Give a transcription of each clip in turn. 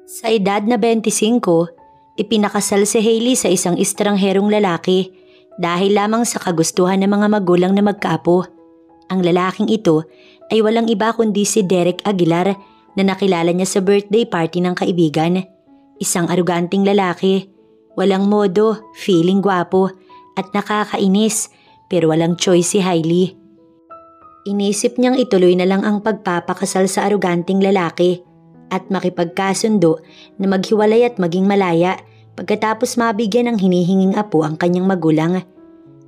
Sa edad na 25, ipinakasal si Hailey sa isang estrangherong lalaki dahil lamang sa kagustuhan ng mga magulang na magkaapo. Ang lalaking ito ay walang iba kundi si Derek Aguilar na nakilala niya sa birthday party ng kaibigan. Isang aruganting lalaki, walang modo, feeling gwapo at nakakainis pero walang choice si Hailey. Inisip niyang ituloy na lang ang pagpapakasal sa aruganting lalaki at makipagkasundo na maghiwalay at maging malaya pagkatapos mabigyan ng hinihinging apo ang kanyang magulang.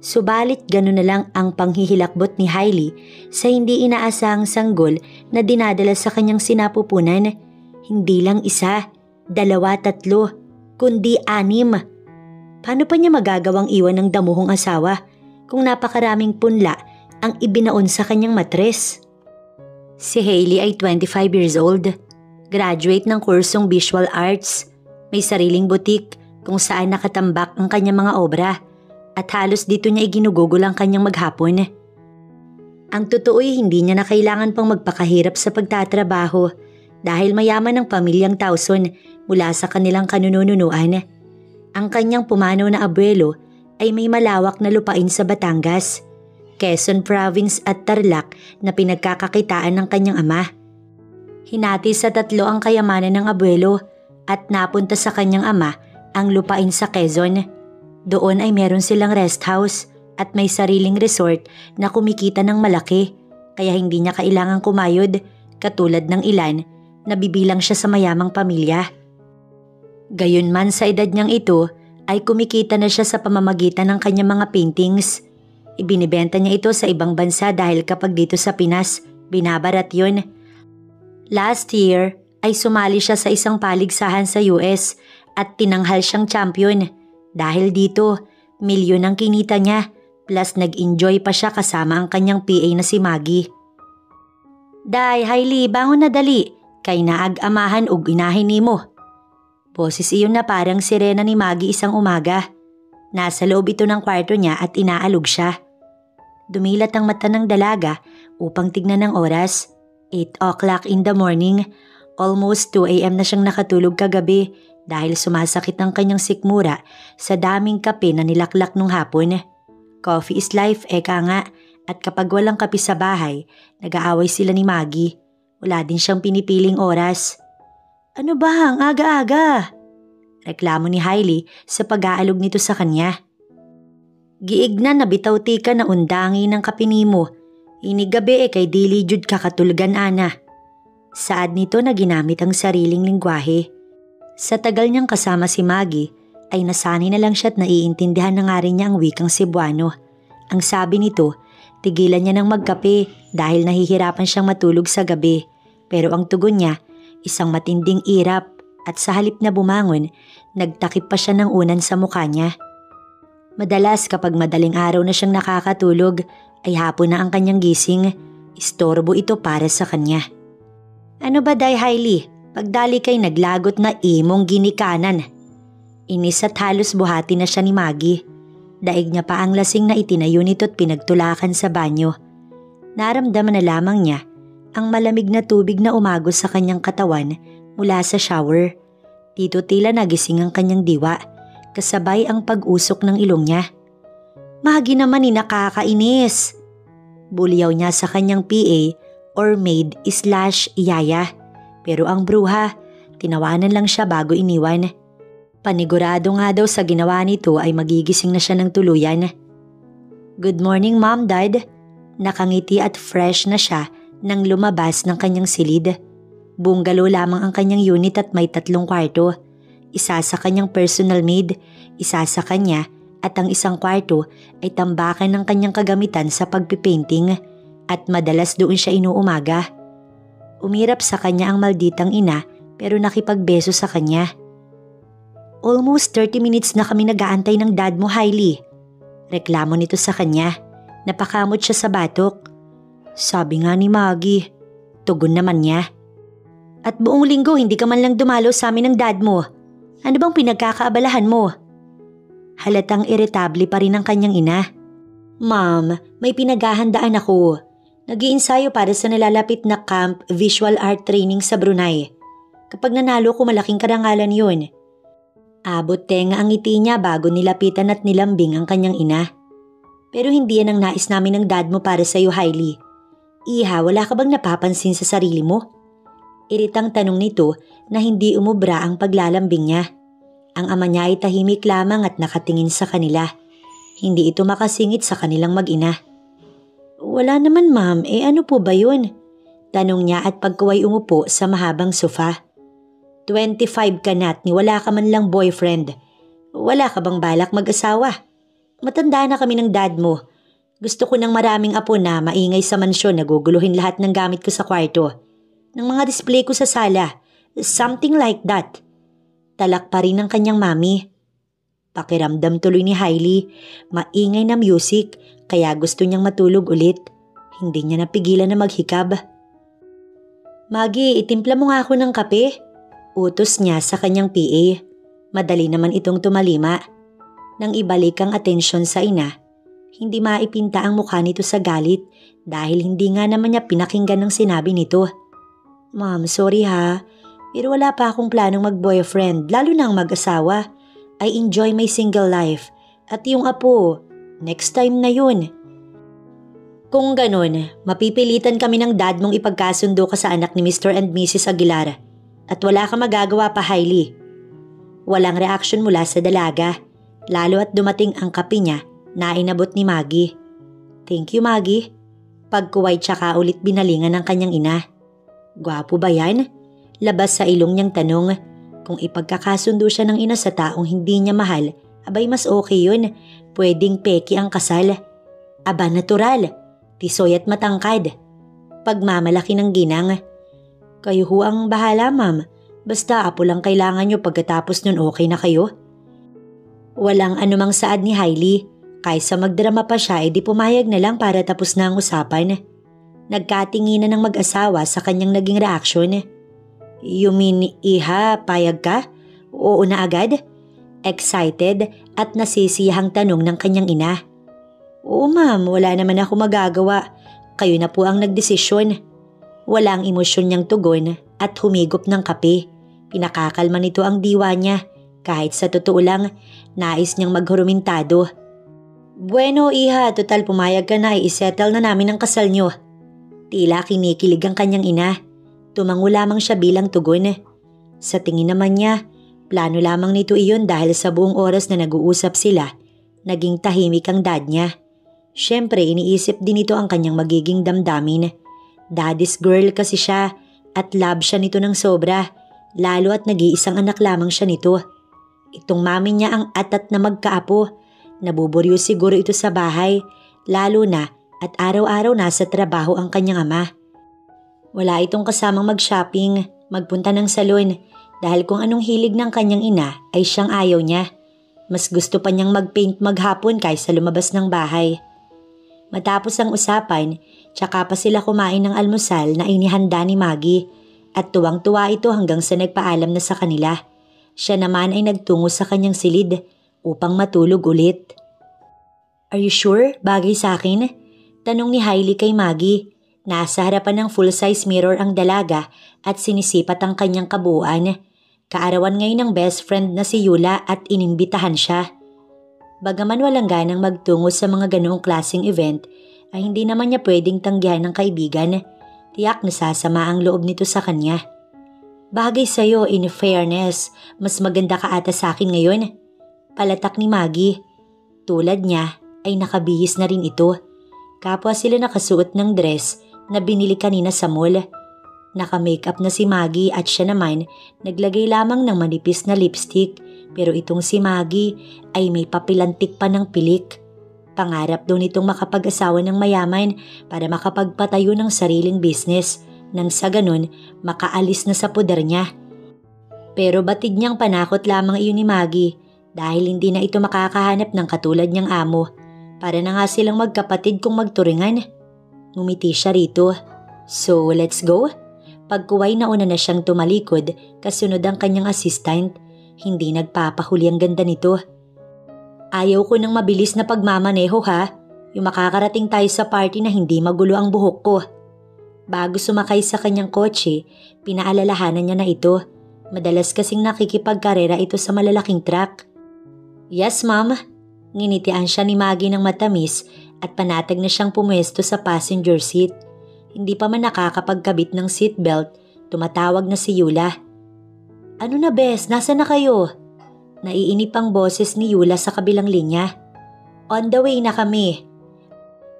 Subalit gano'n na lang ang panghihilakbot ni Hailey sa hindi inaasahang sanggol na dinadala sa kanyang sinapupunan. Hindi lang isa, 2, 3, kundi 6. Paano pa niya magagawang iwan ng damuhong asawa kung napakaraming punla ang ibinaon sa kanyang matres? Si Hailey ay 25 years old, graduate ng kursong visual arts, may sariling butik kung saan nakatambak ang kanyang mga obra at halos dito niya iginugugol ang kanyang maghapon. Ang totoo'y hindi niya na kailangan pang magpakahirap sa pagtatrabaho dahil mayaman ang pamilyang Tauson mula sa kanilang kanununuan. Ang kanyang pumanaw na abuelo ay may malawak na lupain sa Batangas, Quezon Province at Tarlac na pinagkakakitaan ng kanyang ama. Hinati sa 3 ang kayamanan ng abuelo at napunta sa kanyang ama ang lupain sa Quezon. Doon ay meron silang rest house at may sariling resort na kumikita ng malaki kaya hindi niya kailangang kumayod katulad ng ilan na bibilang siya sa mayamang pamilya. Gayunman sa edad niyang ito ay kumikita na siya sa pamamagitan ng kanyang mga paintings. Ibinibenta niya ito sa ibang bansa dahil kapag dito sa Pinas, binabarat yun. Last year ay sumali siya sa isang paligsahan sa US at tinanghal siyang champion. Dahil dito, milyon ang kinita niya plus nag-enjoy pa siya kasama ang kanyang PA na si Maggie. Day, Hailey, bangon na dali. Kay naag-amahan ug inahin nimo. Boses iyon na parang sirena ni Maggie isang umaga. Nasa loob ito ng kwarto niya at inaalog siya. Dumilat ang mata ng dalaga upang tignan ang oras. 8 o'clock in the morning. Almost 2 a.m. na siyang nakatulog kagabi dahil sumasakit ang kanyang sikmura sa daming kape na nilaklak nung hapon. Coffee is life, eka nga, at kapag walang kape sa bahay, nag-aaway sila ni Maggie. Wala din siyang pinipiling oras. Ano ba ang aga-aga? Reklamo ni Hailey sa pag-aalog nito sa kanya. Giignan na bitawti ka na undangi ng kape nimo. Inigabi kay dili jud kakatulgan ana. Saad nito na ginamit ang sariling lingwahe. Sa tagal niyang kasama si Maggie, ay nasanay na lang siya at naiintindihan na nga rin niya ang wikang Cebuano. Ang sabi nito, tigilan niya ng magkape dahil nahihirapan siyang matulog sa gabi. Pero ang tugon niya, isang matinding irap at sa halip na bumangon, nagtakip pa siya ng unan sa mukha niya. Madalas kapag madaling araw na siyang nakakatulog, ay hapon na ang kanyang gising. Istorbo ito para sa kanya. Ano ba day Hailey? Pagdali kay naglagot na imong ginikanan. Inis at halos buhati na siya ni Maggie. Daig niya pa ang lasing na itinayo nito at pinagtulakan sa banyo. Naramdaman na lamang niya ang malamig na tubig na umagos sa kanyang katawan mula sa shower. Dito tila nagising ang kanyang diwa, kasabay ang pag-usok ng ilong niya. Maggie naman ni nakakainis. Bulyaw niya sa kanyang PA or maid/yaya. Pero ang bruha, tinawanan lang siya bago iniwan. Panigurado nga daw sa ginawa nito ay magigising na siya ng tuluyan. Good morning Mom, Dad. Nakangiti at fresh na siya nang lumabas ng kanyang silid. Bungalow lamang ang kanyang unit at may 3 kwarto. Isa sa kanyang personal maid, isa sa kanya at ang isang kwarto ay tambakan ng kanyang kagamitan sa pagpipainting at madalas doon siya inuumaga. Umirap sa kanya ang malditang ina pero nakipagbeso sa kanya. Almost 30 minutes na kami nag-aantay ng dad mo, Hailey. Reklamo nito sa kanya. Napakamot siya sa batok. Sabi nga ni Maggie. Tugon naman niya. At buong linggo hindi ka man lang dumalo sa amin ng dad mo. Ano bang pinagkakaabalahan mo? Halatang iritable pa rin ang kanyang ina. Ma'am, may pinaghahandaan ako. Nag-iinsayo para sa nalalapit na camp visual art training sa Brunei. Kapag nanalo ko malaking karangalan yun. Abot tenga ang ngiti niya bago nilapitan at nilambing ang kanyang ina. Pero hindi yan ang nais namin ng dad mo para sa'yo, Hailey. Iha, wala ka bang napapansin sa sarili mo? Iritang tanong nito na hindi umubra ang paglalambing niya. Ang ama niya ay tahimik lamang at nakatingin sa kanila. Hindi ito makasingit sa kanilang mag-ina. Wala naman ma'am, ano po ba yun? Tanong niya at pagkaway umupo sa mahabang sofa. 25 ka na at wala ka man lang boyfriend. Wala ka bang balak mag-asawa? Matanda na kami ng dad mo. Gusto ko ng maraming apo na maingay sa mansyon na guguluhin lahat ng gamit ko sa kwarto. Ng mga display ko sa sala. Something like that. Talak pa rin ng kanyang mami. Pakiramdam tuloy ni Hailey. Maingay na music kaya gusto niyang matulog ulit. Hindi niya napigilan na maghikab. Maggie, itimpla mo nga ako ng kape. Utos niya sa kanyang PA. Madali naman itong tumalima. Nang ibalik ang atensyon sa ina, hindi maipinta ang mukha nito sa galit dahil hindi nga naman niya pinakinggan ang sinabi nito. Ma'am, sorry ha, pero wala pa akong planong mag-boyfriend, lalo na ang mag-asawa. I enjoy my single life. At yung apo, next time na yun. Kung ganun, mapipilitan kami ng dad mong ipagkasundo ka sa anak ni Mr. and Mrs. Aguilar. At wala ka magagawa pa, Hailey. Walang reaksyon mula sa dalaga. Lalo at dumating ang kape niya na inabot ni Maggie. Thank you, Maggie. Pagkuway tsaka ulit binalingan ng kanyang ina. Gwapo ba yan? Labas sa ilong niyang tanong. Kung ipagkakasundo siya ng ina sa taong hindi niya mahal, abay mas okay yun. Pwedeng peki ang kasal. Aba natural. Tisoy at matangkad. Pagmamalaki ng ginang. Kayo ho ang bahala, ma'am. Basta apo lang kailangan niyo pagkatapos nun okay na kayo. Walang anumang saad ni Hailey. Kaysa magdrama pa siya, edi pumayag na lang para tapos na ang usapan. Nagkatinginan ng mag-asawa sa kanyang naging reaksyon. You mean, iha, payag ka? Oo na agad? Excited at nasisiyahang tanong ng kanyang ina. Oo ma'am, wala naman ako magagawa. Kayo na po ang nagdesisyon. Walang emosyon niyang tugon at humigop ng kape. Pinakakalma nito ang diwa niya. Kahit sa totoo lang, nais niyang maghurumentado. Bueno, iha, total pumayag ka na, i-settle na namin ang kasal niyo. Tila kinikilig ang kanyang ina. Tumango lamang siya bilang tugon. Sa tingin naman niya, plano lamang nito iyon dahil sa buong oras na nag-uusap sila, naging tahimik ang dad niya. Siyempre, iniisip din nito ang kanyang magiging damdamin. Daddy's girl kasi siya at love siya nito ng sobra, lalo at nag-iisang anak lamang siya nito. Itong mami niya ang atat na magkaapo. Nabuburyo siguro ito sa bahay, lalo na at araw-araw nasa trabaho ang kanyang ama. Wala itong kasamang mag-shopping, magpunta ng salon, dahil kung anong hilig ng kanyang ina ay siyang ayaw niya. Mas gusto pa niyang mag-paint maghapon kaysa lumabas ng bahay. Matapos ang usapan, tsaka pa sila kumain ng almusal na inihanda ni Maggie at tuwang-tuwa ito hanggang sa nagpaalam na sa kanila. Siya naman ay nagtungo sa kanyang silid upang matulog ulit. Are you sure? Bagay sa akin? Tanong ni Hailey kay Maggie. Nasa harapan ng full-size mirror ang dalaga at sinisipat ang kanyang kabuuan. Kaarawan ngayon ng best friend na si Yula at inimbitahan siya. Bagaman walang ganang magtungo sa mga ganoong klaseng event, ay hindi naman niya pwedeng tanggihan ng kaibigan. Tiyak na sasama ang loob nito sa kanya. Bagay sa'yo, in fairness, mas maganda ka ata sa akin ngayon. Palatak ni Maggie. Tulad niya ay nakabihis na rin ito. Kapwa sila nakasuot ng dress na binili kanina sa mall. Naka-makeup na si Maggie at siya naman naglagay lamang ng manipis na lipstick, pero itong si Maggie ay may papilantik pa ng pilik. Pangarap daw nitong makapag-asawa ng mayaman para makapagpatayo ng sariling business nang sa ganun makaalis na sa poder niya. Pero batid niyang panakot lamang iyon ni Maggie dahil hindi na ito makakahanap ng katulad niyang amo. Para na nga silang magkapatid kung magturingan. Ngumiti siya rito. So let's go? Pagkuway nauna na siyang tumalikod kasunod ang kanyang assistant. Hindi nagpapahuli ang ganda nito. Ayaw ko ng mabilis na pagmamaneho ha. Yung makakarating tayo sa party na hindi magulo ang buhok ko. Bago sumakay sa kanyang kotse, pinaalalahanan niya na ito. Madalas kasing nakikipagkarera ito sa malalaking truck. Yes, ma'am. Nginitian siya ni Maggie ng matamis at panatag na siyang pumwesto sa passenger seat. Hindi pa man nakakapagkabit ng seatbelt, tumatawag na si Yula. Ano na bes, nasa na kayo? Naiinip ang boses ni Yula sa kabilang linya. On the way na kami.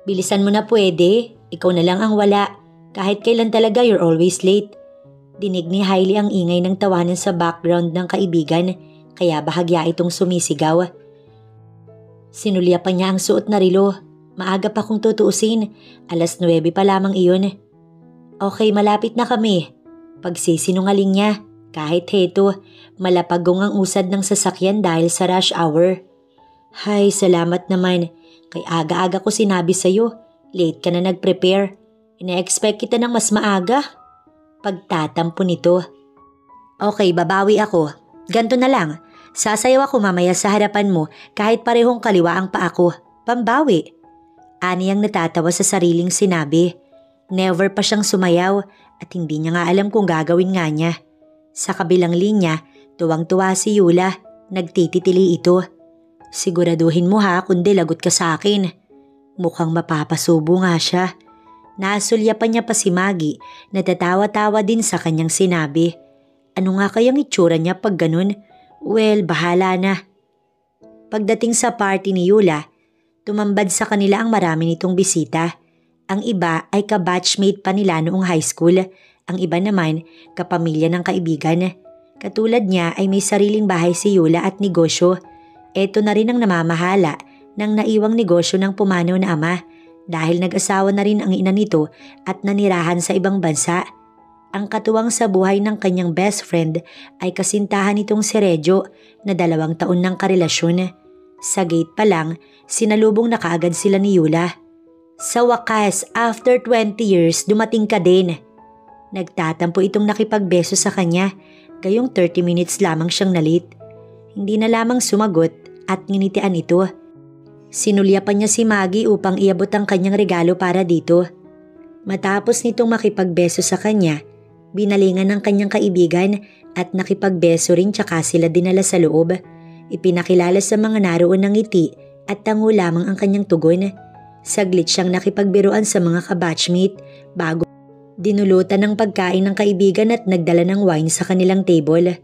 Bilisan mo na pwede, ikaw na lang ang wala. Kahit kailan talaga you're always late. Dinig ni Hailey ang ingay ng tawanan sa background ng kaibigan, kaya bahagya itong sumisigaw. Sinulya pa niya ang suot na relo. Maaga pa kung tutuusin, 9:00 pa lamang iyon. Okay, malapit na kami. Pagsisinungaling niya, kahit heto, malapagong ang usad ng sasakyan dahil sa rush hour. Hay, salamat naman. Kay aga-aga ko sinabi sa'yo, late ka na nag-prepare. Ina-expect kita ng mas maaga. Pagtatampo nito. Okay, babawi ako. Ganto na lang. Sasayaw ako mamaya sa harapan mo kahit parehong kaliwa ang paa ko. Pambawi. Aniyang natatawa sa sariling sinabi. Never pa siyang sumayaw at hindi niya nga alam kung gagawin nga niya. Sa kabilang linya, tuwang-tuwa si Yula. Nagtititili ito. Siguraduhin mo ha kundi lagot ka sa akin. Mukhang mapapasubo nga siya. Nasulyapan niya pa si Maggie, natatawa-tawa din sa kanyang sinabi. Ano nga kayang itsura niya pag ganun? Well, bahala na. Pagdating sa party ni Yula, tumambad sa kanila ang marami nitong bisita. Ang iba ay kabatchmate pa nila noong high school. Ang iba naman, kapamilya ng kaibigan. Katulad niya ay may sariling bahay si Yula at negosyo. Eto na rin ang namamahala ng naiwang negosyo ng pumanaw na ama. Dahil nag-asawa na rin ang ina nito at nanirahan sa ibang bansa. Ang katuwang sa buhay ng kanyang best friend ay kasintahan nitong si Regio na 2 taon ng karelasyon. Sa gate pa lang, sinalubong na kaagad sila ni Yula. Sa wakas, after 20 years, dumating ka din. Nagtatampo itong nakipagbeso sa kanya, gayong 30 minutes lamang siyang nalit. Hindi na lamang sumagot at nginitian ito. Sinulya pa niya si Maggie upang iabot ang kanyang regalo para dito. Matapos nitong makipagbeso sa kanya, binalingan ng kanyang kaibigan at nakipagbeso rin tsaka sila dinala sa loob. Ipinakilala sa mga naroon ng ngiti at tango lamang ang kanyang tugon. Saglit siyang nakipagbiruan sa mga kabatchmate bago dinulutan ng pagkain ng kaibigan at nagdala ng wine sa kanilang table.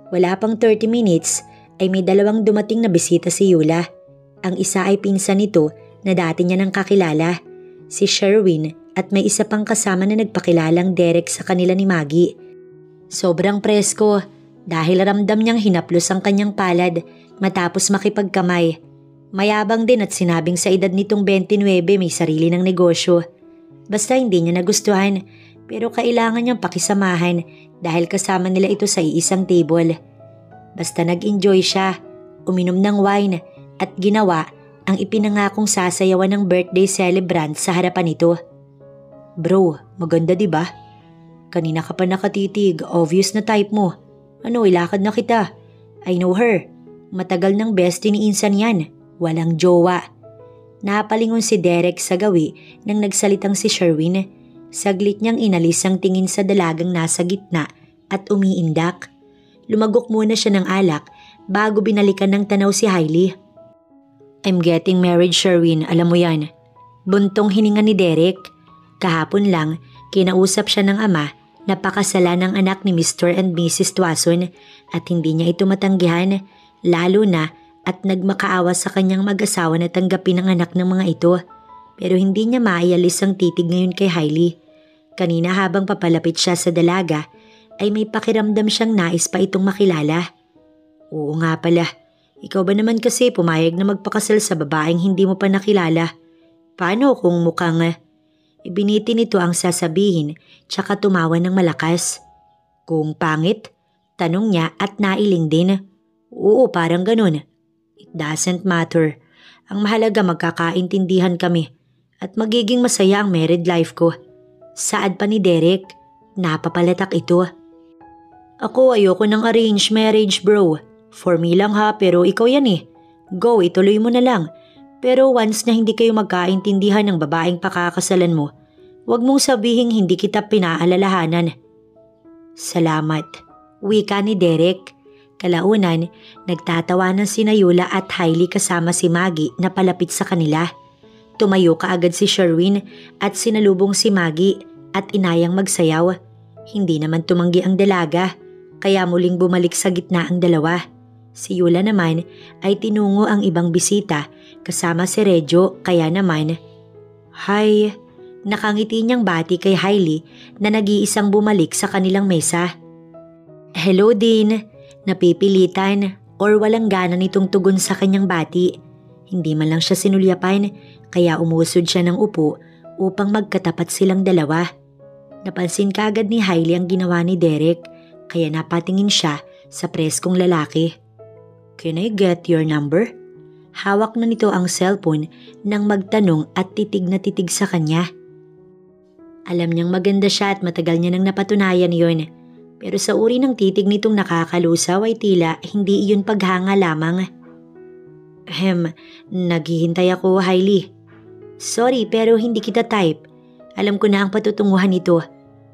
Wala pang 30 minutes ay may 2 dumating na bisita si Yula. Ang isa ay pinsan nito na dati niya nang kakilala, si Sherwin, at may isa pang kasama na nagpakilalang Derek sa kanila ni Maggie. Sobrang presko dahil ramdam niyang hinaplos ang kanyang palad matapos makipagkamay. Mayabang din at sinabing sa edad nitong 29 may sarili ng negosyo. Basta hindi niya nagustuhan pero kailangan niyang pakisamahan dahil kasama nila ito sa iisang table. Basta nag-enjoy siya, uminom ng wine at ginawa ang ipinangakong sasayawan ng birthday celebrant sa harapan nito. Bro, maganda diba? Kanina ka pa nakatitig, obvious na type mo. Ano, ilakad na kita. I know her. Matagal ng bestie ni Insan yan. Walang jowa. Napalingon si Derek sa gawi nang nagsalitang si Sherwin. Saglit niyang inalis ang tingin sa dalagang nasa gitna at umiindak. Lumagok muna siya ng alak bago binalikan ng tanaw si Hailey. I'm getting married, Sherwin, alam mo yan. Buntong hininga ni Derek. Kahapon lang, kinausap siya ng ama na pakasalan ng anak ni Mr. and Mrs. Tuason at hindi niya ito matanggihan, lalo na at nagmakaawa sa kanyang mag-asawa na tanggapin ang anak ng mga ito. Pero hindi niya maialis ang titig ngayon kay Hailey. Kanina habang papalapit siya sa dalaga, ay may pakiramdam siyang nais pa itong makilala. Oo nga pala. Ikaw ba naman kasi pumayag na magpakasal sa babaeng hindi mo pa nakilala? Paano kung mukhang ibiniti nito ang sasabihin tsaka tumawa ng malakas? Kung pangit? Tanong niya at nailing din. Oo, parang ganun. It doesn't matter. Ang mahalaga magkakaintindihan kami at magiging masaya ang married life ko. Saad pa ni Derek. Napapalatak ito. Ako ayoko ng arranged marriage, bro. For me lang ha, pero ikaw yan eh. Go, ituloy mo na lang. Pero once na hindi kayo magkaintindihan ng babaeng pakakasalan mo, huwag mong sabihing hindi kita pinaalalahanan. Salamat. Wika ni Derek. Kalaunan, nagtatawanan sina Yula at Hailey kasama si Maggie na palapit sa kanila. Tumayo kaagad si Sherwin at sinalubong si Maggie at inayang magsayaw. Hindi naman tumanggi ang dalaga, kaya muling bumalik sa gitna ang dalawa. Si Yula naman ay tinungo ang ibang bisita kasama si Regio, kaya naman, "Hi," nakangiti niyang bati kay Hailey na nag-iisang bumalik sa kanilang mesa. "Hello din," napipilitan or walang gana nitong tugon sa kanyang bati. Hindi man lang siya sinulyapan, kaya umusod siya ng upo upang magkatapat silang dalawa. Napansin kaagad ni Hailey ang ginawa ni Derek, kaya napatingin siya sa preskong lalaki. "Can I get your number?" Hawak na nito ang cellphone nang magtanong at titig na titig sa kanya. Alam niyang maganda siya at matagal niya nang napatunayan yon. Pero sa uri ng titig nitong nakakalusaw ay tila hindi iyon paghanga lamang. Naghihintay ako, Hailey." "Sorry pero hindi kita type. Alam ko na ang patutunguhan nito.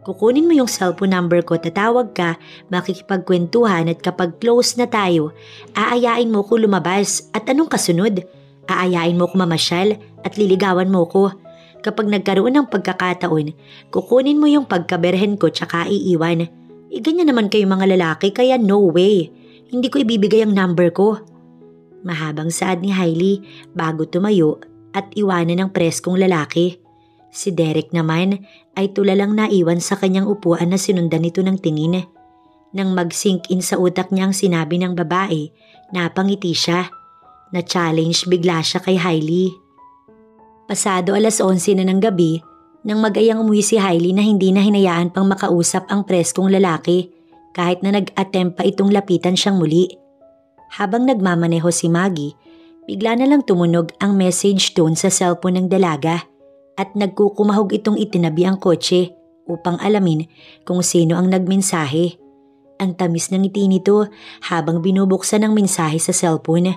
Kukunin mo yung cellphone number ko, tatawag ka, makikipagkwentuhan at kapag close na tayo, aayain mo ko lumabas at anong kasunod? Aayain mo ko mamasyal at liligawan mo ko. Kapag nagkaroon ng pagkakataon, kukunin mo yung pagkaberhen ko tsaka iiwan. Ganyan naman kayo mga lalaki kaya no way. Hindi ko ibibigay ang number ko." Mahabang saad ni Hailey bago tumayo at iwanan ng preskong lalaki. Si Derek naman ay tulalang naiwan sa kanyang upuan na sinundan nito ng tingin. Nang mag-sink in sa utak niya ang sinabi ng babae, napangiti siya. Na-challenge bigla siya kay Hailey. Pasado 11:00 na ng gabi, nang mag-ayang umuwi si Hailey na hindi na hinayaan pang makausap ang preskong lalaki kahit na nag-attempt pa itong lapitan siyang muli. Habang nagmamaneho si Maggie, bigla na lang tumunog ang message tone sa cellphone ng dalaga at nagkukumahog itong itinabi ang kotse upang alamin kung sino ang nagmensahe. Ang tamis ng ngiti nito habang binubuksan ang mensahe sa cellphone.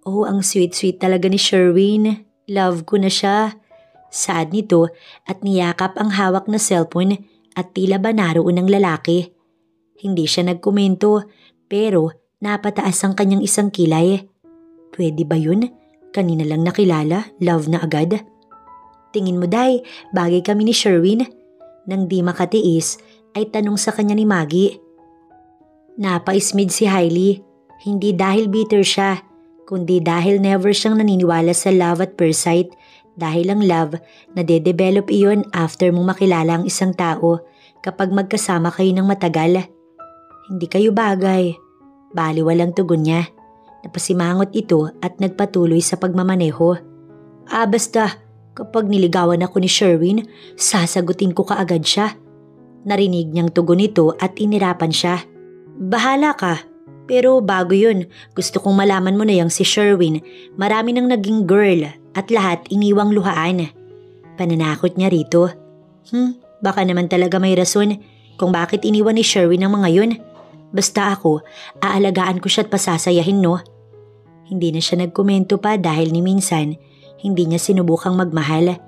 "Oh, ang sweet-sweet talaga ni Sherwin. Love ko na siya." Saad nito at niyakap ang hawak na cellphone at tila ba naroon ng lalaki. Hindi siya nagkomento pero napataas ang kanyang isang kilay. Pwede ba yun? Kanina lang nakilala, love na agad. "Tingin mo day, bagay kami ni Sherwin?" Nang di makatiis ay tanong sa kanya ni Maggie. Napaismid si Hailey, hindi dahil bitter siya, kundi dahil never siyang naniniwala sa love at first sight, dahil ang love na de-develop iyon after mong makilala ang isang tao kapag magkasama kayo ng matagal. "Hindi kayo bagay." Baliwalang tugon niya. Napasimangot ito at nagpatuloy sa pagmamaneho. Basta, kapag niligawan ako ni Sherwin, sasagutin ko kaagad siya." Narinig niyang tugon nito at inirapan siya. "Bahala ka. Pero bago yun, gusto kong malaman mo na yung si Sherwin. Marami nang naging girl at lahat iniwang luhaan." Pananakot niya rito. Baka naman talaga may rason kung bakit iniwan ni Sherwin ang mga yun. Basta ako, aalagaan ko siya at pasasayahin, no? Hindi na siya nagkomento pa dahil ni minsan, hindi niya sinubukang magmahal.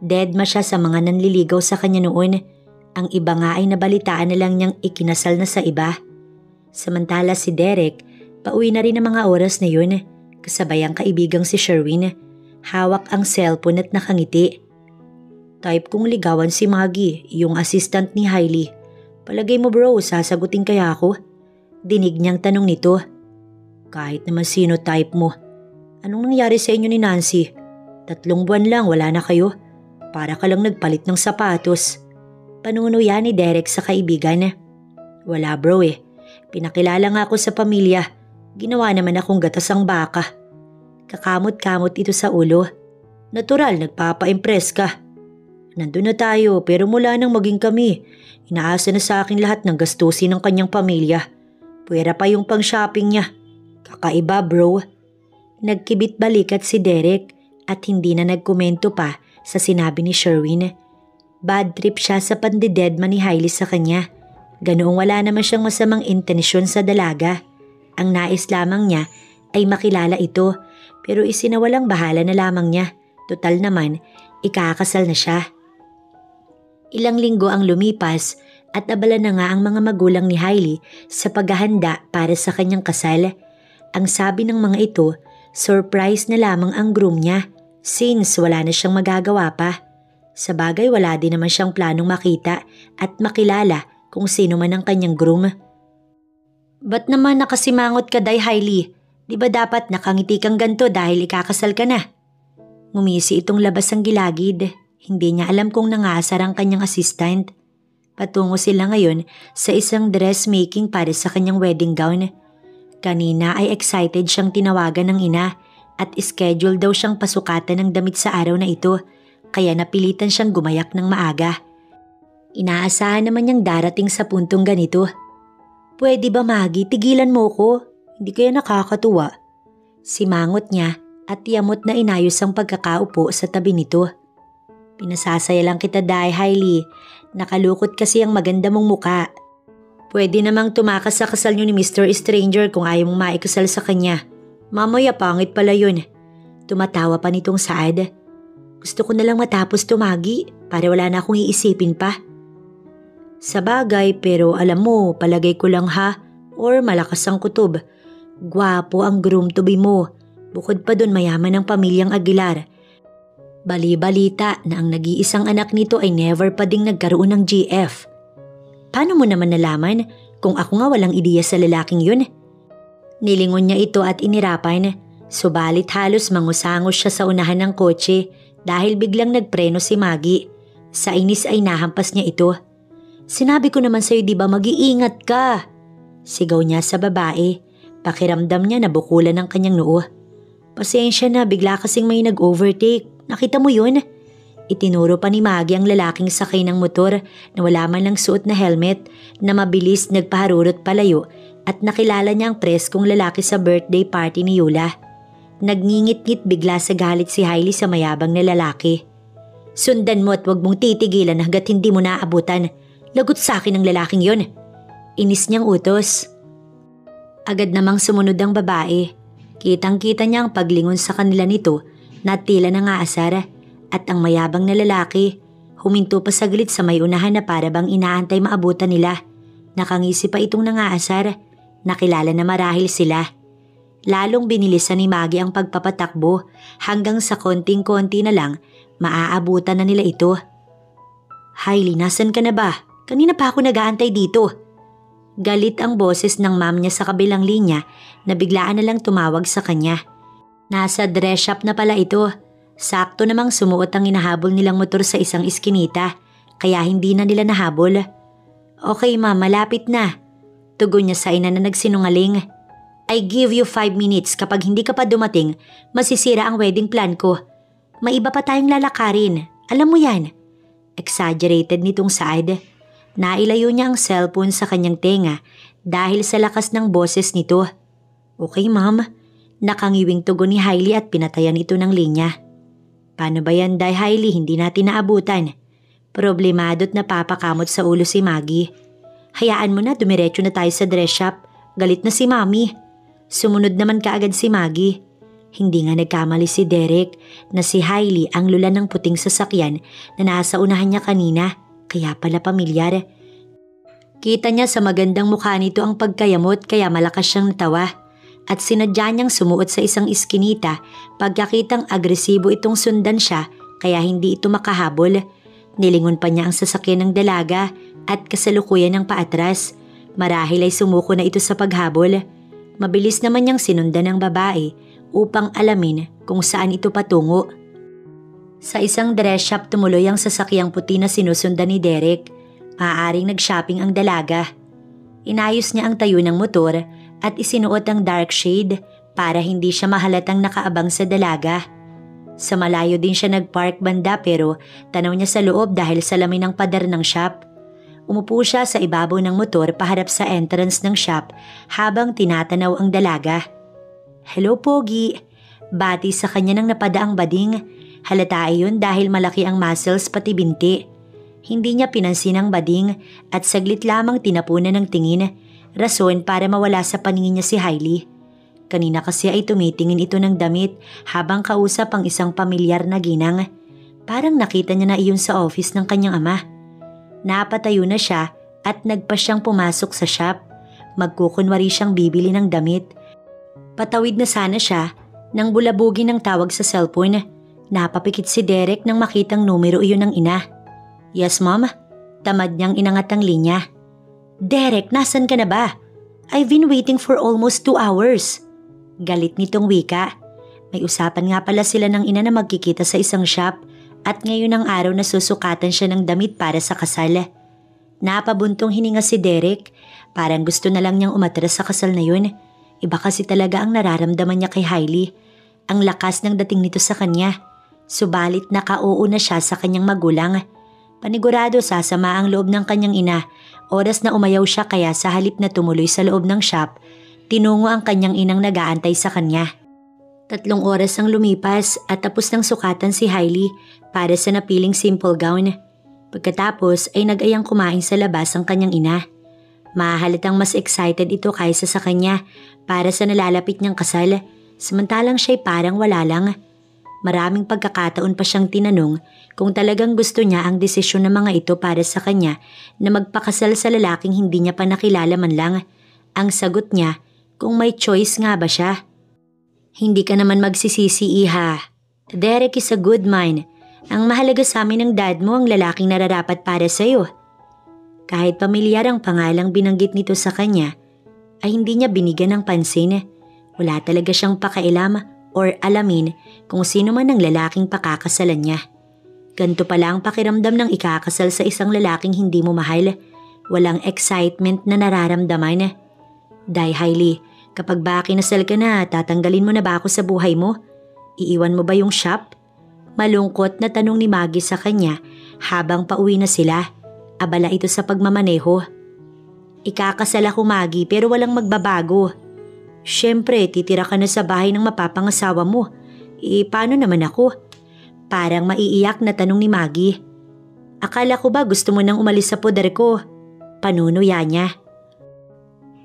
Deadma siya sa mga nanliligaw sa kanya noon. Ang iba nga ay nabalitaan na lang niyang ikinasal na sa iba. Samantala si Derek, pauwi na rin ang mga oras na yun. Kasabay ang kaibigang si Sherwin. Hawak ang cellphone at nakangiti. "Type kong ligawan si Maggie, yung assistant ni Hailey. Palagay mo bro, sasagutin kaya ako?" Dinig niyang tanong nito. "Kahit naman sino type mo. Anong nangyari sa inyo ni Nancy? 3 buwan lang wala na kayo. Para ka lang nagpalit ng sapatos." Panunuya ni Derek sa kaibigan. "Wala bro eh. Pinakilala nga ako sa pamilya. Ginawa naman akong gatas ang baka." Kakamot-kamot ito sa ulo. "Natural, nagpapa-impress ka. Nandun na tayo pero mula nang maging kami, inaasa na sa akin lahat ng gastusin ng kanyang pamilya. Puwera pa yung pang-shopping niya. Kakaiba bro." Nagkibit balikat si Derek at hindi na nagkomento pa sa sinabi ni Sherwin. Bad trip siya sa pandidedma ni Hailey sa kanya. Ganoong wala naman siyang masamang intensyon sa dalaga. Ang nais lamang niya ay makilala ito pero isinawalang bahala na lamang niya. Total naman, ikakasal na siya. Ilang linggo ang lumipas At abala na nga ang mga magulang ni Hailey sa paghahanda para sa kanyang kasal. Ang sabi ng mga ito, surprise na lamang ang groom niya since wala na siyang magagawa pa. Sa bagay wala din naman siyang planong makita at makilala kung sino man ang kanyang groom. Ba't naman nakasimangot ka, Day Hailey? Di ba dapat nakangiti kang ganto dahil ikakasal ka na? Ngumisi itong labas ang gilagid. Hindi niya alam kung nangasar ang kanyang assistant. Patungo sila ngayon sa isang dressmaking para sa kanyang wedding gown. Kanina ay excited siyang tinawagan ng ina at schedule daw siyang pasukatan ng damit sa araw na ito, kaya napilitan siyang gumayak ng maaga. Inaasahan naman niyang darating sa puntong ganito. Pwede ba, Maggie, tigilan mo ko? Hindi kaya nakakatuwa. Simangot niya at yamot na inayos ang pagkakaupo sa tabi nito. Pinasasaya lang kita, Day Hailey. Nakalukot kasi ang maganda mong muka. Pwede namang tumakas sa kasal niyo ni Mr. Stranger kung ayaw mong maikasal sa kanya. Mamaya pangit pala yun. Tumatawa pa nitong Saad. Gusto ko nalang matapos tumagi para wala na akong iisipin pa. Sa bagay, pero alam mo, palagay ko lang ha, or malakas ang kutob. Gwapo ang groom to be mo. Bukod pa dun mayaman ang pamilyang Aguilar. Bali-balita na ang nag-iisang anak nito ay never pa ding nagkaroon ng GF. Paano mo naman nalaman kung ako nga walang ideya sa lalaking yun? Nilingon niya ito at inirapan, subalit halos mangusangos siya sa unahan ng kotse dahil biglang nagpreno si Maggie. Sa inis ay nahampas niya ito. Sinabi ko naman sa'yo, di ba mag-iingat ka? Sigaw niya sa babae. Pakiramdam niya na bukulan ng kanyang noo. Pasensya na, bigla kasing may nag-overtake. Nakita mo yun? Itinuro pa ni Maggie ang lalaking sakay ng motor na wala man lang suot na helmet na mabilis nagpaharurot palayo at nakilala niya ang preskong lalaki sa birthday party ni Yula. Nagngingit-ngit bigla sa galit si Hailey sa mayabang na lalaki. Sundan mo at wag mong titigilan hanggat hindi mo naabutan. Lagot sa akin ang lalaking yon. Inis niyang utos. Agad namang sumunod ang babae. Kitang-kita niya ang paglingon sa kanila nito na tila nangaasar. At ang mayabang na lalaki, huminto pa saglit sa may unahan na para bang inaantay maabutan nila. Nakangisi pa itong nangaasar, nakilala na marahil sila. Lalong binilisan ni Maggie ang pagpapatakbo hanggang sa konting-konti na lang maaabutan na nila ito. Hailey, nasan ka na ba? Kanina pa ako nag-aantay dito. Galit ang boses ng ma'am niya sa kabilang linya na biglaan na lang tumawag sa kanya. Nasa dress shop na pala ito. Sakto namang sumuot ang hinahabol nilang motor sa isang iskinita, kaya hindi na nila nahabol. Okay ma'am, malapit na. Tugon niya sa ina na nagsinungaling. I give you 5 minutes, kapag hindi ka pa dumating, masisira ang wedding plan ko. May iba pa tayong lalakarin, alam mo yan. Exaggerated nitong Saad. Nailayo niya ang cellphone sa kanyang tenga dahil sa lakas ng boses nito. Okay ma'am, nakangiwing tugon ni Hailey at pinatayan ito ng linya. Paano ba yan, Day Hailey? Hindi natin naabutan. Problemado't napapakamot sa ulo si Maggie. Hayaan mo na, dumiretso na tayo sa dress shop. Galit na si Mami. Sumunod naman kaagad si Maggie. Hindi nga nagkamali si Derek na si Hailey ang lula ng puting sasakyan na nasa unahan niya kanina. Kaya pala pamilyar. Kita niya sa magandang mukha nito ang pagkayamot kaya malakas siyang natawa. At sinadya niyang sumuot sa isang iskinita pagkakitang agresibo itong sundan siya kaya hindi ito makahabol. Nilingon pa niya ang sasakyan ng dalaga at kasalukuyan ng paatras. Marahil ay sumuko na ito sa paghabol. Mabilis naman niyang sinundan ng babae upang alamin kung saan ito patungo. Sa isang dress shop tumuloy ang sasakyang puti na sinusundan ni Derek. Maaaring nag-shopping ang dalaga. Inayos niya ang tayo ng motor at isinuot ang dark shade para hindi siya mahalatang nakaabang sa dalaga. Sa malayo din siya nagpark banda pero tanaw niya sa loob dahil sa lamin ng pader ng shop. Umupo siya sa ibabaw ng motor paharap sa entrance ng shop habang tinatanaw ang dalaga. Hello Pogi, bati sa kanya nang napadaang bading. Halata iyon dahil malaki ang muscles pati binti. Hindi niya pinansin ang bading at saglit lamang tinapunan ng tingin, rason para mawala sa paningin niya si Hailey. Kanina kasi ay tumitingin ito ng damit habang kausap ang isang pamilyar na ginang. Parang nakita niya na iyon sa office ng kanyang ama. Napatayo na siya at nagpa siyang pumasok sa shop. Magkukunwari siyang bibili ng damit. Patawid na sana siya nang bulabugin ng tawag sa cellphone. Napapikit si Derek nang makitang numero iyon ng ina. Yes ma'am, tamad niyang inangat ang linya. Derek, nasan ka na ba? I've been waiting for almost 2 hours. Galit nitong wika. May usapan nga pala sila ng ina na magkikita sa isang shop at ngayon ang araw na susukatan siya ng damit para sa kasal. Napabuntong hininga si Derek, parang gusto na lang niyang umatras sa kasal na yun. Iba kasi talaga ang nararamdaman niya kay Hailey. Ang lakas ng dating nito sa kanya. Subalit nakauo na siya sa kanyang magulang. Panigurado sasama ang loob ng kanyang ina. Oras na umayaw siya kaya sa halip na tumuloy sa loob ng shop, tinungo ang kanyang inang nag-aantay sa kanya. 3 oras ang lumipas at tapos nang sukatan si Hailey para sa napiling simple gown. Pagkatapos ay nag-ayang kumain sa labas ang kanyang ina. Mahahalatang mas excited ito kaysa sa kanya para sa nalalapit niyang kasal, samantalang siya'y parang wala lang. Maraming pagkakataon pa siyang tinanong kung talagang gusto niya ang desisyon ng mga ito para sa kanya na magpakasal sa lalaking hindi niya pa nakilala man lang. Ang sagot niya, kung may choice nga ba siya. Hindi ka naman magsisisi, iha. Derek is a good man. Ang mahalaga sa amin ng dad mo ang lalaking nararapat para sa'yo. Kahit pamilyar ang pangalang binanggit nito sa kanya, ay hindi niya binigyan ng pansin. Wala talaga siyang pakailam or alamin kung sino man ang lalaking pakakasalan niya. Ganito pala ang pakiramdam ng ikakasal sa isang lalaking hindi mo mahal. Walang excitement na nararamdaman. Day Hailey, kapag ba kinasal ka na, tatanggalin mo na ba ako sa buhay mo? Iiwan mo ba yung shop? Malungkot na tanong ni Maggie sa kanya habang pauwi na sila. Abala ito sa pagmamaneho. Ikakasal ako, Maggie, pero walang magbabago. Siyempre, titira ka na sa bahay ng mapapangasawa mo. Paano naman ako? Parang maiiyak na tanong ni Maggie. Akala ko ba gusto mo nang umalis sa poder ko? Panunuya niya.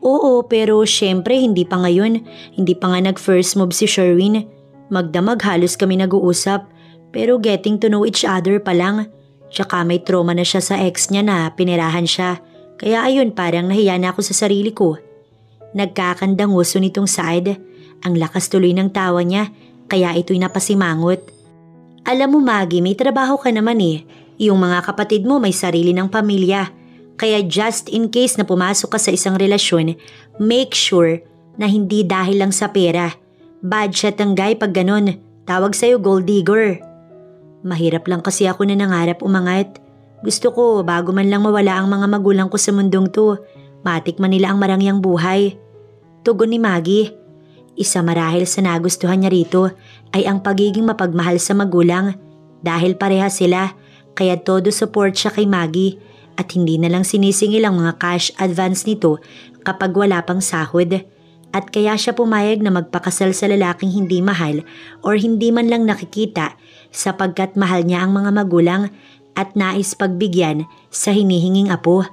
Oo, pero siyempre hindi pa ngayon. Hindi pa nga nag-first move si Sherwin. Magdamag halos kami nag-uusap, pero getting to know each other pa lang. Tsaka may trauma na siya sa ex niya na pinirahan siya. Kaya ayun, parang nahiya na ako sa sarili ko. Nagkakandang nguso nitong side. Ang lakas tuloy ng tawa niya, kaya ito'y napasimangot. Alam mo Maggie, may trabaho ka naman eh. Yung mga kapatid mo may sarili ng pamilya. Kaya just in case na pumasok ka sa isang relasyon, make sure na hindi dahil lang sa pera. Bad shot ang guy pag ganon. Tawag sa'yo gold digger. Mahirap lang kasi ako na nangarap umangat. Gusto ko bago man lang mawala ang mga magulang ko sa mundong to, matikman nila ang marangyang buhay. Tugon ni Maggie. Isa marahil sa nagustuhan niya rito ay ang pagiging mapagmahal sa magulang. Dahil pareha sila, kaya todo support siya kay Maggie at hindi na lang sinisingil ang mga cash advance nito kapag wala pang sahod. At kaya siya pumayag na magpakasal sa lalaking hindi mahal or hindi man lang nakikita sapagkat mahal niya ang mga magulang at nais pagbigyan sa hinihinging apo.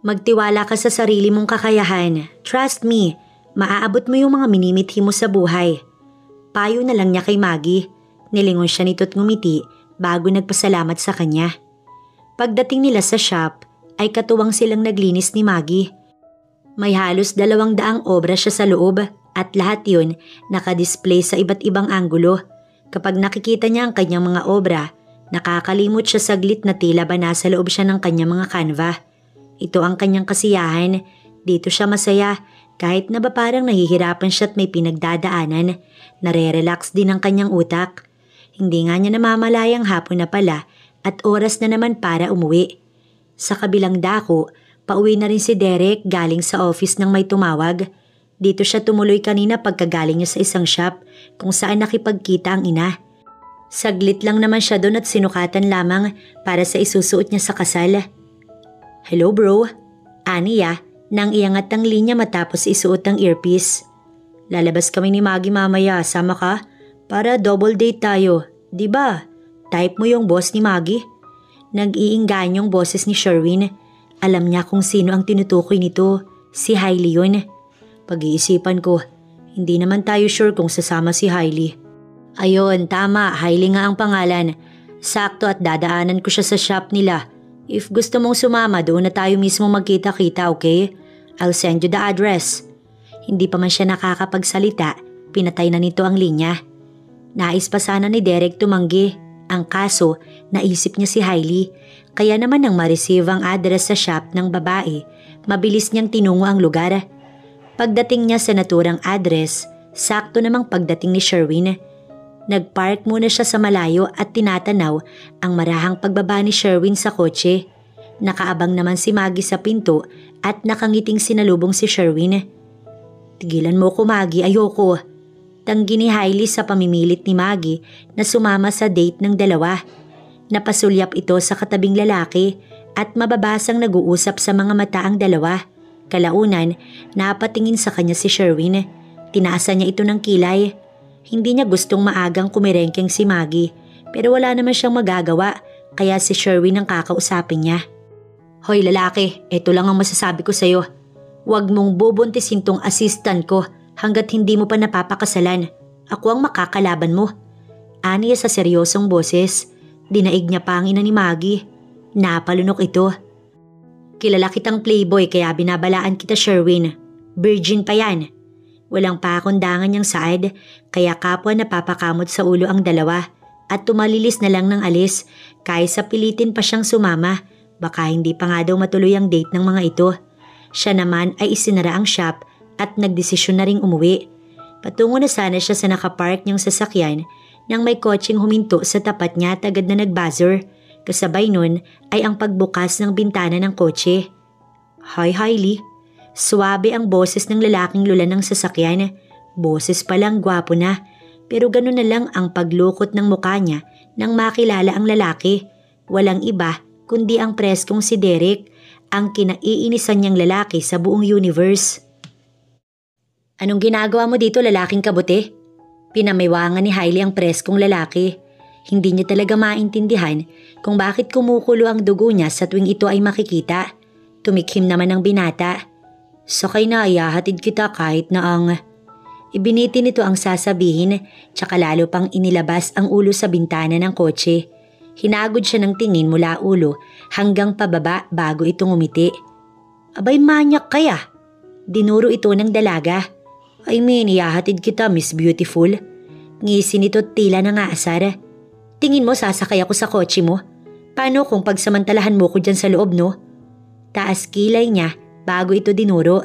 Magtiwala ka sa sarili mong kakayahan. Trust me, maaabot mo yung mga minimithi mo sa buhay. Payo na lang niya kay Maggie. Nilingon siya nito't ngumiti bago nagpasalamat sa kanya. Pagdating nila sa shop ay katuwang silang naglinis ni Maggie. May halos 200 obra siya sa loob at lahat yun nakadisplay sa iba't ibang anggulo. Kapag nakikita niya ang kanyang mga obra, nakakalimot siya saglit na tila ba nasa loob siya ng kanyang mga kanva. Ito ang kanyang kasiyahan. Dito siya masaya kahit na ba parang nahihirapan siya at may pinagdadaanan. Nare-relax din ang kanyang utak. Hindi nga niya namamalayang hapon na pala at oras na naman para umuwi. Sa kabilang dako, pauwi na rin si Derek galing sa office nang may tumawag. Dito siya tumuloy kanina pagkagaling niya sa isang shop kung saan nakipagkita ang ina. Saglit lang naman siya doon at sinukatan lamang para sa isusuot niya sa kasal. Hello bro, Aniya, nang iangat ang linya matapos isuot ang earpiece. Lalabas kami ni Maggie mamaya, sama ka? Para double date tayo, di ba? Type mo yung boss ni Maggie? Nag-iingganyong boses ni Sherwin. Alam niya kung sino ang tinutukoy nito, si Hailey yun. Pag-iisipan ko, hindi naman tayo sure kung sasama si Hailey. Ayun, tama, Hailey nga ang pangalan. Sakto at dadaanan ko siya sa shop nila. If gusto mong sumama, doon na tayo mismo magkita-kita, okay? I'll send you the address. Hindi pa man siya nakakapagsalita, pinatay na nito ang linya. Nais pa sana ni Derek tumanggi. Ang kaso, naisip niya si Hailey. Kaya naman nang ma-receive ang address sa shop ng babae, mabilis niyang tinungo ang lugar. Pagdating niya sa naturang address, sakto namang pagdating ni Sherwin. Nagpark muna siya sa malayo at tinatanaw ang marahang pagbaba ni Sherwin sa kotse. Nakaabang naman si Maggie sa pinto at nakangiting sinalubong si Sherwin. Tigilan mo ko, Maggie, ayoko. Tanggi ni Hailey sa pamimilit ni Maggie na sumama sa date ng dalawa. Napasulyap ito sa katabing lalaki at mababasang nag-uusap sa mga mata ang dalawa. Kalaunan, napatingin sa kanya si Sherwin. Tinaasan niya ito ng kilay. Hindi niya gustong maagang kumirengkeng si Maggie, pero wala naman siyang magagawa, kaya si Sherwin ang kakausapin niya. Hoy lalaki, eto lang ang masasabi ko sa'yo. Huwag mong bubuntisin tong assistant ko hanggat hindi mo pa napapakasalan. Ako ang makakalaban mo. Aniya sa seryosong boses. Dinaig niya pa ang ina ni Maggie. Napalunok ito. Kilala kitang playboy kaya binabalaan kita, Sherwin. Virgin pa yan. Walang pakundangan niyang saad, kaya kapwa napapakamot sa ulo ang dalawa at tumalilis na lang ng alis kaysa pilitin pa siyang sumama. Baka hindi pa nga daw matuloy ang date ng mga ito. Siya naman ay isinara ang shop at nagdesisyon na ring umuwi. Patungo na sana siya sa nakapark niyang sasakyan nang may kotseng huminto sa tapat niya at agad na nagbuzzer. Kasabay nun ay ang pagbukas ng bintana ng kotse. Hi Hailey. Suwabe ang boses ng lalaking lula ng sasakyan. Boses pa lang, gwapo na. Pero ganun na lang ang paglukot ng mukha niya nang makilala ang lalaki. Walang iba kundi ang preskong si Derek, ang kinaiinisan niyang lalaki sa buong universe. Anong ginagawa mo dito, lalaking kabuti? Pinamiwangan ni Hailey ang preskong lalaki. Hindi niya talaga maintindihan kung bakit kumukulo ang dugo niya sa tuwing ito ay makikita. Tumikhim naman ang binata. Sakay na, ihahatid kita kahit na ang... Ibiniti nito ang sasabihin, tsaka lalo pang inilabas ang ulo sa bintana ng kotse. Hinagod siya ng tingin mula ulo hanggang pababa bago ito ngumiti. Abay, manyak kaya? Dinuro ito ng dalaga. I mean, ihahatid kita, Miss Beautiful. Ngisi nito tila nangaasar. Tingin mo sasakay ako sa kotse mo? Paano kung pagsamantalahan mo ko dyan sa loob, no? Taas kilay niya bago ito dinuro.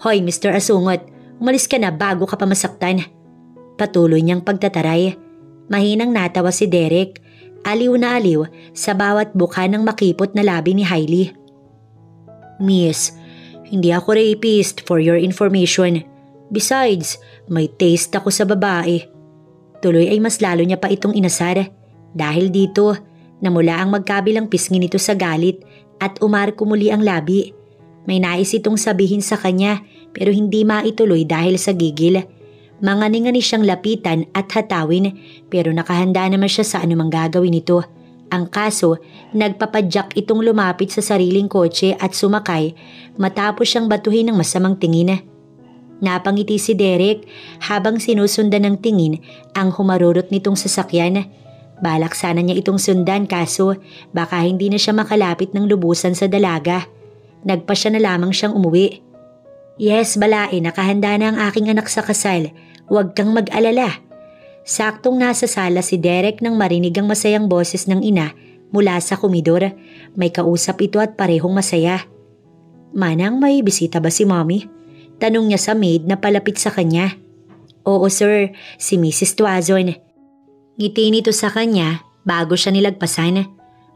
Hoy, Mr. Asungot, umalis ka na bago ka pa masaktan. Patuloy niyang pagtataray. Mahinang natawa si Derek. Aliw na aliw sa bawat bukha ng makipot na labi ni Hailey. Miss, hindi ako rapist for your information. Besides, may taste ako sa babae. Tuloy ay mas lalo niya pa itong inasar. Dahil dito, namula ang magkabilang pisngi nito sa galit at umarko muli ang labi. May nais itong sabihin sa kanya pero hindi maituloy dahil sa gigil. Mangani-ngani siyang lapitan at hatawin pero nakahanda naman siya sa anumang gagawin nito. Ang kaso, nagpapadyak itong lumapit sa sariling kotse at sumakay matapos siyang batuhin ng masamang tingin. Napangiti si Derek habang sinusundan ng tingin ang humarurot nitong sasakyan. Balak sana niya itong sundan kaso baka hindi na siya makalapit ng lubusan sa dalaga. Nagpasya na lamang siyang umuwi. Yes, balae, nakahanda na ang aking anak sa kasal. Huwag kang mag-alala. Saktong nasa sala si Derek nang marinig ang masayang boses ng ina mula sa komedor. May kausap ito at parehong masaya. Manang, may bisita ba si Mommy? Tanong niya sa maid na palapit sa kanya. Oo sir, si Mrs. Tuazon. Ngiti nito sa kanya bago siya nilagpasan.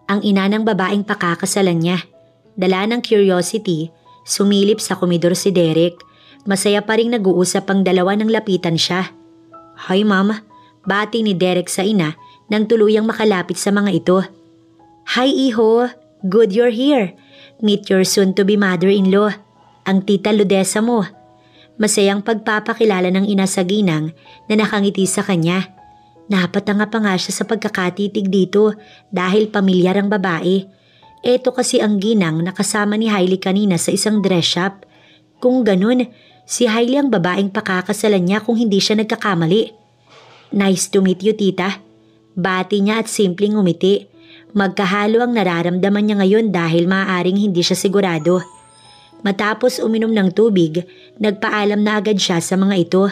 Ang ina ng babaeng pakakasalan niya. Dala ng curiosity, sumilip sa komedor si Derek. Masaya pa ring nag-uusap ang dalawa nang lapitan siya. Hi ma'am, bati ni Derek sa ina nang tuluyang makalapit sa mga ito. Hi iho, good you're here. Meet your soon-to-be mother-in-law, ang tita Ludesa mo. Masayang pagpapakilala ng ina sa ginang na nakangiti sa kanya. Napatanga pa nga siya sa pagkakatitig dito dahil pamilyar ang babae. Eto kasi ang ginang na kasama ni Hailey kanina sa isang dress shop. Kung ganun, si Hailey ang babaeng pakakasalan niya kung hindi siya nagkakamali. Nice to meet you, tita. Bati niya at simpleng umiti. Magkahalo ang nararamdaman niya ngayon dahil maaaring hindi siya sigurado. Matapos uminom ng tubig, nagpaalam na agad siya sa mga ito.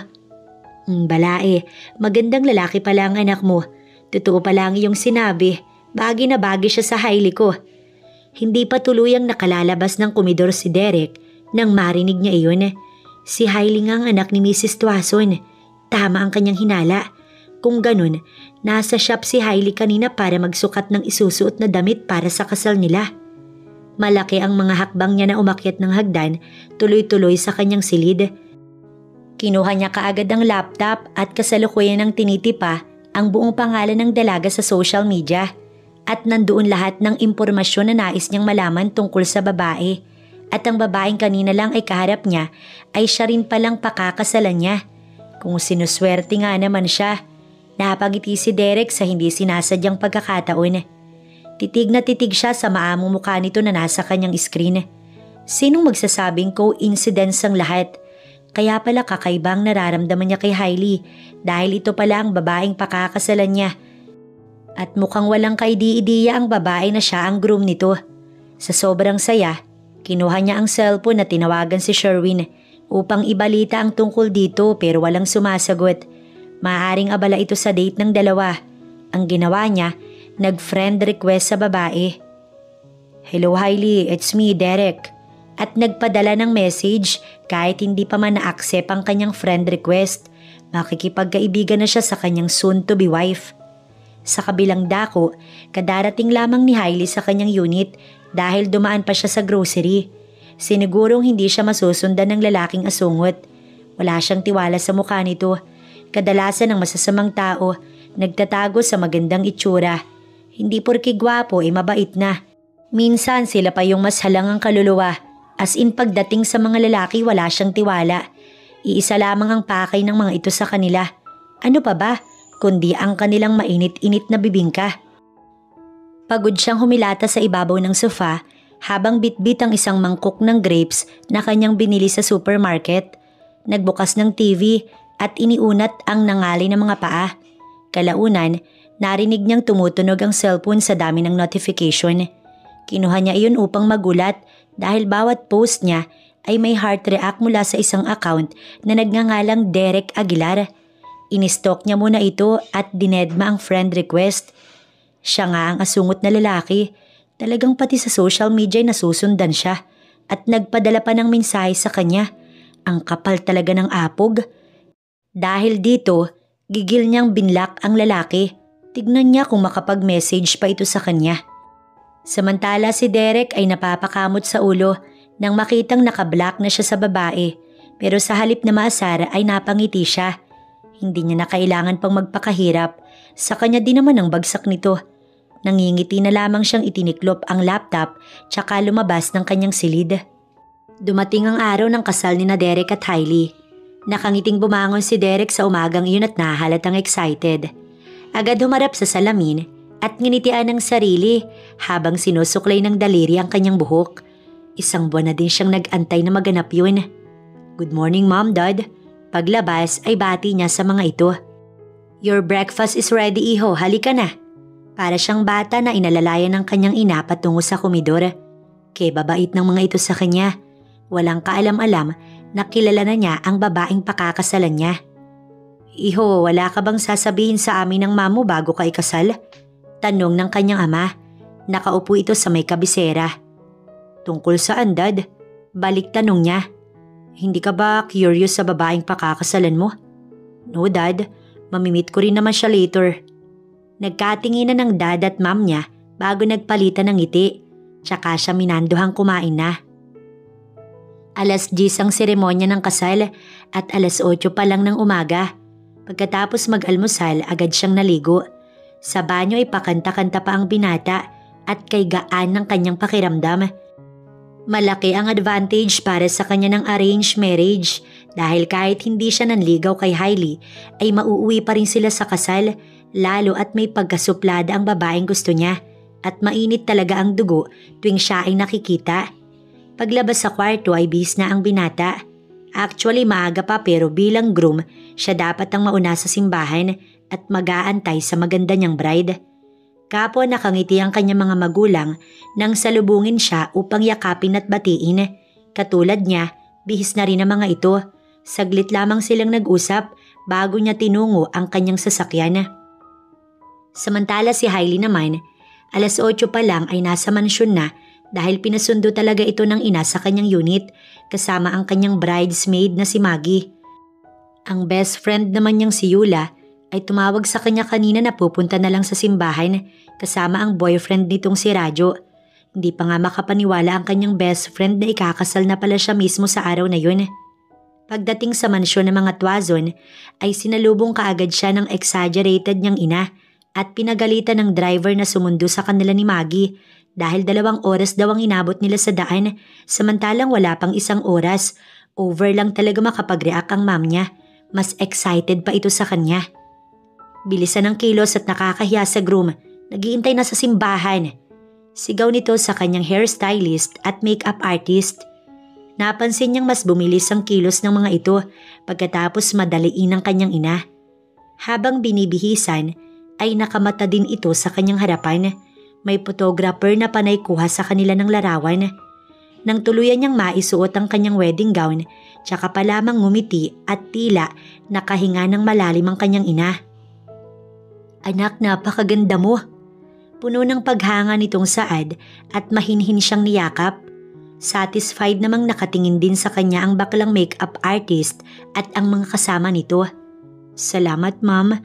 Balae, magandang lalaki pala ang anak mo. Totoo pala ang iyong sinabi. Bagay na bagay siya sa Hailey ko. Hindi pa tuluyang nakalalabas ng komedor si Derek nang marinig niya iyon. Si Hailey nga ang anak ni Mrs. Tuason. Tama ang kanyang hinala. Kung ganun, nasa shop si Hailey kanina para magsukat ng isusuot na damit para sa kasal nila. Malaki ang mga hakbang niya na umakyat ng hagdan, tuloy-tuloy sa kanyang silid. Kinuha niya kaagad ang laptop at kasalukuyan ng tinitipa ang buong pangalan ng dalaga sa social media. At nandoon lahat ng impormasyon na nais niyang malaman tungkol sa babae. At ang babaeng kanina lang ay kaharap niya ay siya rin palang pakakasalan niya. Kung sinuswerte nga naman siya. Napagiti si Derek sa hindi sinasadyang pagkakataon. Titig na titig siya sa maamong mukha nito na nasa kanyang screen. Sinong magsasabing coincidence ang lahat? Kaya pala kakaibang nararamdaman niya kay Hailey dahil ito pala ang babaeng pakakasalan niya. At mukhang walang kaidi-ideya ang babae na siya ang groom nito. Sa sobrang saya, kinuha niya ang cellphone na tinawagan si Sherwin upang ibalita ang tungkol dito pero walang sumasagot. Maaaring abala ito sa date ng dalawa. Ang ginawa niya, nag-friend request sa babae. Hello Hailey, it's me Derek. At nagpadala ng message kahit hindi pa man na-accept ang kanyang friend request. Makikipagkaibigan na siya sa kanyang soon-to-be wife. Sa kabilang dako, kadarating lamang ni Hailey sa kanyang unit dahil dumaan pa siya sa grocery. Sinigurong hindi siya masusundan ng lalaking asungot. Wala siyang tiwala sa mukha nito. Kadalasan ng masasamang tao, nagtatago sa magandang itsura. Hindi porke gwapo ay mabait na. Minsan sila pa yung mas halangang kaluluwa. As in pagdating sa mga lalaki wala siyang tiwala. Iisa lamang ang pakay ng mga ito sa kanila. Ano pa ba? Kundi ang kanilang mainit-init na bibingka. Pagod siyang humilata sa ibabaw ng sofa habang bitbit ang isang mangkok ng grapes na kanyang binili sa supermarket. Nagbukas ng TV at iniunat ang nangalay ng mga paa. Kalaunan, narinig niyang tumutunog ang cellphone sa dami ng notification. Kinuha niya iyon upang magulat dahil bawat post niya ay may heart react mula sa isang account na nagngangalang Derek Aguilar. Inistalk niya muna ito at dinedma ang friend request. Siya nga ang asungot na lalaki. Talagang pati sa social media ay nasusundan siya at nagpadala pa ng mensahe sa kanya. Ang kapal talaga ng apog. Dahil dito, gigil niyang binlock ang lalaki. Tignan niya kung makapag-message pa ito sa kanya. Samantala si Derek ay napapakamot sa ulo nang makitang nakablock na siya sa babae. Pero sa halip na maasar ay napangiti siya. Hindi niya na kailangan pang magpakahirap. Sa kanya din naman ang bagsak nito. Nangingiti na lamang siyang itiniklop ang laptop tsaka lumabas ng kanyang silid. Dumating ang araw ng kasal ni na Derek at Hailey. Nakangiting bumangon si Derek sa umagang iyon at nahalatang excited. Agad humarap sa salamin at nginitian ng sarili habang sinusuklay ng daliri ang kanyang buhok. Isang buwan na din siyang nag-antay na maganap yun. Good morning Mom, Dad. Paglabas ay bati niya sa mga ito. Your breakfast is ready, iho. Halika na. Para siyang bata na inalalayan ng kanyang ina patungo sa komedor. Kaya babait ng mga ito sa kanya. Walang kaalam-alam na kilala na niya ang babaeng pakakasalan niya. Iho, wala ka bang sasabihin sa amin ng mamo bago ka ikasal? Tanong ng kanyang ama. Nakaupo ito sa may kabisera. Tungkol saan, Dad? Balik tanong niya. Hindi ka ba curious sa babaeng pakakasalan mo? No, Dad. Mamimit ko rin naman siya later. Nagkatinginan ng dad at mom niya bago nagpalitan ng ngiti. Tsaka siya minanduhang kumain na. 10:00 ang seremonya ng kasal at 8:00 pa lang ng umaga. Pagkatapos mag-almusal, agad siyang naligo. Sa banyo ay pakanta-kanta pa ang binata at kay gaan ng kanyang pakiramdam. Malaki ang advantage para sa kanya ng arranged marriage dahil kahit hindi siya nanligaw kay Hailey ay mauuwi pa rin sila sa kasal lalo at may pagkasuplada ang babaeng gusto niya at mainit talaga ang dugo tuwing siya ay nakikita. Paglabas sa kwarto ay bis na ang binata. Actually maaga pa pero bilang groom siya dapat ang mauna sa simbahan at mag-aantay sa maganda niyang bride. Kapwa nakangiti ang kanyang mga magulang nang salubungin siya upang yakapin at batiin. Katulad niya, bihis na rin ang mga ito. Saglit lamang silang nag-usap bago niya tinungo ang kanyang sasakyan. Samantala si Hailey naman, alas 8 pa lang ay nasa mansyon na dahil pinasundo talaga ito ng ina sa kanyang unit kasama ang kanyang bridesmaid na si Maggie. Ang best friend naman niyang si Yula ay tumawag sa kanya kanina na pupunta na lang sa simbahan kasama ang boyfriend nitong si Radyo. Hindi pa nga makapaniwala ang kanyang best friend na ikakasal na pala siya mismo sa araw na yun. Pagdating sa mansyon ng mga Tuazon ay sinalubong kaagad siya ng exaggerated niyang ina at pinagalitan ng driver na sumundo sa kanila ni Maggie dahil 2 oras daw ang inabot nila sa daan samantalang wala pang 1 oras. Over lang talaga makapag-react ang mom niya. Mas excited pa ito sa kanya. Bilisan ng kilos at nakakahiya sa groom. Naghihintay na sa simbahan. Sigaw nito sa kanyang hairstylist at makeup artist. Napansin niyang mas bumilis ang kilos ng mga ito pagkatapos madaliin ng kanyang ina. Habang binibihisan ay nakamata din ito sa kanyang harapan. May photographer na panay kuha sa kanila ng larawan. Nang tuluyan niyang maisuot ang kanyang wedding gown, tsaka pa lamang ngumiti at tila nakahinga ng malalim ang kanyang ina. Anak, napakaganda mo. Puno ng paghanga nitong Saad at mahinhin siyang niyakap. Satisfied namang nakatingin din sa kanya ang baklang makeup artist at ang mga kasama nito. Salamat, ma'am.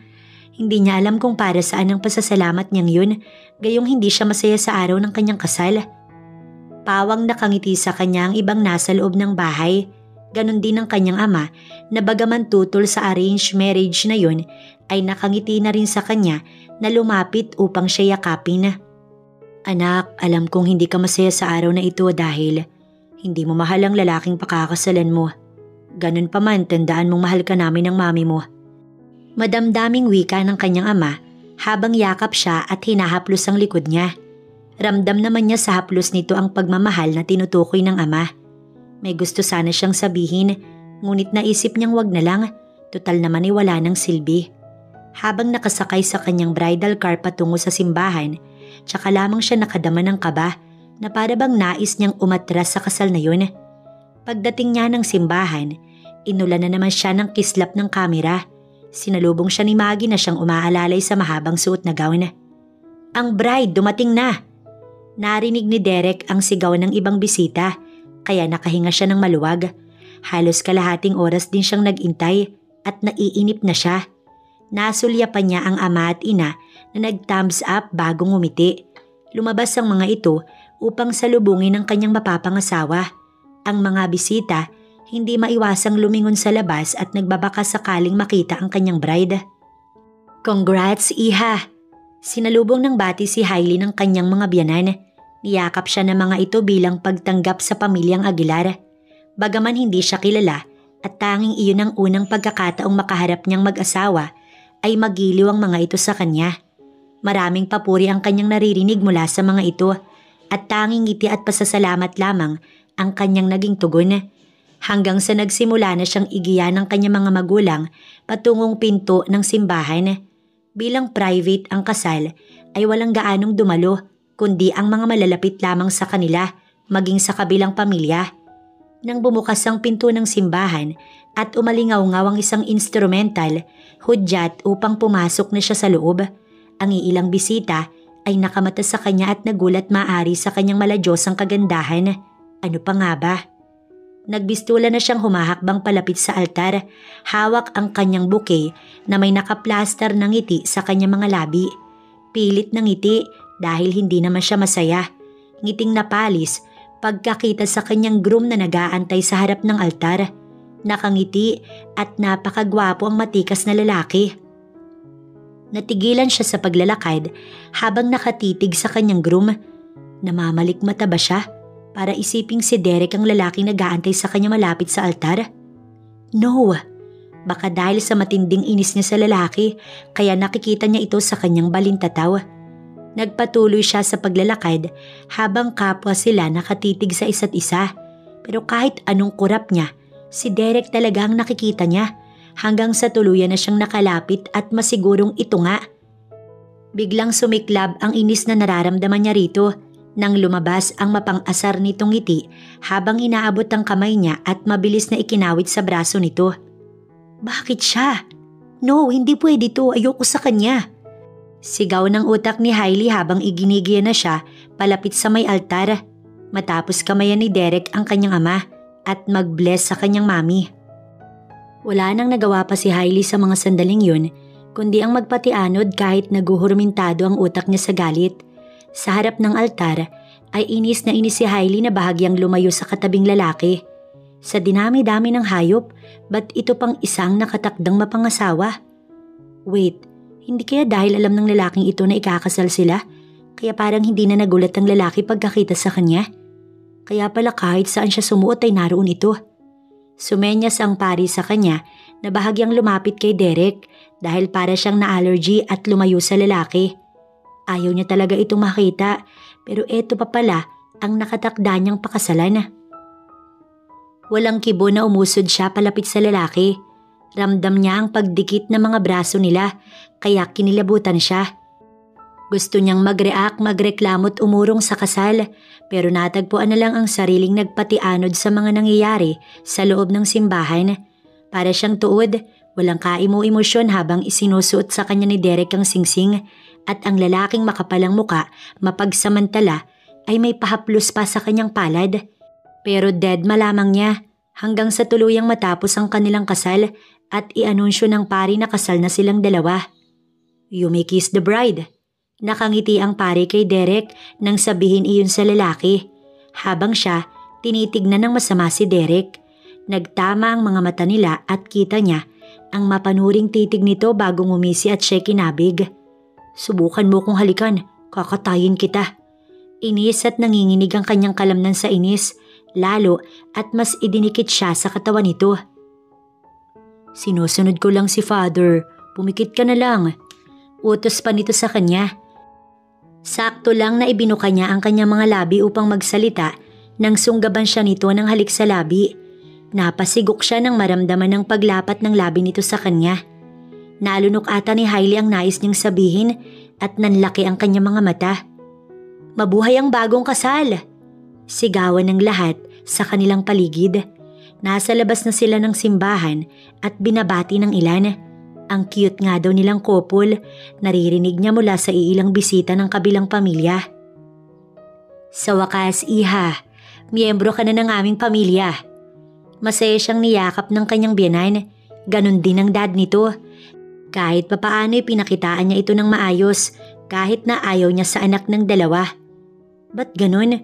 Hindi niya alam kung para saan ang pasasalamat niyang yun, gayong hindi siya masaya sa araw ng kanyang kasal. Pawang nakangiti sa kanya ang ibang nasa loob ng bahay. Ganon din ang kanyang ama na bagaman tutol sa arranged marriage na yun ay nakangiti na rin sa kanya na lumapit upang siya yakapin. Anak, alam kong hindi ka masaya sa araw na ito dahil hindi mo mahal ang lalaking pakakasalan mo. Ganon pa man, tandaan mong mahal ka namin ng mami mo. Madamdaming wika ng kanyang ama habang yakap siya at hinahaplos ang likod niya. Ramdam naman niya sa haplos nito ang pagmamahal na tinutukoy ng ama. May gusto sana siyang sabihin, ngunit naisip niyang wag na lang, total naman ay wala ng silbi. Habang nakasakay sa kanyang bridal car patungo sa simbahan, tsaka lamang siya nakadama ng kaba na para bang nais niyang umatras sa kasal na yun. Pagdating niya ng simbahan, inulan na naman siya ng kislap ng kamera. Sinalubong siya ni Maggie na siyang umaalalay sa mahabang suot na gown. Ang bride, dumating na! Narinig ni Derek ang sigaw ng ibang bisita, kaya nakahinga siya ng maluwag. Halos kalahating oras din siyang nag-intay at naiinip na siya. Nasulyapan niya ang ama at ina na nag-thumbs up bago ngumiti. Lumabas ang mga ito upang salubungin ang kanyang mapapangasawa. Ang mga bisita hindi maiwasang lumingon sa labas at nagbabaka sakaling makita ang kanyang bride. Congrats, iha! Sinalubong ng bati si Hailey ng kanyang mga biyanan. Niyakap siya ng mga ito bilang pagtanggap sa pamilyang Aguilar. Bagaman hindi siya kilala at tanging iyon ang unang pagkakataong makaharap niyang mag-asawa, ay magiliw ang mga ito sa kanya. Maraming papuri ang kanyang naririnig mula sa mga ito at tanging ngiti at pasasalamat lamang ang kanyang naging tugon. Hanggang sa nagsimula na siyang igiya ng kanyang mga magulang patungong pinto ng simbahan. Bilang private ang kasal ay walang gaanong dumalo kundi ang mga malalapit lamang sa kanila maging sa kabilang pamilya. Nang bumukas ang pinto ng simbahan at umalingaw-ngaw ang isang instrumental, hudyat upang pumasok na siya sa loob, ang iilang bisita ay nakamata sa kanya at nagulat maari sa kanyang maladyosang kagandahan. Ano pa nga ba? Nagbistula na siyang humahakbang palapit sa altar, hawak ang kanyang bouquet na may nakaplaster ng ngiti sa kanyang mga labi. Pilit ng ngiti dahil hindi naman siya masaya. Ngiting napalis pagkakita sa kanyang groom na nag-aantay sa harap ng altar. Nakangiti at napakagwapo ang matikas na lalaki. Natigilan siya sa paglalakad habang nakatitig sa kanyang groom. Namamalikmata ba siya? Para isiping si Derek ang lalaking nag-aantay sa kanya malapit sa altar? No, baka dahil sa matinding inis niya sa lalaki kaya nakikita niya ito sa kanyang balintataw. Nagpatuloy siya sa paglalakad habang kapwa sila nakatitig sa isa't isa. Pero kahit anong kurap niya, si Derek talaga ang nakikita niya hanggang sa tuluyan na siyang nakalapit at masigurong ito nga. Biglang sumiklab ang inis na nararamdaman niya rito nang lumabas ang mapang-asar nitong ngiti habang inaabot ang kamay niya at mabilis na ikinawit sa braso nito. Bakit siya? No, hindi pwede to. Ayoko sa kanya. Sigaw ng utak ni Hailey habang iginigiya na siya palapit sa may altar matapos kamayan ni Derek ang kanyang ama at mag-bless sa kanyang mami. Wala nang nagawa pa si Hailey sa mga sandaling yun kundi ang magpatianod kahit naguhurmintado ang utak niya sa galit. Sa harap ng altar ay inis na inis si Hailey na bahagyang lumayo sa katabing lalaki. Sa dinami-dami ng hayop, ba't ito pang isang nakatakdang mapangasawa? Wait, hindi kaya dahil alam ng lalaking ito na ikakasal sila? Kaya parang hindi na nagulat ang lalaki pagkakita sa kanya? Kaya pala kahit saan siya sumuot ay naroon ito. Sumenyas ang pari sa kanya na bahagyang lumapit kay Derek dahil para siyang na-allergy at lumayo sa lalaki. Ayaw niya talaga itong makita pero eto pa pala ang nakatakda niyang pakasalan. Walang kibo na umusod siya palapit sa lalaki. Ramdam niya ang pagdikit ng mga braso nila kaya kinilabutan siya. Gusto niyang mag-react, magreklamo't umurong sa kasal pero natagpuan na lang ang sariling nagpatianod sa mga nangyayari sa loob ng simbahan. Para siyang tuod, walang kaimo-emosyon habang isinusuot sa kanya ni Derek ang singsing at ang lalaking makapalang muka mapagsamantala ay may pahaplos pa sa kanyang palad. Pero dead malamang niya hanggang sa tuluyang matapos ang kanilang kasal at i-anunsyo ng pari na kasal na silang dalawa. You may kiss the bride. Nakangiti ang pari kay Derek nang sabihin iyon sa lalaki. Habang siya, tinitignan ng masama si Derek. Nagtama ang mga mata nila at kita niya ang mapanuring titig nito bago ngumisi at siya kinabig. Subukan mo kong halikan, kakatayin kita. Inis at nanginginig ang kanyang kalamnan sa inis, lalo at mas idinikit siya sa katawan nito. Sinusunod ko lang si Father, pumikit ka na lang. Utos pa nito sa kanya. Sakto lang na ibinuka niya ang kanyang mga labi upang magsalita nang sunggaban siya nito ng halik sa labi. Napasigok siya nang maramdaman ng paglapat ng labi nito sa kanya. Nalunok ata ni Hailey ang nais niyang sabihin at nanlaki ang kanyang mga mata. Mabuhay ang bagong kasal! Sigawan ng lahat sa kanilang paligid. Nasa labas na sila ng simbahan at binabati ng ilan. Ang cute nga daw nilang couple, naririnig niya mula sa iilang bisita ng kabilang pamilya. Sa wakas, iha, miyembro ka na ng aming pamilya. Masaya siyang niyakap ng kanyang biyanan, ganun din ang dad nito. Kahit papaano'y pinakitaan niya ito ng maayos, kahit na ayaw niya sa anak ng dalawa. Ba't ganun?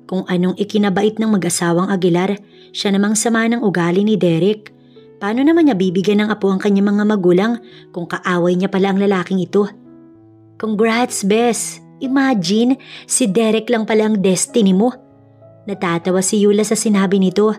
Kung anong ikinabait ng mag-asawang Aguilar, siya namang sama ng ugali ni Derek. Paano naman niya bibigyan ng apo ang kanyang mga magulang kung kaaway niya pala ang lalaking ito? Congrats, Bes! Imagine, si Derek lang pala ang destiny mo. Natatawa si Yula sa sinabi nito.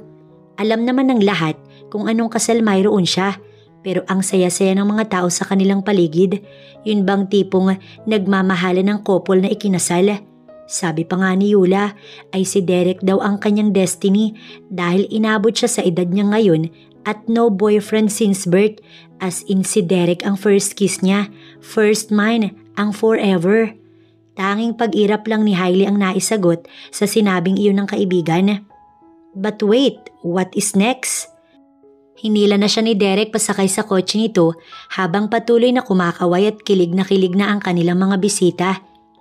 Alam naman ng lahat kung anong kasal mayroon siya, pero ang saya-saya ng mga tao sa kanilang paligid, yun bang tipong nagmamahalan ng couple na ikinasal? Sabi pa nga ni Yula ay si Derek daw ang kanyang destiny dahil inabot siya sa edad niya ngayon at no boyfriend since birth, as in si Derek ang first kiss niya, first mine, ang forever. Tanging pag-irap lang ni Hailey ang naisagot sa sinabing iyon ng kaibigan. But wait, what is next? Hinila na siya ni Derek pasakay sa kotse nito habang patuloy na kumakaway at kilig na ang kanilang mga bisita,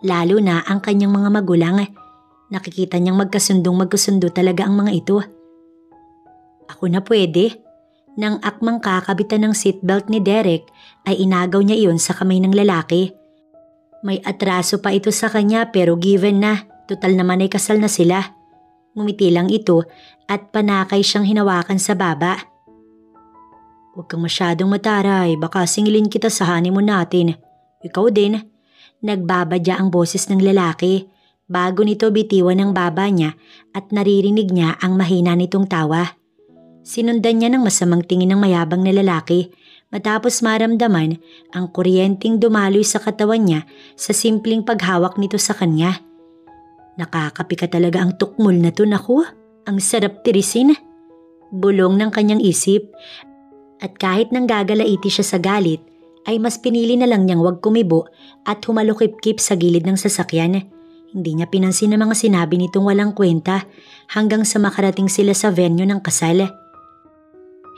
lalo na ang kanyang mga magulang. Nakikita niyang magkasundo talaga ang mga ito. Ako na pwede. Nang akmang kakabitan ng seatbelt ni Derek ay inagaw niya iyon sa kamay ng lalaki. May atraso pa ito sa kanya pero given na, total naman ay kasal na sila. Ngumiti lang ito at panakay siyang hinawakan sa baba. Huwag kang masyadong mataray, baka singilin kita sa honeymoon natin. Ikaw din. Nagbabadya ang boses ng lalaki bago nito bitiwan ng baba niya at naririnig niya ang mahina nitong tawa. Sinundan niya ng masamang tingin ng mayabang na lalaki matapos maramdaman ang kuryenteng dumaloy sa katawan niya sa simpleng paghawak nito sa kanya. Nakakapika talaga ang tukmol na to, naku, ang sarap tirisin. Bulong ng kanyang isip at kahit nang gagalaiti siya sa galit ay mas pinili na lang niyang wag kumibo at humalukip-kip sa gilid ng sasakyan. Hindi niya pinansin ang mga sinabi nitong walang kwenta hanggang sa makarating sila sa venue ng kasal.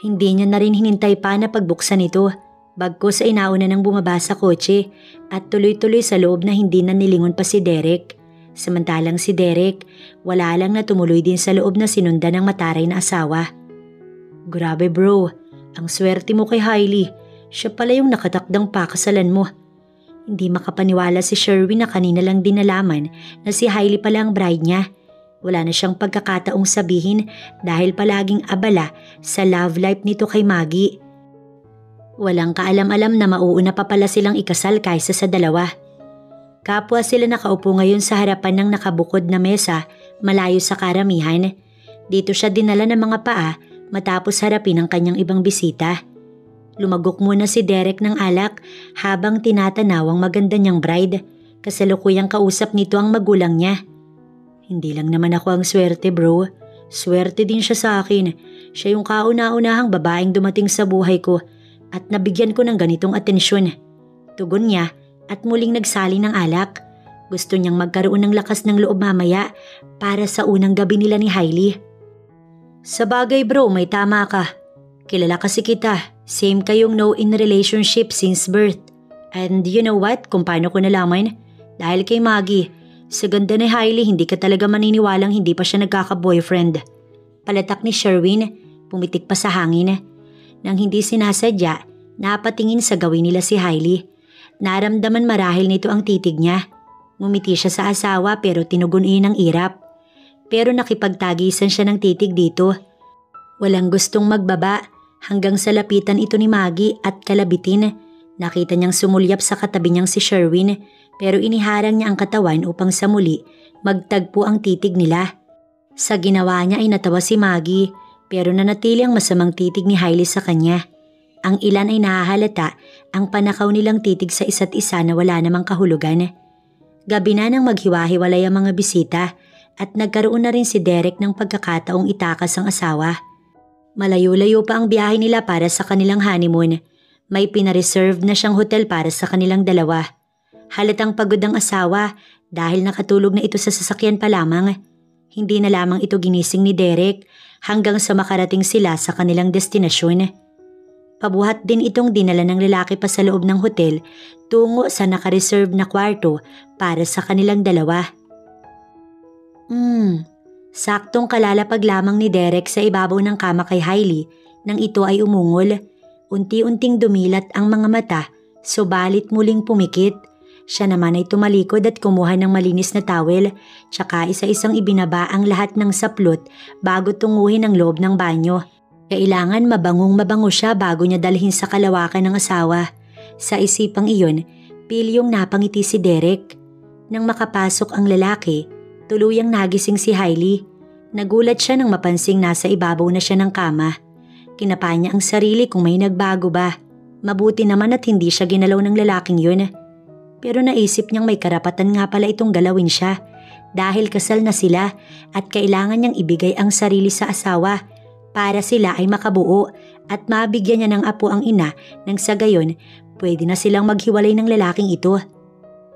Hindi niya na rin hinintay pa na pagbuksan ito, bagkus ay nauna nang bumaba sa kotse at tuloy-tuloy sa loob na hindi na nilingon pa si Derek. Samantalang si Derek, wala lang na tumuloy din sa loob na sinundan ng mataray na asawa. Grabe bro, ang swerte mo kay Hailey. Siya pala yung nakatakdang pakasalan mo. Hindi makapaniwala si Sherwin na kanina lang din nalaman na si Hailey pala ang bride niya. Wala na siyang pagkakataong sabihin dahil palaging abala sa love life nito kay Maggie. Walang kaalam-alam na mauuna pa pala silang ikasal kaysa sa dalawa. Kapwa sila nakaupo ngayon sa harapan ng nakabukod na mesa malayo sa karamihan. Dito siya dinala ng mga paa matapos harapin ang kanyang ibang bisita. Lumagok muna si Derek ng alak habang tinatanaw ang maganda niyang bride. Kasalukuyang kausap nito ang magulang niya. Hindi lang naman ako ang swerte bro. Swerte din siya sa akin. Siya yung kauna-unahang babaeng dumating sa buhay ko at nabigyan ko ng ganitong atensyon. Tugon niya at muling nagsali ng alak. Gusto niyang magkaroon ng lakas ng loob mamaya para sa unang gabi nila ni Hailey. Sa bagay bro, may tama ka. Kilala kasi kita. Same kayong no in relationship since birth. And you know what? Kung paano ko nalaman? Dahil kay Maggie. Sa ganda ni Hailey, hindi ka talaga maniniwalang hindi pa siya nagkaka-boyfriend. Palatak ni Sherwin, pumitik pa sa hangin. Nang hindi sinasadya, napatingin sa gawin nila si Hailey. Naramdaman marahil nito ang titig niya. Ngumiti siya sa asawa pero tinugunin ng irap. Pero nakipagtagisan siya ng titig dito. Walang gustong magbaba hanggang sa lapitan ito ni Maggie at kalabitin. Nakita niyang sumulyap sa katabi niyang si Sherwin pero iniharang niya ang katawan upang sa muli magtagpo ang titig nila. Sa ginawa niya ay natawa si Maggie pero nanatili ang masamang titig ni Hailey sa kanya. Ang ilan ay nahahalata ang panakaw nilang titig sa isa't isa na wala namang kahulugan. Gabi na nang maghiwa-hiwalay ang mga bisita at nagkaroon na rin si Derek ng pagkakataong itakas ang asawa. Malayo-layo pa ang biyahe nila para sa kanilang honeymoon. May pinareserve na siyang hotel para sa kanilang dalawa. Halatang pagod ang asawa dahil nakatulog na ito sa sasakyan pa lamang. Hindi na lamang ito ginising ni Derek hanggang sa makarating sila sa kanilang destinasyon. Pabuhat din itong dinala ng lalaki pa sa loob ng hotel tungo sa nakareserve na kwarto para sa kanilang dalawa. Saktong kalalapag lamang ni Derek sa ibabaw ng kama kay Hailey nang ito ay umungol. Unti-unting dumilat ang mga mata, subalit muling pumikit. Siya naman ay tumalikod at kumuha ng malinis na towel, tsaka isa-isang ibinaba ang lahat ng saplot bago tunguhin ang loob ng banyo. Kailangan mabangong-mabango siya bago niya dalhin sa kalawakan ng asawa. Sa isipang iyon, pilyong napangiti si Derek. Nang makapasok ang lalaki, tuluyang nagising si Hailey. Nagulat siya nang mapansing nasa ibabaw na siya ng kama. Kinapa niya ang sarili kung may nagbago ba. Mabuti naman at hindi siya ginalaw ng lalaking yun. Pero naisip niyang may karapatan nga pala itong galawin siya dahil kasal na sila at kailangan niyang ibigay ang sarili sa asawa para sila ay makabuo at mabigyan niya ng apo ang ina nang sa gayon pwede na silang maghiwalay ng lalaking ito.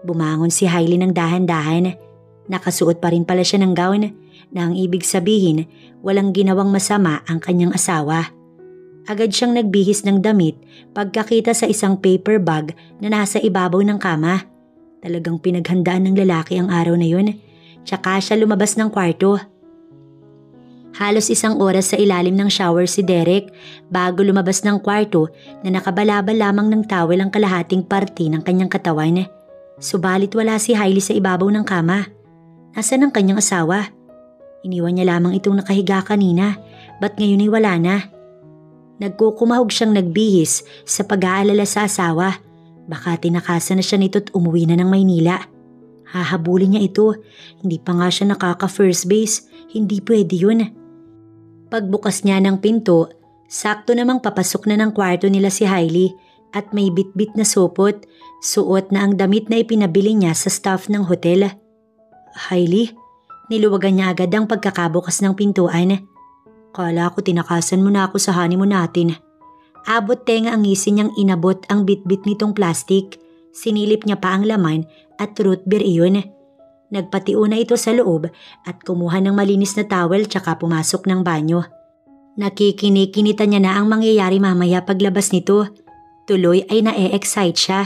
Bumangon si Hailey ng dahan-dahan. Nakasuot pa rin pala siya ng gown na ang ibig sabihin walang ginawang masama ang kanyang asawa. Agad siyang nagbihis ng damit pagkakita sa isang paper bag na nasa ibabaw ng kama. Talagang pinaghandaan ng lalaki ang araw na yun. Tsaka siya lumabas ng kwarto. Halos 1 oras sa ilalim ng shower si Derek bago lumabas ng kwarto na nakabalabal lamang ng towel ang kalahating parte ng kanyang katawan. Subalit wala si Hailey sa ibabaw ng kama. Nasaan ang kanyang asawa? Iniwan niya lamang itong nakahiga kanina. Ba't ngayon ay wala na? Nagkukumahog siyang nagbihis sa pag-aalala sa asawa. Baka tinakasan na siya nito at umuwi na ng Maynila. Hahabulin niya ito. Hindi pa nga siya nakaka-first base. Hindi pwede yun. Pagbukas niya ng pinto, sakto namang papasok na ng kwarto nila si Hailey at may bitbit na supot, suot na ang damit na ipinabili niya sa staff ng hotel. Hailey, niluwagan niya agad ang pagkakabukas ng pintuan. Kala ko tinakasan mo na ako sa honeymoon natin. Abot tenga ang ngisi niyang inabot ang bitbit nitong plastik. Sinilip niya pa ang laman at root beer iyon. Nagpatiuna ito sa loob at kumuha ng malinis na towel tsaka pumasok ng banyo. Nakikinikinita niya na ang mangyayari mamaya paglabas nito. Tuloy ay na-e-excite siya.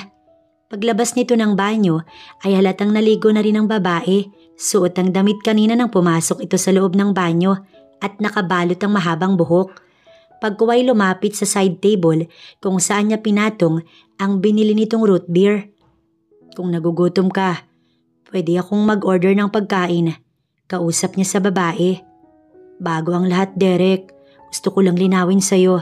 Paglabas nito ng banyo ay halatang naligo na rin ang babae. Suot ang damit kanina nang pumasok ito sa loob ng banyo at nakabalot ang mahabang buhok. Pagkuway lumapit sa side table kung saan niya pinatong ang binili nitong root beer. Kung nagugutom ka, pwede akong mag-order ng pagkain. Kausap niya sa babae. Bago ang lahat, Derek, gusto ko lang linawin sa'yo.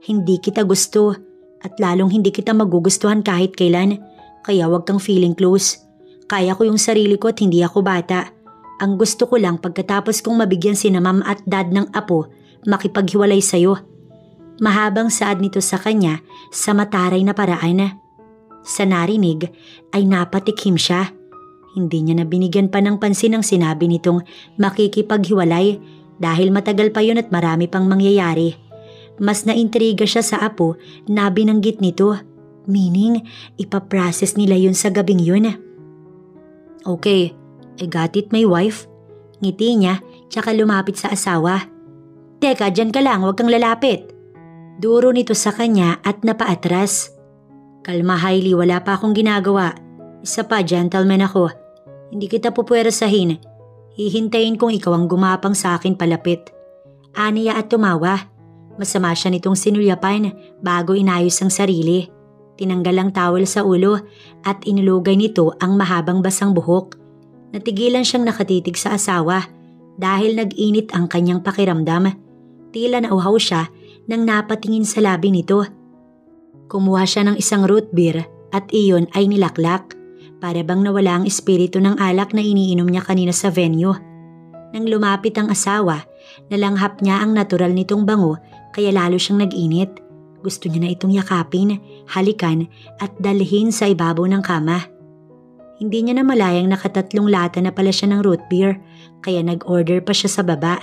Hindi kita gusto at lalong hindi kita magugustuhan kahit kailan. Kaya wag kang feeling close. Kaya ko yung sarili ko at hindi ako bata. Ang gusto ko lang pagkatapos kong mabigyan sina ma'am at dad ng apo, makipaghiwalay sa'yo. Mahabang saad nito sa kanya sa mataray na paraan. Sa narinig ay napatikhim siya. Hindi niya na binigyan pa ng pansin ang sinabi nitong makikipaghiwalay dahil matagal pa yun at marami pang mangyayari. Mas naintriga siya sa apo na binanggit nito. Meaning, ipaprocess nila yun sa gabing yun. Okay, I got it my wife. Ngiti niya tsaka lumapit sa asawa. Teka, dyan ka lang, huwag kang lalapit. Duro nito sa kanya at napaatras. Kalma Hailey, wala pa akong ginagawa. Isa pa, gentleman ako. Hindi kita pupwersahin. Hihintayin kong ikaw ang gumapang sa akin palapit. Aniya at tumawa. Masama siya nitong sinulyapan bago inayos ang sarili. Tinanggal ang towel sa ulo at inilugay nito ang mahabang basang buhok. Natigilan siyang nakatitig sa asawa dahil nag-init ang kanyang pakiramdam. Tila nauhaw siya nang napatingin sa labi nito. Kumuha siya ng isang root beer at iyon ay nilaklak. Para bang nawala ang espiritu ng alak na iniinom niya kanina sa venue. Nang lumapit ang asawa, nalanghap niya ang natural nitong bango kaya lalo siyang nag-init. Gusto niya na itong yakapin, halikan at dalhin sa ibabaw ng kama. Hindi niya na malayang nakatatlong lata na pala siya ng root beer kaya nag-order pa siya sa baba.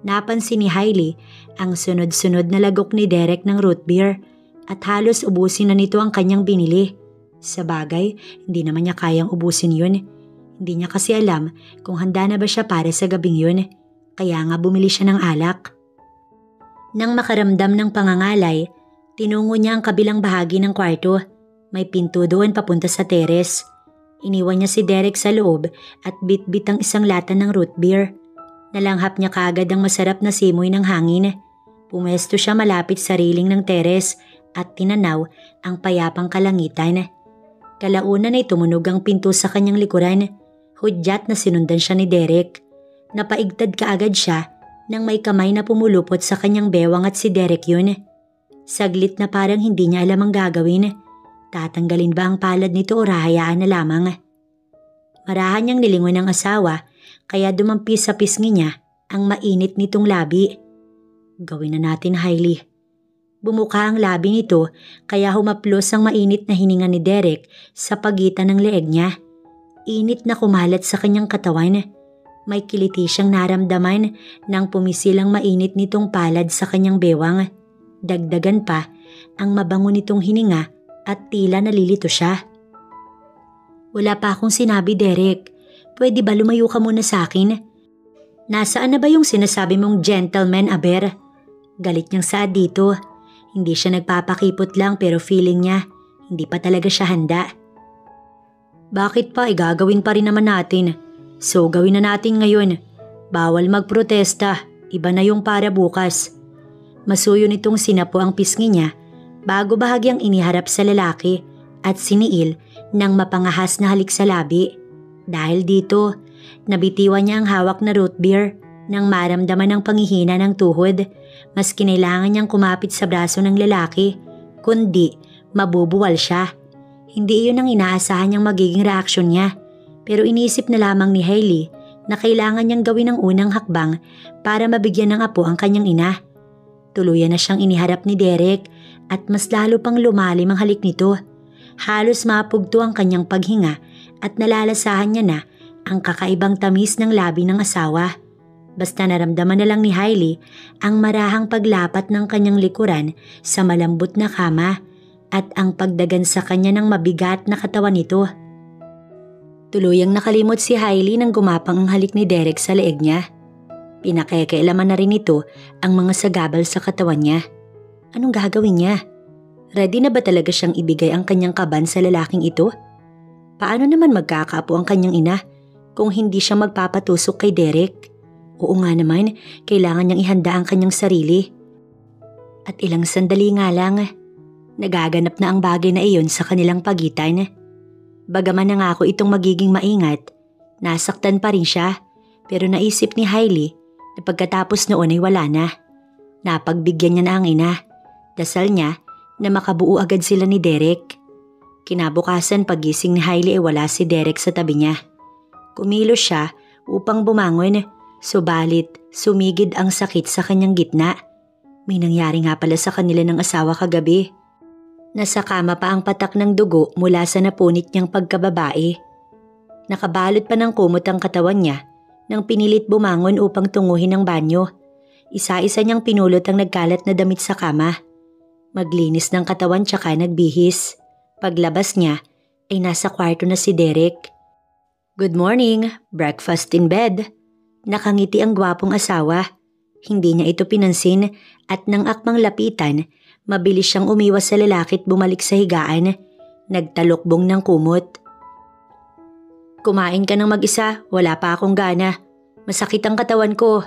Napansin ni Hailey ang sunod-sunod na lagok ni Derek ng root beer at halos ubusin na nito ang kanyang binili. Sa bagay, hindi naman niya kayang ubusin yun. Hindi niya kasi alam kung handa na ba siya para sa gabing yun, kaya nga bumili siya ng alak. Nang makaramdam ng pangangalay, tinungo niya ang kabilang bahagi ng kwarto. May pinto doon papunta sa teres. Iniwan niya si Derek sa loob at bit-bit ang isang lata ng root beer. Nalanghap niya kaagad ang masarap na simoy ng hangin. Pumesto siya malapit sa railing ng teres at tinanaw ang payapang kalangitan. Kalaunan ay tumunog ang pinto sa kanyang likuran. Hudyat na sinundan siya ni Derek. Napaigtad kaagad siya nang may kamay na pumulupot sa kanyang bewang at si Derek yun. Saglit na parang hindi niya alam ang gagawin. Tatanggalin ba ang palad nito o rahayaan na lamang? Marahan niyang nilingon ng asawa kaya dumampi sa pisngi niya ang mainit nitong labi. Gawin na natin, Hailey. Bumuka ang labi nito kaya humaplos ang mainit na hininga ni Derek sa pagitan ng leeg niya. Init na kumalat sa kanyang katawan. May kiliti siyang naramdaman nang pumisil ang mainit nitong palad sa kanyang bewang. Dagdagan pa ang mabango nitong hininga at tila nalilito siya. Wala pa akong sinabi, Derek. Pwede ba lumayo ka muna sa akin? Nasaan na ba yung sinasabi mong gentleman, Aber? Galit niyang saad dito. Hindi siya nagpapakipot lang pero feeling niya hindi pa talaga siya handa. Bakit pa? Gagawin pa rin naman natin. So gawin na natin ngayon. Bawal magprotesta. Iba na yung para bukas. Masuyo nitong sinapo ang pisngi niya bago bahagyang iniharap sa lalaki at siniil ng mapangahas na halik sa labi. Dahil dito, nabitiwan niya ang hawak na root beer nang maramdaman ang panghihina ng tuhod. Mas kinailangan niyang kumapit sa braso ng lalaki, kundi mabubuwal siya. Hindi iyon ang inaasahan niyang magiging reaksyon niya, pero inisip na lamang ni Hailey na kailangan niyang gawin ang unang hakbang para mabigyan ng apo ang kanyang ina. Tuluyan na siyang iniharap ni Derek at mas lalo pang lumalim ang halik nito. Halos mapugto ang kanyang paghinga at nalalasahan niya na ang kakaibang tamis ng labi ng asawa. Basta naramdaman na lang ni Hailey ang marahang paglapat ng kanyang likuran sa malambot na kama at ang pagdagan sa kanya ng mabigat na katawan nito. Tuluyang nakalimot si Hailey nang gumapang ang halik ni Derek sa leeg niya. Pinakikialaman na rin ito ang mga sagabal sa katawan niya. Anong gagawin niya? Ready na ba talaga siyang ibigay ang kanyang kaban sa lalaking ito? Paano naman magkakaapo ang kanyang ina kung hindi siya magpapatusok kay Derek? Oo nga naman, kailangan niyang ihanda ang kanyang sarili. At ilang sandali nga lang, nagaganap na ang bagay na iyon sa kanilang pagitan. Bagaman nangako itong magiging maingat, nasaktan pa rin siya, pero naisip ni Hailey na pagkatapos noon ay wala na. Napagbigyan niya na ang ina. Dasal niya na makabuo agad sila ni Derek. Kinabukasan pagising ni Hailey ay wala si Derek sa tabi niya. Kumilos siya upang bumangon, subalit sumigid ang sakit sa kanyang gitna. May nangyari nga pala sa kanila ng asawa kagabi. Nasa kama pa ang patak ng dugo mula sa napunit niyang pagkababae. Nakabalot pa ng kumot ang katawan niya nang pinilit bumangon upang tunguhin ang banyo. Isa-isa niyang pinulot ang nagkalat na damit sa kama. Maglinis ng katawan tsaka nagbihis. Paglabas niya ay nasa kwarto na si Derek. Good morning, breakfast in bed. Nakangiti ang gwapong asawa. Hindi niya ito pinansin at nang akmang lapitan, mabilis siyang umiwas sa lalaki at bumalik sa higaan. Nagtalokbong ng kumot. Kumain ka ng mag-isa, wala pa akong gana. Masakit ang katawan ko.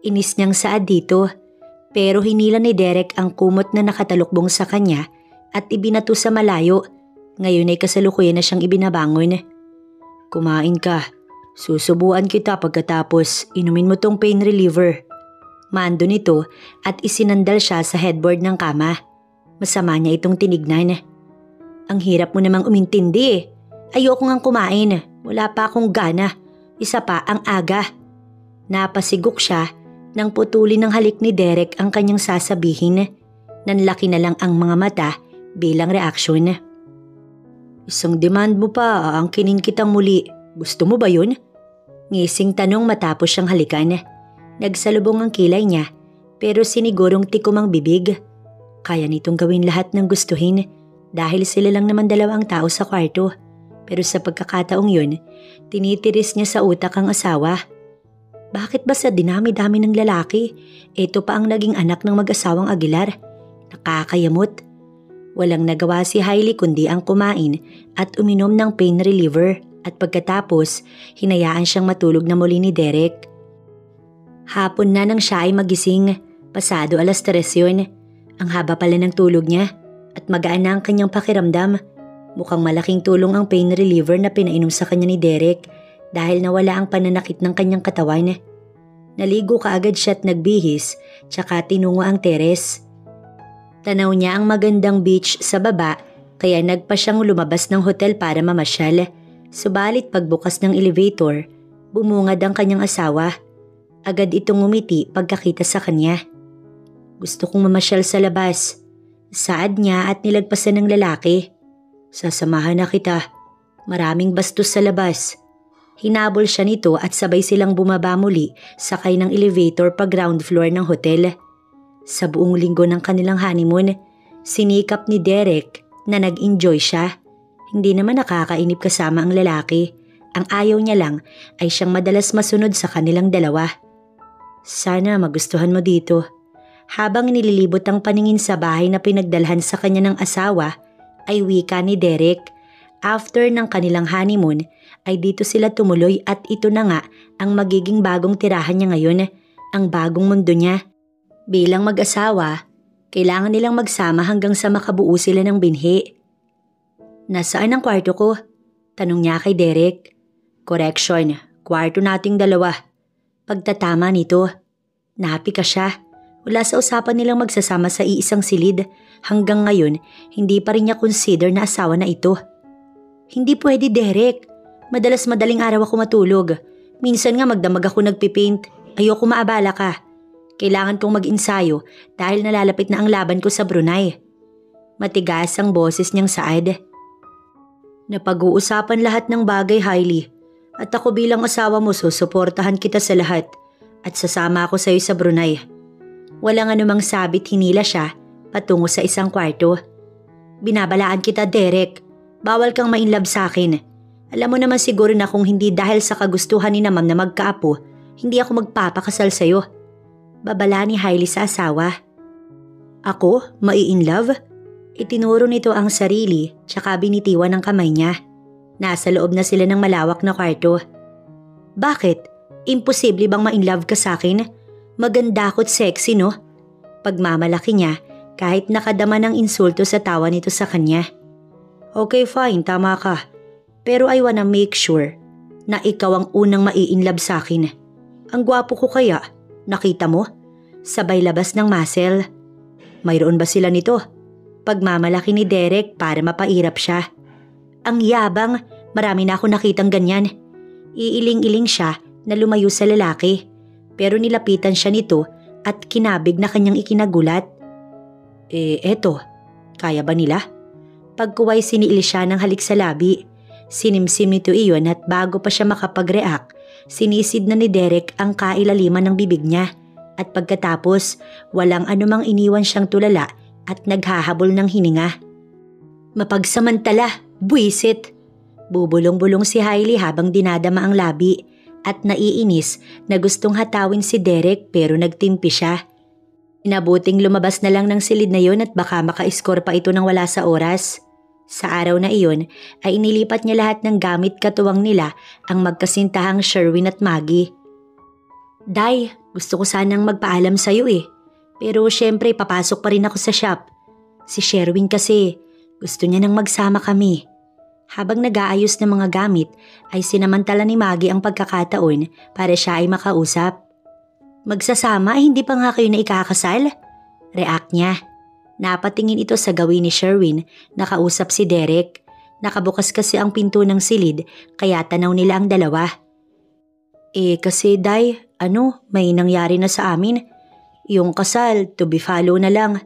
Inis niyang saad dito, pero hinila ni Derek ang kumot na nakatalokbong sa kanya at ibinato sa malayo. Ngayon ay kasalukuyan na siyang ibinabangon. Kumain ka. Susubuan kita pagkatapos inumin mo tong pain reliever. Mando nito at isinandal siya sa headboard ng kama. Masama niya itong tinignan. Ang hirap mo namang umintindi. Ayoko ngang kumain. Wala pa akong gana. Isa pa ang aga. Napasigok siya nang putulin ng halik ni Derek ang kanyang sasabihin. Nanlaki na lang ang mga mata bilang reaksyon. Isang demand mo pa, aangkinin kitang muli. Gusto mo ba yun? Ngising tanong matapos siyang halikan. Nagsalubong ang kilay niya pero sinigurong tikom ang bibig. Kaya nitong gawin lahat ng gustuhin dahil sila lang naman dalawang tao sa kwarto. Pero sa pagkakataong yun, tinitiris niya sa utak ang asawa. Bakit ba sa dinami-dami ng lalaki, ito pa ang naging anak ng mag-asawang Aguilar? Nakakayamot. Walang nagawa si Hailey kundi ang kumain at uminom ng pain reliever at pagkatapos hinayaan siyang matulog na muli ni Derek. Hapon na nang siya ay magising, pasado 3:00 yun. Ang haba pala ng tulog niya at magaan na ang kanyang pakiramdam. Mukhang malaking tulong ang pain reliever na pinainom sa kanya ni Derek dahil nawala ang pananakit ng kanyang katawan. Naligo kaagad siya at nagbihis tsaka tinungo ang teres. Tanaw niya ang magandang beach sa baba kaya nagpa siyang lumabas ng hotel para mamasyal. Subalit pagbukas ng elevator, bumungad ang kanyang asawa. Agad itong ngumiti pagkakita sa kanya. Gusto kong mamasyal sa labas. Saad niya at nilagpasan ng lalaki. Sasamahan na kita. Maraming bastos sa labas. Hinabol siya nito at sabay silang bumaba muli sakay ng elevator pa ground floor ng hotel. Sa buong linggo ng kanilang honeymoon, sinikap ni Derek na nag-enjoy siya. Hindi naman nakakainip kasama ang lalaki. Ang ayaw niya lang ay siyang madalas masunod sa kanilang dalawa. Sana magustuhan mo dito. Habang nililibot ang paningin sa bahay na pinagdalhan sa kanya ng asawa, ay wika ni Derek. After ng kanilang honeymoon, ay dito sila tumuloy at ito na nga ang magiging bagong tirahan niya ngayon, ang bagong mundo niya. Bilang mag-asawa, kailangan nilang magsama hanggang sa makabuo sila ng binhi. Nasaan ang kwarto ko? Tanong niya kay Derek. Correction, kwarto nating dalawa. Pagtatama nito, napi ka siya. Wala sa usapan nilang magsasama sa iisang silid. Hanggang ngayon, hindi pa rin niya consider na asawa na ito. Hindi pwede, Derek. Madalas madaling araw ako matulog. Minsan nga magdamag ako nagpipaint. Ayoko maabala ka. Kailangan kong mag-insayo dahil nalalapit na ang laban ko sa Brunei. Matigas ang boses niyang saad. Napag-uusapan lahat ng bagay, Hailey. At ako bilang asawa mo susuportahan kita sa lahat. at sasama ako sa iyo sa Brunei. Walang anumang sabit hinila siya patungo sa isang kwarto. Binabalaan kita, Derek. Bawal kang ma-inlove sa akin. Alam mo naman siguro na kung hindi dahil sa kagustuhan ni na Ma'am na magkaapo, hindi ako magpapakasal sa iyo. Babala ni Hailey sa asawa. Ako? Mai-inlove? Itinuro nito ang sarili tsaka binitiwan ng kamay niya. Nasa loob na sila ng malawak na kwarto. Bakit? Imposible bang ma-inlove ka sa akin? Maganda ako't sexy, no? Pagmamalaki niya kahit nakadama ng insulto sa tawa nito sa kanya. Okay, fine, tama ka. Pero I wanna make sure na ikaw ang unang mai-inlove sa akin. Ang gwapo ko kaya, nakita mo? Sabay labas ng muscle. Mayroon ba sila nito? Pagmamalaki ni Derek para mapairap siya. Ang yabang, marami na ako nakitang ganyan. Iiling-iling siya na lumayo sa lalaki, pero nilapitan siya nito at kinabig na kanyang ikinagulat. Eto, kaya ba nila? Pagkuway siniil siya ng halik sa labi. Sinimsim nito iyon at bago pa siya makapag-react, sinisid na ni Derek ang kailaliman ng bibig niya at pagkatapos walang anumang iniwan siyang tulala at naghahabol ng hininga. Mapagsamantala, buwisit! Bubulong-bulong si Hailey habang dinadama ang labi at naiinis na gustong hatawin si Derek pero nagtimpi siya. Inabuting lumabas na lang ng silid na yon at baka maka-score pa ito ng wala sa oras. Sa araw na iyon ay inilipat niya lahat ng gamit katuwang nila ang magkasintahang Sherwin at Maggie. Day, gusto ko sanang magpaalam sa'yo pero syempre papasok pa rin ako sa shop. Si Sherwin kasi gusto niya nang magsama kami. Habang nag-aayos ng mga gamit ay sinamantala ni Maggie ang pagkakataon para siya ay makausap. Magsasama ay hindi pa nga kayo na ikakasal? React niya. Napatingin ito sa gawin ni Sherwin na kausap si Derek. Nakabukas kasi ang pinto ng silid kaya tanaw nila ang dalawa. Kasi Day, may nangyari na sa amin. Yung kasal, to be follow na lang.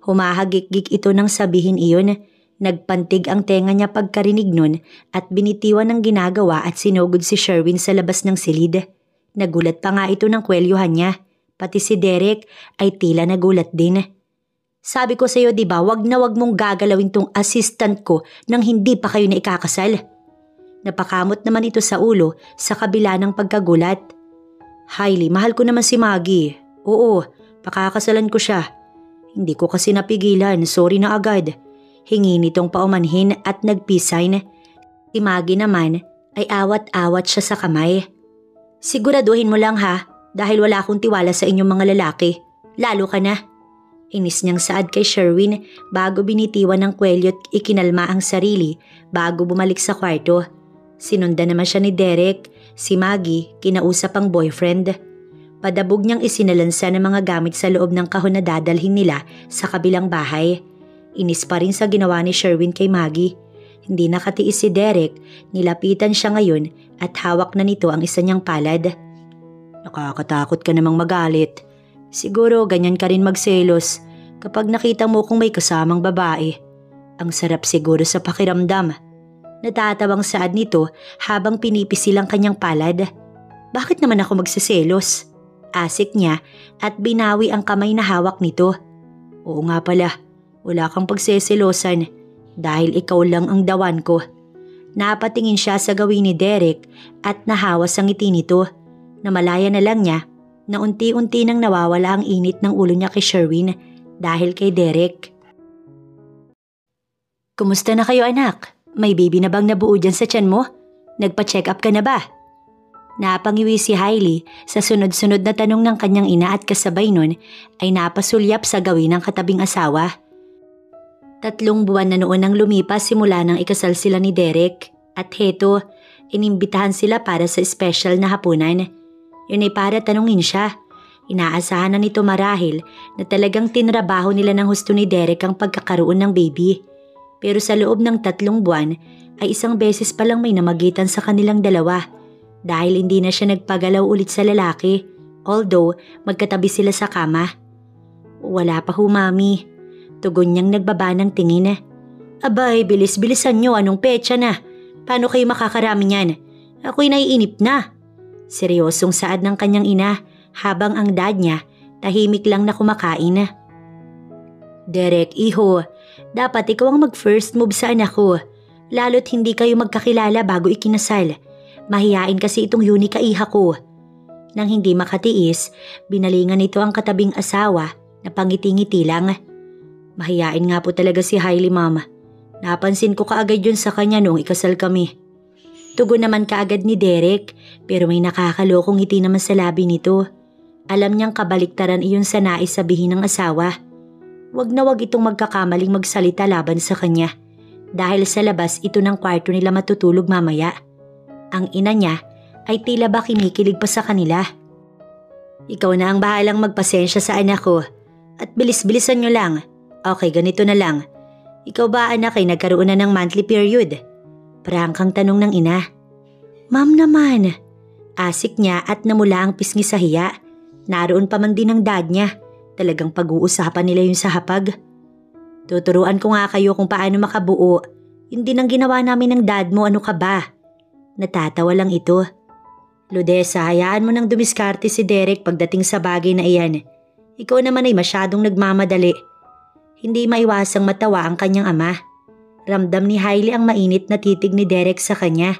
Humahagik-gik ito nang sabihin iyon. Nagpantig ang tenga niya pagkarinig nun at binitiwan ng ginagawa at sinugod si Sherwin sa labas ng silid. Nagulat pa nga ito ng kwelyuhan niya. Pati si Derek ay tila nagulat din. Sabi ko sa'yo diba, wag na wag mong gagalawin tong assistant ko nang hindi pa kayo na ikakasal. Napakamot naman ito sa ulo sa kabila ng pagkagulat. Hailey, mahal ko naman si Maggie. Oo, pakakasalan ko siya. Hindi ko kasi napigilan, sorry na agad. Hingi nitong paumanhin at nag-peace sign. Si Maggie naman ay awat-awat siya sa kamay. Siguraduhin mo lang ha, dahil wala akong tiwala sa inyong mga lalaki. Lalo ka na. Inis niyang saad kay Sherwin bago binitiwan ng kwelyo at ikinalma ang sarili bago bumalik sa kwarto. Sinundan naman siya ni Derek, si Maggie, kinausap ang boyfriend. Padabog niyang isinalansa ng mga gamit sa loob ng kahon na dadalhin nila sa kabilang bahay. Inis pa rin sa ginawa ni Sherwin kay Maggie. Hindi nakatiis si Derek, nilapitan siya ngayon at hawak na nito ang isa niyang palad. Nakakatakot ka namang magalit. Siguro ganyan ka rin magselos kapag nakita mo kung may kasamang babae. Ang sarap siguro sa pakiramdam. Natatawang saad nito habang pinipisil ang kanyang palad. Bakit naman ako magsiselos? Asik niya at binawi ang kamay na hawak nito. Oo nga pala. Wala kang pagseselosan dahil ikaw lang ang dawan ko. Napatingin siya sa gawin ni Derek at nahawas ang ngiti nito. Namalaya na lang niya na unti-unti nang nawawala ang init ng ulo niya kay Sherwin dahil kay Derek. Kumusta na kayo anak? May baby na bang nabuo dyan sa tiyan mo? Nagpa-check up ka na ba? Napangiwi si Hailey sa sunod-sunod na tanong ng kanyang ina at kasabay nun ay napasulyap sa gawin ng katabing asawa. 3 buwan na noon ang lumipas simula nang ikasal sila ni Derek at heto, inimbitahan sila para sa special na hapunan. Yun ay para tanungin siya. Inaasahan na nito marahil na talagang tinrabaho nila ng husto ni Derek ang pagkakaroon ng baby. Pero sa loob ng 3 buwan ay isang beses pa lang may namagitan sa kanilang dalawa dahil hindi na siya nagpagalaw ulit sa lalaki although magkatabi sila sa kama. Wala pa ho mami. Tugon niyang nagbaba ng tingin. Abay, bilis-bilisan niyo, anong petsa na? Paano kayo makakarami niyan? Ako'y naiinip na. Seryosong saad ng kanyang ina habang ang dad niya tahimik lang na kumakain. Derek, iho, dapat ikaw ang mag-first move sa anak ko. Lalo't hindi kayo magkakilala bago ikinasal. Mahiyain kasi itong Yunika iha ko. Nang hindi makatiis, binalingan nito ang katabing asawa na pangiti-ngiti lang. Mahiyain nga po talaga si Hailey, mama. Napansin ko kaagad yun sa kanya noong ikasal kami. Tugon naman kaagad ni Derek, pero may nakakalokong ngiti naman sa labi nito. Alam niyang kabaliktaran iyon sa nais sabihin ng asawa. Wag na wag itong magkakamaling magsalita laban sa kanya. Dahil sa labas ito ng kwarto nila matutulog mamaya. Ang ina niya ay tila ba kinikilig pa sa kanila. Ikaw na ang bahalang magpasensya sa anak ko. At bilis-bilisan nyo lang. Okay, ganito na lang. Ikaw ba anak ay nagkaroon na ng monthly period? Prangkang tanong ng ina. Ma'am naman. Asik niya at namula ang pisngi sa hiya. Naroon pa man din ang dad niya. Talagang pag-uusapan nila yun sa hapag. Tuturuan ko nga kayo kung paano makabuo. Hindi nang ginawa namin ng dad mo, ano ka ba? Natatawa lang ito. Ludesa, hayaan mo nang dumiskarte si Derek pagdating sa bagay na iyan. Ikaw naman ay masyadong nagmamadali. Hindi maiwasang matawa ang kanyang ama. Ramdam ni Hailey ang mainit na titig ni Derek sa kanya.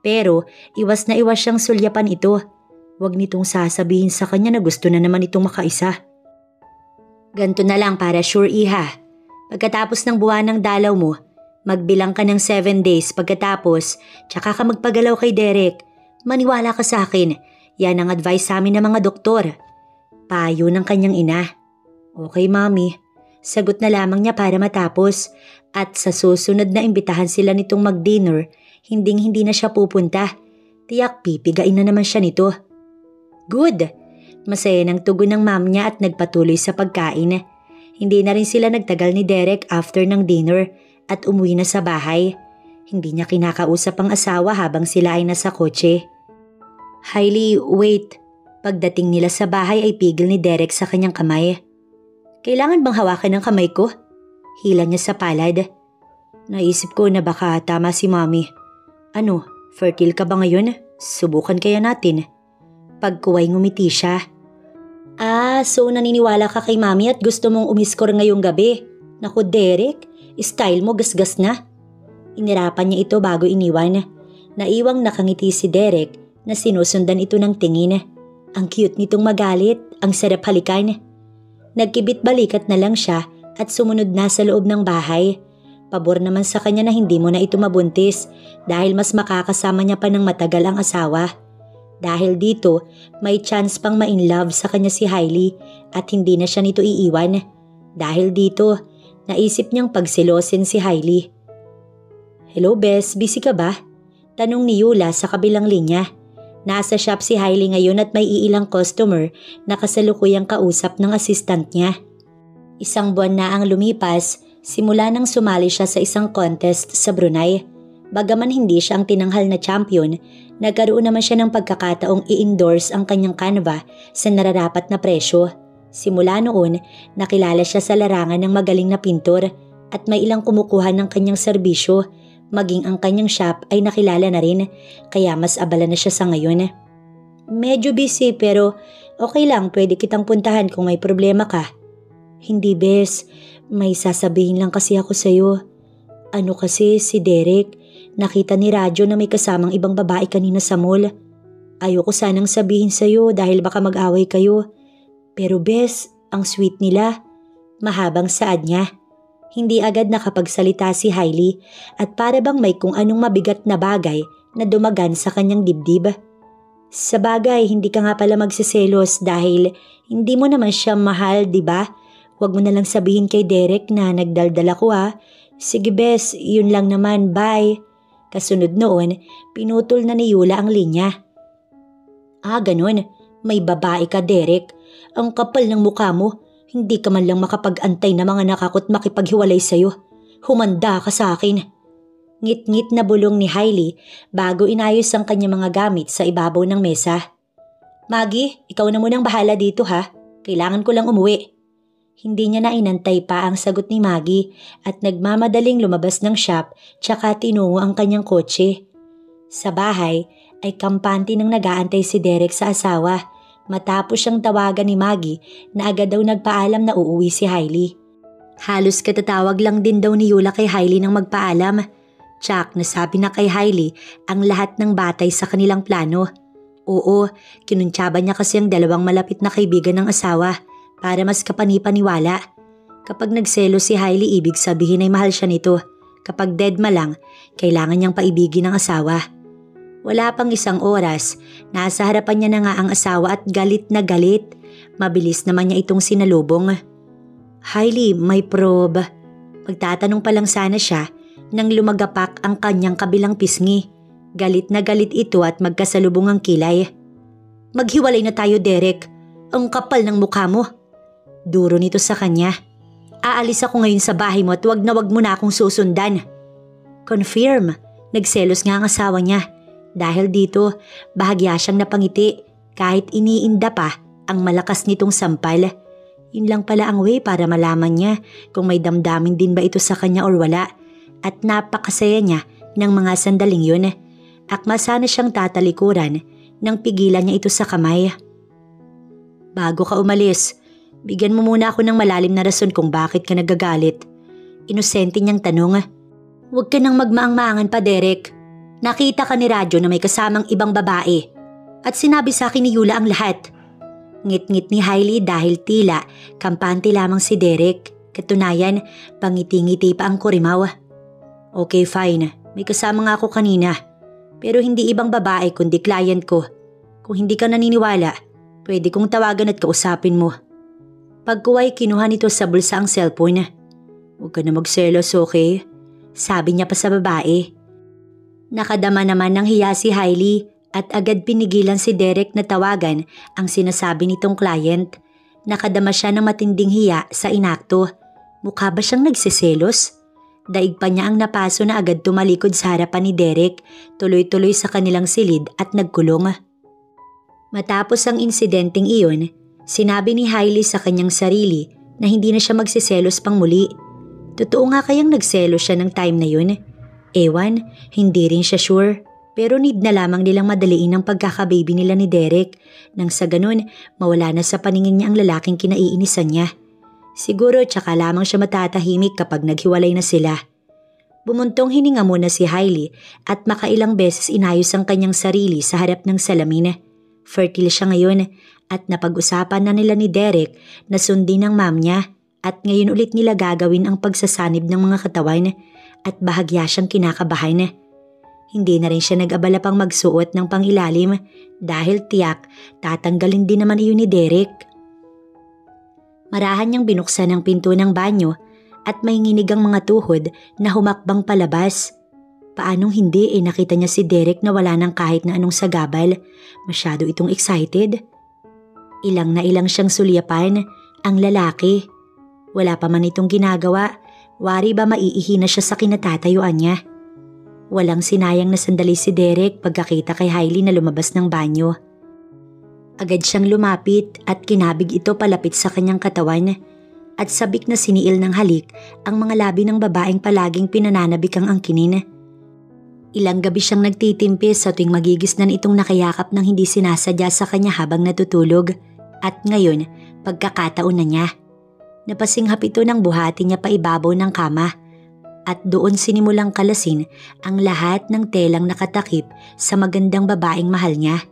Pero iwas na iwas siyang sulyapan ito. Huwag nitong sasabihin sa kanya na gusto na naman itong makaisa. Ganto na lang para sure iha. Pagkatapos ng buwan ng dalaw mo, magbilang ka ng 7 days pagkatapos, tsaka ka magpagalaw kay Derek. Maniwala ka sa akin, yan ang advice sa amin ng mga doktor. Payo ng kanyang ina. Okay, mami. Sagot na lamang niya para matapos at sa susunod na imbitahan sila nitong mag-dinner, hinding-hindi na siya pupunta. Tiyak pipigain na naman siya nito. Good! Masaya ng tugon ng mom niya at nagpatuloy sa pagkain. Hindi na rin sila nagtagal ni Derek after ng dinner at umuwi na sa bahay. Hindi niya kinakausap ang asawa habang sila ay nasa kotse. Hailey, wait. Pagdating nila sa bahay ay pigil ni Derek sa kanyang kamay. Kailangan bang hawakan ng kamay ko? Hila niya sa palad. Naisip ko na baka tama si mommy. Ano, fertile ka ba ngayon? Subukan kaya natin. Pagkuway ngumiti siya. So naniniwala ka kay mami at gusto mong umiskor ngayong gabi. Naku Derek, style mo gasgas na. Inirapan niya ito bago iniwan. Naiwang nakangiti si Derek na sinusundan ito ng tingin. Ang cute nitong magalit, ang sarap halikan. Nagkibit balikat na lang siya at sumunod na sa loob ng bahay. Pabor naman sa kanya na hindi mo na ito mabuntis dahil mas makakasama niya pa ng matagal ang asawa. Dahil dito, may chance pang ma-inlove sa kanya si Hailey at hindi na siya nito iiwan. Dahil dito, naisip niyang pagsilosin si Hailey. Hello Bes, busy ka ba? Tanong ni Yula sa kabilang linya. Nasa shop si Hailey ngayon at may iilang customer na kasalukuyang kausap ng assistant niya. Isang buwan na ang lumipas, simula nang sumali siya sa isang contest sa Brunei. Bagaman hindi siya ang tinanghal na champion, nagkaroon naman siya ng pagkakataong i-endorse ang kanyang Canva sa nararapat na presyo. Simula noon, nakilala siya sa larangan ng magaling na pintor at may ilang kumukuha ng kanyang serbisyo. Maging ang kanyang shop ay nakilala na rin, kaya mas abala na siya sa ngayon. Medyo busy pero okay lang, pwede kitang puntahan kung may problema ka. Hindi Bes, may sasabihin lang kasi ako sa'yo. Ano kasi si Derek, nakita ni Radyo na may kasamang ibang babae kanina sa mall. Ayoko sanang sabihin sa'yo dahil baka mag-away kayo. Pero Bes, ang sweet nila. Mahabang saad niya. Hindi agad nakapagsalita si Hailey at para bang may kung anong mabigat na bagay na dumagan sa kanyang dibdib. Sa bagay, hindi ka nga pala magsiselos dahil hindi mo naman siya mahal, di ba? Huwag mo na lang sabihin kay Derek na nagdaldal ako ha. Sige Bes, yun lang naman, bye. Kasunod noon, pinutol na ni Yula ang linya. Ganun. May babae ka Derek. Ang kapal ng mukha mo. Hindi ka man lang makapag-antay na mga nakakot makipaghiwalay sa'yo. Humanda ka sa akin. Ngit-ngit na bulong ni Hailey bago inayos ang kanyang mga gamit sa ibabaw ng mesa. Maggie, ikaw na munang bahala dito ha. Kailangan ko lang umuwi. Hindi niya na inantay pa ang sagot ni Maggie at nagmamadaling lumabas ng shop tsaka tinungo ang kanyang kotse. Sa bahay ay kampante nang nag-aantay si Derek sa asawa. Matapos siyang tawagan ni Maggie na agad daw nagpaalam na uuwi si Hailey. Halos katatawag lang din daw ni Yula kay Hailey nang magpaalam. Tsak nasabi na kay Hailey ang lahat ng batay sa kanilang plano. Oo, kinuntsaba niya kasi ang dalawang malapit na kaibigan ng asawa para mas kapanipaniwala. Kapag nagselo si Hailey, ibig sabihin ay mahal siya nito. Kapag deadma lang, kailangan niyang paibigin ng asawa. Wala pang isang oras, nasa harapan niya na nga ang asawa at galit na galit. Mabilis naman niya itong sinalubong. Hailey, may probe. Magtatanong pa lang sana siya nang lumagapak ang kanyang kabilang pisngi. Galit na galit ito at magkasalubong ang kilay. Maghiwalay na tayo, Derek. Ang kapal ng mukha mo. Duro nito sa kanya. Aalis ako ngayon sa bahay mo at wag mo na akong susundan. Confirm. Nagselos nga ang asawa niya. Dahil dito, bahagya siyang napangiti kahit iniinda pa ang malakas nitong sampal. Yun lang pala ang way para malaman niya kung may damdamin din ba ito sa kanya or wala. At napakasaya niya ng mga sandaling yun. Akma sana siyang tatalikuran nang pigilan niya ito sa kamay. Bago ka umalis, bigyan mo muna ako ng malalim na rason kung bakit ka nagagalit. Inosente niyang tanong. Huwag ka nang magmaang-maangan pa, Derek. Nakita ka ni Radyo na may kasamang ibang babae. At sinabi sa akin ni Yula ang lahat. Ngit-ngit ni Hailey dahil tila kampante lamang si Derek. Katunayan, pangiti-ngiti pa ang kurimaw. Okay, fine. May kasama nga ako kanina. Pero hindi ibang babae kundi client ko. Kung hindi ka naniniwala, pwede kong tawagan at kausapin mo. Pagkuway, kinuha nito sa bulsa ang cellphone. Huwag ka na magselos, okay? Sabi niya pa sa babae. Nakadama naman ng hiya si Hailey at agad pinigilan si Derek na tawagan ang sinasabi nitong client. Nakadama siya ng matinding hiya sa inakto. Mukha ba siyang nagsiselos? Daig pa niya ang napaso na agad tumalikod sa harapan ni Derek, tuloy-tuloy sa kanilang silid at nagkulong. Matapos ang insidenteng iyon, sinabi ni Hailey sa kanyang sarili na hindi na siya magsiselos pang muli. Totoo nga kayang nagselos siya ng time na yun? Ewan, hindi rin siya sure. Pero need na lamang nilang madaliin ang pagkakababy nila ni Derek nang sa ganun mawala na sa paningin niya ang lalaking kinaiinisan niya. Siguro tsaka lamang siya matatahimik kapag naghiwalay na sila. Bumuntong hininga muna si Hailey at makailang beses inayos ang kanyang sarili sa harap ng salamin. Fertile siya ngayon at napag-usapan na nila ni Derek na sundin ng mom niya at ngayon ulit nila gagawin ang pagsasanib ng mga katawan at bahagya siyang kinakabahan. Hindi na rin siya nag-abala pang magsuot ng pangilalim dahil tiyak tatanggalin din naman iyon ni Derek. Marahan niyang binuksan ang pinto ng banyo at may nginig ang mga tuhod na humakbang palabas. Paanong hindi nakita niya si Derek na wala ng kahit na anong sagabal. Masyado itong excited. Ilang na ilang siyang sulyapan ang lalaki. Wala pa man itong ginagawa. Wari ba maiihi na siya sa kinatatayuan niya? Walang sinayang na sandali si Derek pagkakita kay Hailey na lumabas ng banyo. Agad siyang lumapit at kinabig ito palapit sa kanyang katawan at sabik na siniil ng halik ang mga labi ng babaeng palaging pinananabik ang angkinin. Ilang gabi siyang nagtitimpi sa tuwing magigisnan itong nakayakap ng hindi sinasadya sa kanya habang natutulog at ngayon pagkakataon na niya. Napasinghap ito ng buhati niya pa ibabaw ng kama. At doon sinimulang kalasin ang lahat ng telang nakatakip sa magandang babaeng mahal niya.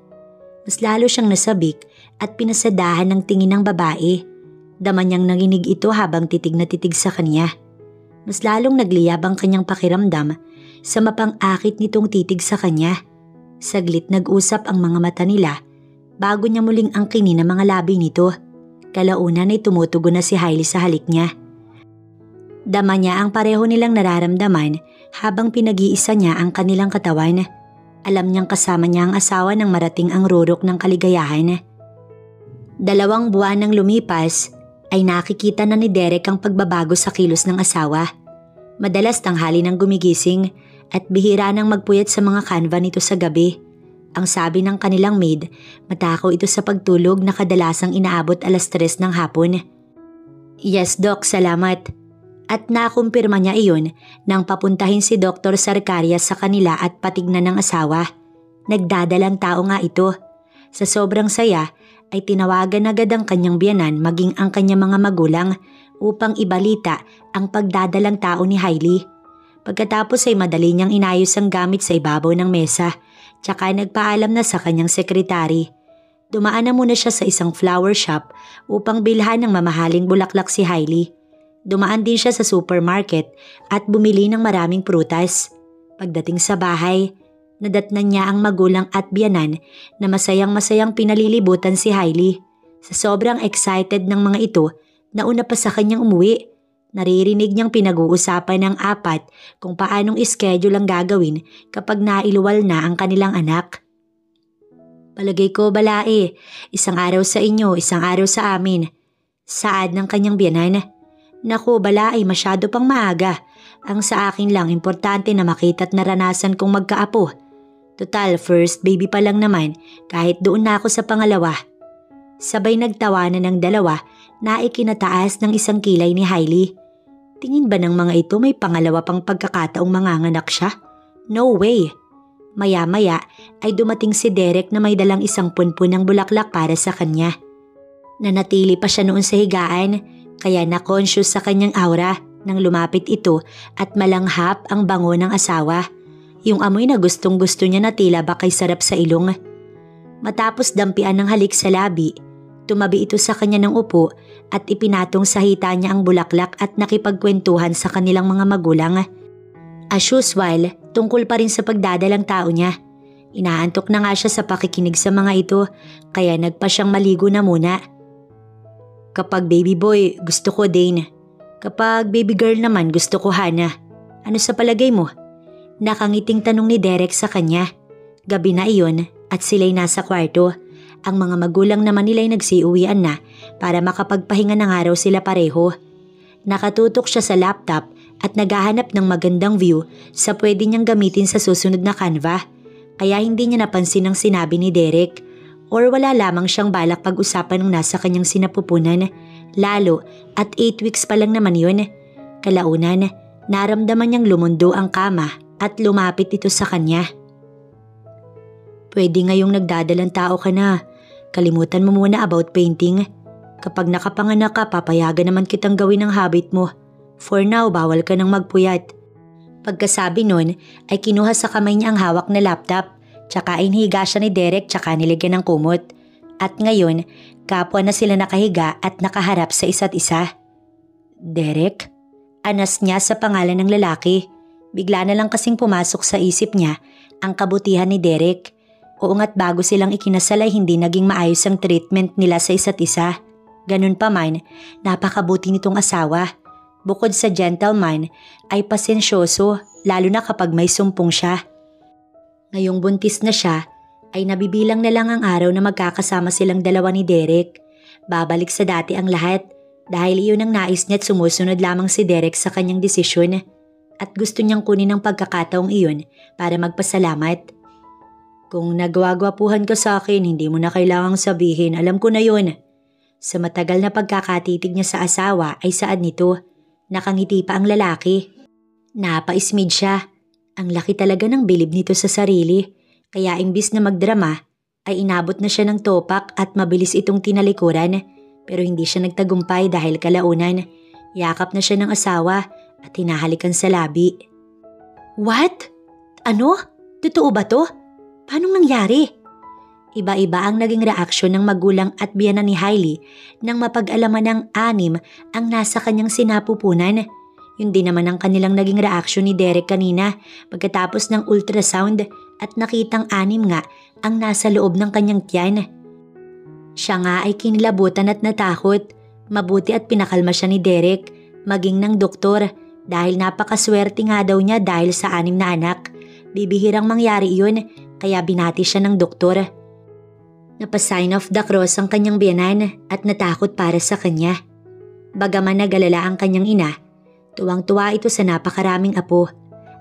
Mas lalo siyang nasabik at pinasadahan ng tingin ng babae. Dama niyang nanginig ito habang titig na titig sa kanya. Mas lalong nagliyab ang kanyang pakiramdam sa mapang-akit nitong titig sa kanya. Saglit nag-usap ang mga mata nila bago niya muling angkinin ang mga labi nito. Kalaunan ay tumutugon na si Hailey sa halik niya. Dama niya ang pareho nilang nararamdaman habang pinag-iisa niya ang kanilang katawan. Alam niyang kasama niya ang asawa nang marating ang rurok ng kaligayahan. 2 buwan nang lumipas ay nakikita na ni Derek ang pagbabago sa kilos ng asawa. Madalas tanghali nang gumigising at bihira nang magpuyat sa mga kanva nito sa gabi. Ang sabi ng kanilang maid, matakaw ito sa pagtulog na kadalasang inaabot 3:00 ng hapon. Yes, Doc, salamat. At nakumpirma niya iyon nang papuntahin si Dr. Sarkarias sa kanila at patignan ng asawa. Nagdadalang tao nga ito. Sa sobrang saya ay tinawagan agad ang kanyang biyanan maging ang kanyang mga magulang upang ibalita ang pagdadalang tao ni Hailey. Pagkatapos ay madali niyang inayos ang gamit sa ibabaw ng mesa, tsaka nagpaalam na sa kanyang sekretary. Dumaan na muna siya sa isang flower shop upang bilhan ng mamahaling bulaklak si Hailey. Dumaan din siya sa supermarket at bumili ng maraming prutas. Pagdating sa bahay, nadatnan niya ang magulang at biyanan na masayang-masayang pinalilibutan si Hailey. Sa sobrang excited ng mga ito, nauna pa sa kanyang umuwi. Naririnig niyang pinag-uusapan ng apat kung paanong schedule ang gagawin kapag nailuwal na ang kanilang anak. Palagay ko balae, isang araw sa inyo, isang araw sa amin. Saad ng kanyang biyanan. Naku balae, masyado pang maaga. Ang sa akin lang importante na makita at naranasan kong magkaapo. Total, first baby pa lang naman kahit doon na ako sa pangalawa. Sabay nagtawanan ng dalawa na ikinataas ng isang kilay ni Hailey. Tingin ba ng mga ito may pangalawa pang pagkakataong manganganak siya? No way! Maya-maya ay dumating si Derek na may dalang isang punpun ng bulaklak para sa kanya. Nanatili pa siya noon sa higaan kaya na-conscious sa kanyang aura nang lumapit ito at malanghap ang bango ng asawa. Yung amoy na gustong-gusto niya na tila bakay sarap sa ilong. Matapos dampian ng halik sa labi, tumabi ito sa kanya ng upo at ipinatong sa hita niya ang bulaklak at nakipagkwentuhan sa kanilang mga magulang. As usual, tungkol pa rin sa pagdadalang tao niya. Inaantok na nga siya sa pakikinig sa mga ito kaya nagpa siyang maligo na muna. Kapag baby boy, gusto ko Dane. Kapag baby girl naman, gusto ko Hannah. Ano sa palagay mo? Nakangiting tanong ni Derek sa kanya. Gabi na iyon at sila'y nasa kwarto. Ang mga magulang naman nila'y nagsiuwian na para makapagpahinga ng araw sila pareho. Nakatutok siya sa laptop at naghahanap ng magandang view sa pwede niyang gamitin sa susunod na Canva. Kaya hindi niya napansin ang sinabi ni Derek. Or wala lamang siyang balak pag-usapan ng nasa kanyang sinapupunan. Lalo at 8 weeks pa lang naman yun. Kalaunan, naramdaman niyang lumundo ang kama at lumapit ito sa kanya. Pwede ngayong nagdadalang tao ka na. Kalimutan mo muna about painting. Kapag nakapanganak ka, papayagan naman kitang gawin ang habit mo. For now, bawal ka nang magpuyat. Pagkasabi nun, ay kinuha sa kamay niya ang hawak na laptop. Tsaka inhiga siya ni Derek tsaka niligyan ng kumot. At ngayon, kapwa na sila nakahiga at nakaharap sa isa't isa. Derek? Anas niya sa pangalan ng lalaki. Bigla na lang kasing pumasok sa isip niya ang kabutihan ni Derek. Oo nga't bago silang ikinasal ay hindi naging maayos ang treatment nila sa isa't isa. Ganun pa man, napakabuti nitong asawa. Bukod sa gentleman, ay pasensyoso lalo na kapag may sumpong siya. Ngayong buntis na siya, ay nabibilang na lang ang araw na magkakasama silang dalawa ni Derek. Babalik sa dati ang lahat dahil iyon ang nais niya at sumusunod lamang si Derek sa kanyang desisyon. At gusto niyang kunin ang pagkakataong iyon para magpasalamat. Kung nagwagwapuhan ka sa akin, hindi mo na kailangang sabihin, alam ko na yun. Sa matagal na pagkakatitig niya sa asawa ay saad nito. Nakangiti pa ang lalaki. Napaismid siya. Ang laki talaga ng bilib nito sa sarili. Kaya imbis na magdrama, ay inabot na siya ng topak at mabilis itong tinalikuran. Pero hindi siya nagtagumpay dahil kalaunan. Yakap na siya ng asawa at hinahalikan sa labi. What? Ano? Totoo ba to? Paanong nangyari? Iba-iba ang naging reaksyon ng magulang at biyanan ni Hailey nang mapag-alaman ng 6 ang nasa kanyang sinapupunan. Yun din naman ang kanilang naging reaksyon ni Derek kanina pagkatapos ng ultrasound at nakitang 6 nga ang nasa loob ng kanyang tiyan. Siya nga ay kinilabutan at natakot. Mabuti at pinakalma siya ni Derek, maging ng doktor dahil napakaswerte nga daw niya dahil sa 6 na anak. Bibihirang mangyari iyon kaya binati siya ng doktor. Napasign off the cross ang kanyang biyanan at natakot para sa kanya. Bagaman nagalala ang kanyang ina, tuwang-tuwa ito sa napakaraming apo.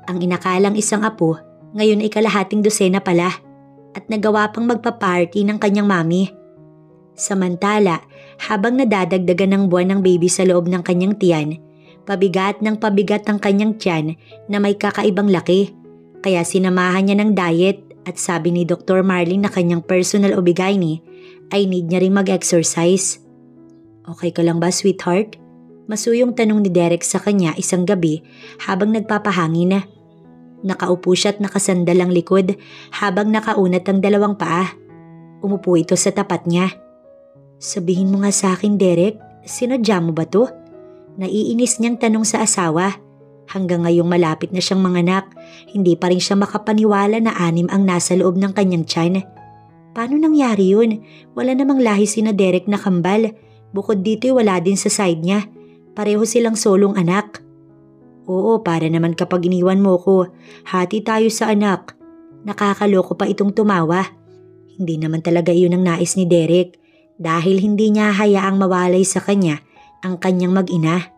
Ang inakalang isang apo, ngayon ay kalahating dosena pala at nagawa pang magpa-party ng kanyang mami. Samantala, habang nadadagdagan ng buwan ng baby sa loob ng kanyang tiyan, pabigat ng pabigat ang kanyang tiyan na may kakaibang laki. Kaya sinamahan niya ng diet at sabi ni Dr. Marlin na kanyang personal OB-GYN ay need niya ring mag-exercise. Okay ka lang ba, sweetheart? Masuyong tanong ni Derek sa kanya isang gabi habang nagpapahangin. Nakaupo siya at nakasandal ang likod habang nakaunat ang dalawang paa. Umupo ito sa tapat niya. Sabihin mo nga sa akin, Derek, sinadya mo ba to? Naiinis niyang tanong sa asawa. Hanggang ngayong malapit na siyang manganak, hindi pa rin siya makapaniwala na 6 ang nasa loob ng kanyang tiyan. Paano nangyari yun? Wala namang lahi sina Derek na kambal. Bukod dito'y wala din sa side niya. Pareho silang solong anak. Oo, para naman kapag iniwan mo ko, hati tayo sa anak. Nakakaloko pa itong tumawa. Hindi naman talaga iyon ang nais ni Derek dahil hindi niya hayaang mawalay sa kanya ang kanyang mag-ina.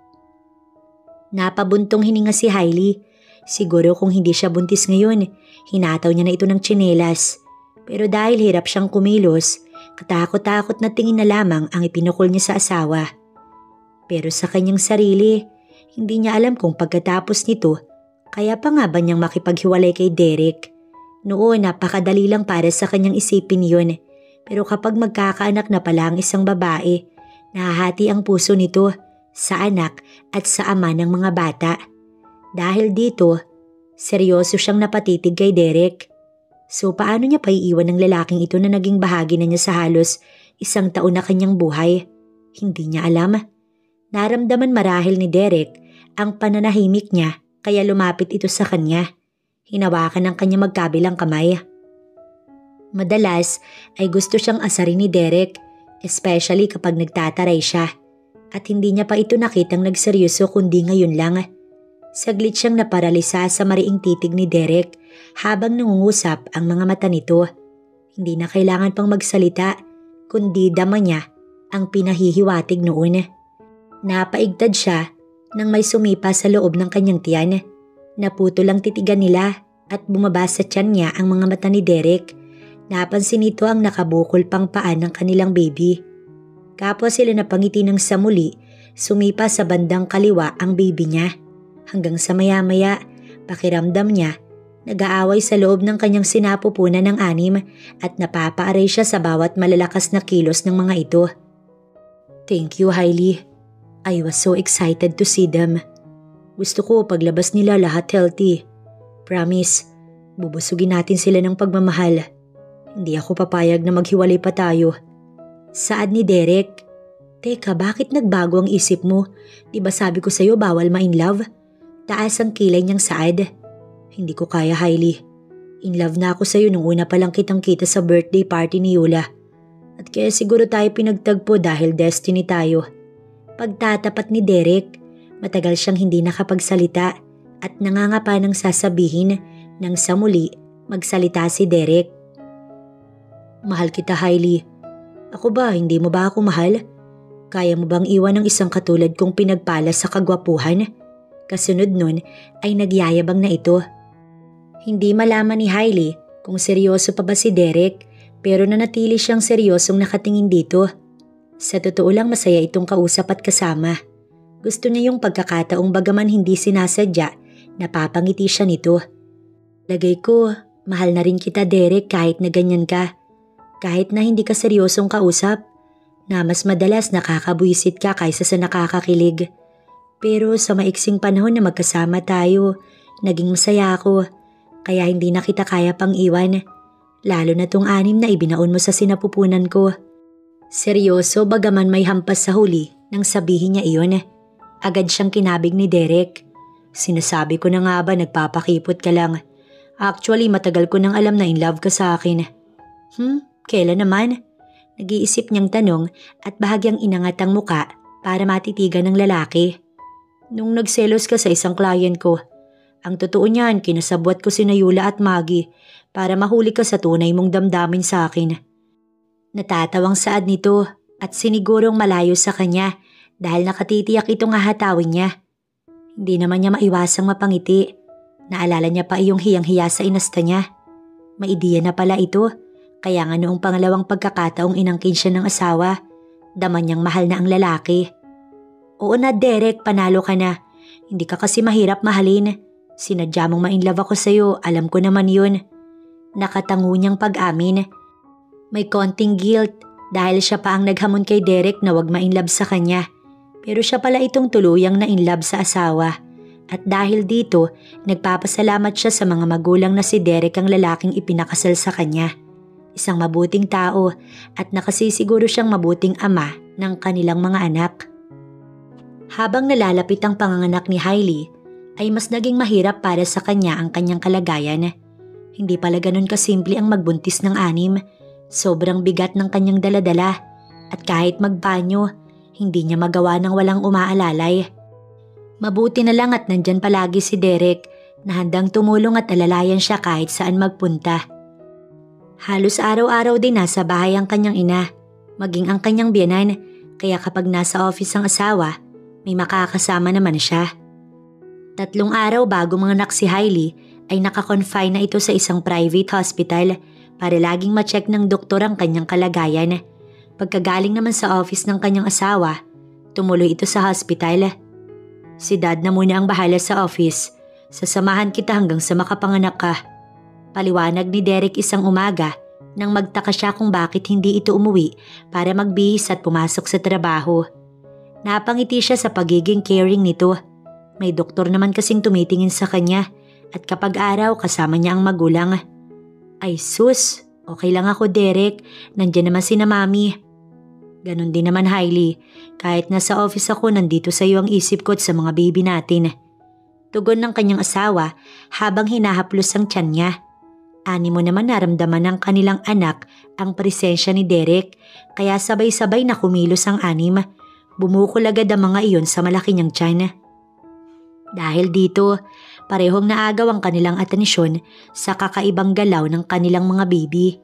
Napabuntong hininga si Hailey. Siguro kung hindi siya buntis ngayon, hinataw niya na ito ng tsinelas. Pero dahil hirap siyang kumilos, katakot-takot na tingin na lamang ang ipinukol niya sa asawa. Pero sa kanyang sarili, hindi niya alam kung pagkatapos nito, kaya pa nga ba niyang makipaghiwalay kay Derek. Noon, napakadali lang para sa kanyang isipin yun. Pero kapag magkakaanak na pala ang isang babae, nahahati ang puso nito sa anak at sa ama ng mga bata. Dahil dito, seryoso siyang napatitig kay Derek. So paano niya paiiwan ng lalaking ito na naging bahagi na niya sa halos 1 taon na kanyang buhay? Hindi niya alam. Naramdaman marahil ni Derek ang pananahimik niya kaya lumapit ito sa kanya. Hinawakan ng kanya magkabilang kamay. Madalas ay gusto siyang asarin ni Derek, especially kapag nagtataray siya. At hindi niya pa ito nakitang nagseryoso kundi ngayon lang. Saglit siyang naparalisa sa mariing titig ni Derek habang nangungusap ang mga mata nito. Hindi na kailangan pang magsalita kundi dama niya ang pinahihiwatig noon. Napaigtad siya nang may sumipa sa loob ng kanyang tiyan. Naputo lang titigan nila at bumaba sa tiyan niya ang mga mata ni Derek. Napansin nito ang nakabukol pang paa ng kanilang baby. Kapwa sila napangiti ng sa muli, sumipa sa bandang kaliwa ang baby niya. Hanggang sa maya-maya, pakiramdam niya, nag-aaway sa loob ng kanyang sinapupunan ng 6 at napapaaray siya sa bawat malalakas na kilos ng mga ito. Thank you, Hailey. I was so excited to see them. Gusto ko paglabas nila lahat healthy. Promise, bubusugin natin sila ng pagmamahal. Hindi ako papayag na maghiwalay pa tayo. Saad ni Derek. Teka, bakit nagbago ang isip mo? Diba sabi ko sa'yo bawal ma-in love? Taas ang kilay niyang saad. Hindi ko kaya, Hailey. In love na ako sa'yo nung una pa lang kitang kita sa birthday party ni Yula. At kaya siguro tayo pinagtagpo dahil destiny tayo. Pagtatapat ni Derek, matagal siyang hindi nakapagsalita at nangangapa ng sasabihin nang sa muli magsalita si Derek. Mahal kita, Hailey. Ako ba, hindi mo ba ako mahal? Kaya mo bang iwan ng isang katulad kong pinagpala sa kagwapuhan? Kasunod nun ay nagyayabang na ito. Hindi malaman ni Hailey kung seryoso pa ba si Derek pero nanatili siyang seryosong nakatingin dito. Sa totoo lang masaya itong kausap at kasama. Gusto niya yung pagkakataong bagaman hindi sinasadya, napapangiti siya nito. Lagay ko, mahal na rin kita Derek kahit na ganyan ka. Kahit na hindi ka seryosong kausap, na mas madalas nakakabwisit ka kaysa sa nakakakilig. Pero sa maiksing panahon na magkasama tayo, naging masaya ako, kaya hindi na kita kaya pang iwan. Lalo na tong 6 na ibinaon mo sa sinapupunan ko. Seryoso bagaman may hampas sa huli nang sabihin niya iyon. Agad siyang kinabig ni Derek. Sinasabi ko na nga ba nagpapakipot ka lang. Actually matagal ko nang alam na in love ka sa akin. Kailan naman? Nag-iisip niyang tanong at bahagyang inangat ang muka para matitigan ng lalaki. Nung nagselos ka sa isang client ko. Ang totoo niyan, kinasabwat ko sina Yula at Maggie para mahuli ka sa tunay mong damdamin sa akin. Natatawang saad nito at sinigurong malayo sa kanya dahil nakatitiyak itong hahatawin niya. Hindi naman niya maiwasang mapangiti. Naalala niya pa iyong hiyang-hiya sa inasta niya. May ideya na pala ito. Kaya nga noong pangalawang pagkakataong inangkin siya ng asawa, daman niyang mahal na ang lalaki. Oo na Derek, panalo ka na. Hindi ka kasi mahirap mahalin. Sinadya mong ma-inlove ako sa'yo, alam ko naman yun. Nakatango niyang pag-amin. May konting guilt dahil siya pa ang naghamon kay Derek na wag ma-inlove sa kanya. Pero siya pala itong tuluyang na-inlove sa asawa. At dahil dito, nagpapasalamat siya sa mga magulang na si Derek ang lalaking ipinakasal sa kanya. Isang mabuting tao at nakasisiguro siyang mabuting ama ng kanilang mga anak. Habang nalalapit ang panganganak ni Hailey, ay mas naging mahirap para sa kanya ang kanyang kalagayan. Hindi pala ganun kasimple ang magbuntis ng 6. Sobrang bigat ng kanyang daladala at kahit magbanyo, hindi niya magawa ng walang umaalalay. Mabuti na lang at nandyan palagi si Derek na handang tumulong at alalayan siya kahit saan magpunta. Halos araw-araw din nasa bahay ang kanyang ina, maging ang kanyang biyenan, kaya kapag nasa office ang asawa, may makakasama naman siya. 3 araw bago manganak si Hailey ay nakakonfine na ito sa isang private hospital para laging ma-check ng doktor ang kanyang kalagayan. Pagkagaling naman sa office ng kanyang asawa, tumuloy ito sa hospital. Si Dad na muna ang bahala sa office. Sasamahan kita hanggang sa makapanganak ka. Paliwanag ni Derek isang umaga nang magtaka siya kung bakit hindi ito umuwi para magbihis at pumasok sa trabaho. Napangiti siya sa pagiging caring nito. May doktor naman kasing tumitingin sa kanya at kapag araw kasama niya ang magulang. Ay sus, okay lang ako Derek, nandiyan naman sina Mami. Ganon din naman Hailey, kahit nasa office ako nandito sa iyo ang isip ko at sa mga baby natin. Tugon ng kanyang asawa habang hinahaplos ang tiyan niya. Animo naman naramdaman ng kanilang anak ang presensya ni Derek kaya sabay-sabay na kumilos ang 6. Bumukol agad ang mga iyon sa malaki niyang tiyan. Dahil dito, parehong naagaw ang kanilang atensyon sa kakaibang galaw ng kanilang mga baby.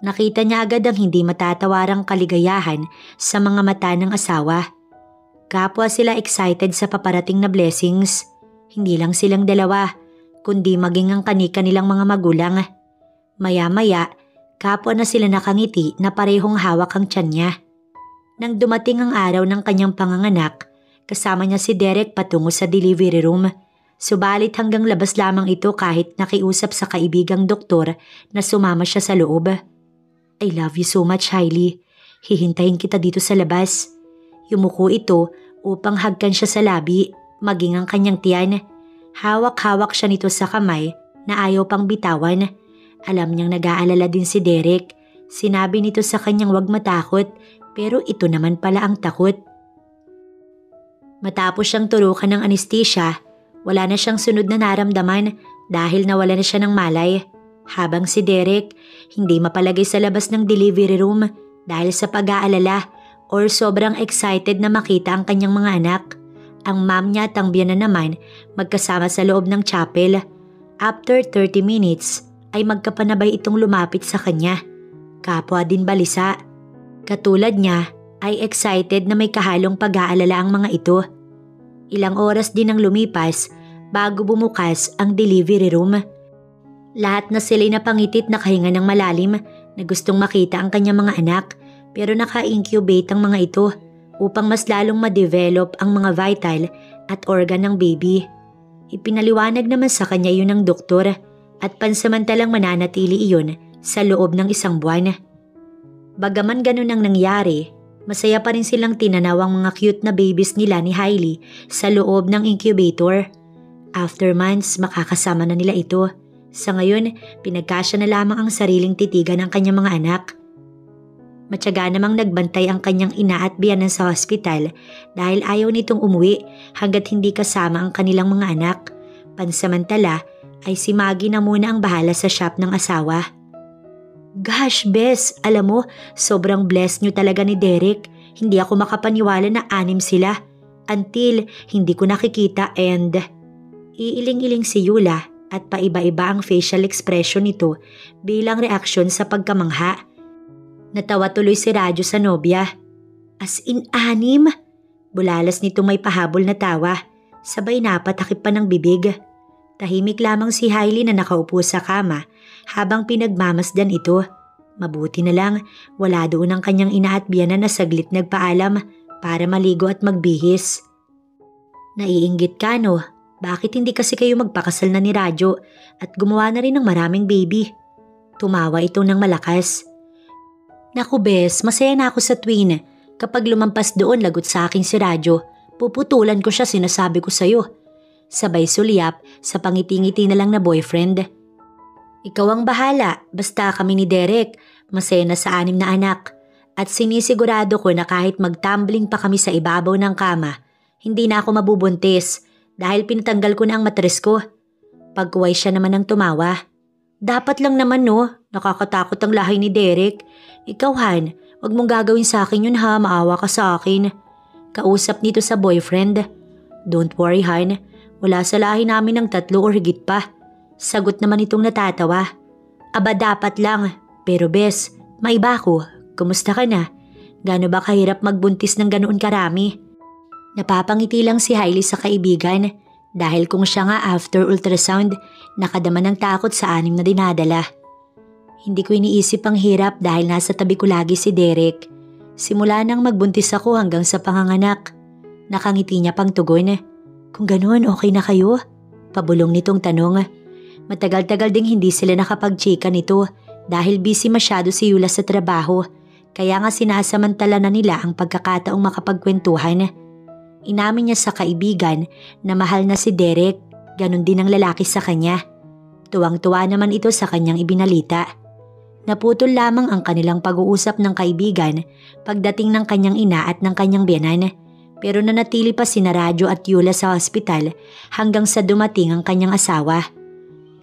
Nakita niya agad ang hindi matatawarang kaligayahan sa mga mata ng asawa. Kapwa sila excited sa paparating na blessings. Hindi lang silang dalawa, kundi maging ang kani-kanilang mga magulang. Maya-maya, kapwa na sila nakangiti na parehong hawak ang tiyan niya. Nang dumating ang araw ng kanyang panganganak, kasama niya si Derek patungo sa delivery room. Subalit hanggang labas lamang ito kahit nakiusap sa kaibigang doktor na sumama siya sa loob. I love you so much, Hailey. Hihintayin kita dito sa labas. Yumuko ito upang hagkan siya sa labi, maging ang kanyang tiyan. Hawak-hawak siya nito sa kamay na ayaw pang bitawan. Alam niyang nag-aalala din si Derek. Sinabi nito sa kanyang wag matakot, pero ito naman pala ang takot. Matapos siyang turukan ng anesthesia, wala na siyang sunod na naramdaman dahil nawala na siya ng malay. Habang si Derek hindi mapalagay sa labas ng delivery room dahil sa pag-aalala or sobrang excited na makita ang kanyang mga anak. Ang mom niya at ang biyenan naman magkasama sa loob ng chapel. After 30 minutes ay magkapanabay itong lumapit sa kanya. Kapwa din balisa. Katulad niya ay excited na may kahalong pag-aalala ang mga ito. Ilang oras din ang lumipas bago bumukas ang delivery room. Lahat na sila'y napangitit na kahinga ng malalim na gustong makita ang kanyang mga anak pero naka-incubate ang mga ito upang mas lalong ma-develop ang mga vital at organ ng baby. Ipinaliwanag naman sa kanya yun ng doktor at pansamantalang mananatili iyon sa loob ng 1 buwan. Bagaman ganun ang nangyari, masaya pa rin silang tinanaw ang mga cute na babies nila ni Hailey sa loob ng incubator. After months, makakasama na nila ito. Sa ngayon, pinagkasya na lamang ang sariling titigan ng kanyang mga anak. Matyaga namang nagbantay ang kanyang ina at biyanan sa hospital dahil ayaw nitong umuwi hanggat hindi kasama ang kanilang mga anak. Pansamantala ay si Maggie na muna ang bahala sa shop ng asawa. Gosh, Bes, alam mo, sobrang blessed nyo talaga ni Derek. Hindi ako makapaniwala na 6 sila. Until hindi ko nakikita and... Iiling-iling si Yula at paiba-iba ang facial expression nito bilang reaksyon sa pagkamangha. Natawa tuloy si Radyo sa nobya. As in 6? Bulalas nito may pahabol na tawa. Sabay napatakip pa ng bibig. Tahimik lamang si Hailey na nakaupo sa kama habang pinagmamasdan ito. Mabuti na lang wala doon ang kanyang ina at biyanan na saglit nagpaalam para maligo at magbihis. Naiinggit ka no? Bakit hindi kasi kayo magpakasal na ni Radyo at gumawa na rin ng maraming baby? Tumawa ito ng malakas. Naku bes, masaya na ako sa twin. Kapag lumampas doon lagot sa akin si Radyo, puputulan ko siya, sinasabi ko sa'yo. Sabay sulyap sa pangiti-ngiti na lang na boyfriend. Ikaw ang bahala, basta kami ni Derek, masaya na sa 6 na anak. At sinisigurado ko na kahit magtumbling pa kami sa ibabaw ng kama, hindi na ako mabubuntis dahil pinatanggal ko na ang matres ko. Pagkuway siya naman ang tumawa. Dapat lang naman no, nakakatakot ang lahi ni Derek. Ikaw Han, wag mong gagawin sa akin yun ha, maawa ka sa akin. Kausap nito sa boyfriend. Don't worry Han, wala sa lahi namin ng 3 or higit pa. Sagot naman itong natatawa. Aba dapat lang, pero bes, maiba ko. Kumusta ka na? Gaano ba kahirap magbuntis ng ganoon karami? Napapangiti lang si Hailey sa kaibigan dahil kung siya nga after ultrasound, nakadama ng takot sa 6 na dinadala. Hindi ko iniisip ang hirap dahil nasa tabi ko lagi si Derek. Simula nang magbuntis ako hanggang sa panganganak. Nakangiti niya pang tugon. Kung ganoon, okay na kayo? Pabulong nitong tanong. Matagal-tagal ding hindi sila nakapag-chika nito dahil busy masyado si Yula sa trabaho. Kaya nga sinasamantala na nila ang pagkakataong makapagkwentuhan. Inamin niya sa kaibigan na mahal na si Derek, ganun din ang lalaki sa kanya. Tuwang-tuwa naman ito sa kanyang ibinalita. Naputol lamang ang kanilang pag-uusap ng kaibigan pagdating ng kanyang ina at ng kanyang biyanan. Pero nanatili pa sina Radyo at Yula sa hospital hanggang sa dumating ang kanyang asawa.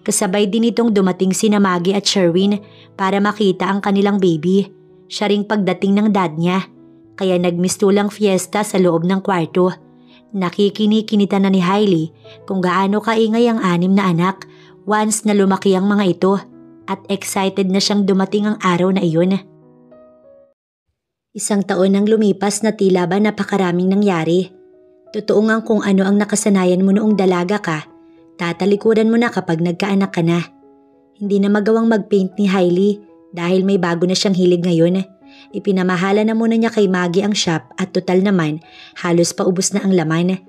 Kasabay din itong dumating sina Maggie at Sherwin para makita ang kanilang baby. Siya ring pagdating ng dad niya. Kaya nagmistulang fiesta sa loob ng kwarto. Nakikinikinita na ni Hailey kung gaano kaingay ang 6 na anak once na lumaki ang mga ito at excited na siyang dumating ang araw na iyon. 1 taon nang lumipas na tila ba napakaraming nangyari. Totoo nga kung ano ang nakasanayan mo noong dalaga ka, tatalikuran mo na kapag nagkaanak ka na. Hindi na magawang mag-paint ni Hailey dahil may bago na siyang hilig ngayon. Ipinamahala na muna niya kay Maggie ang shop at total naman halos paubos na ang laman.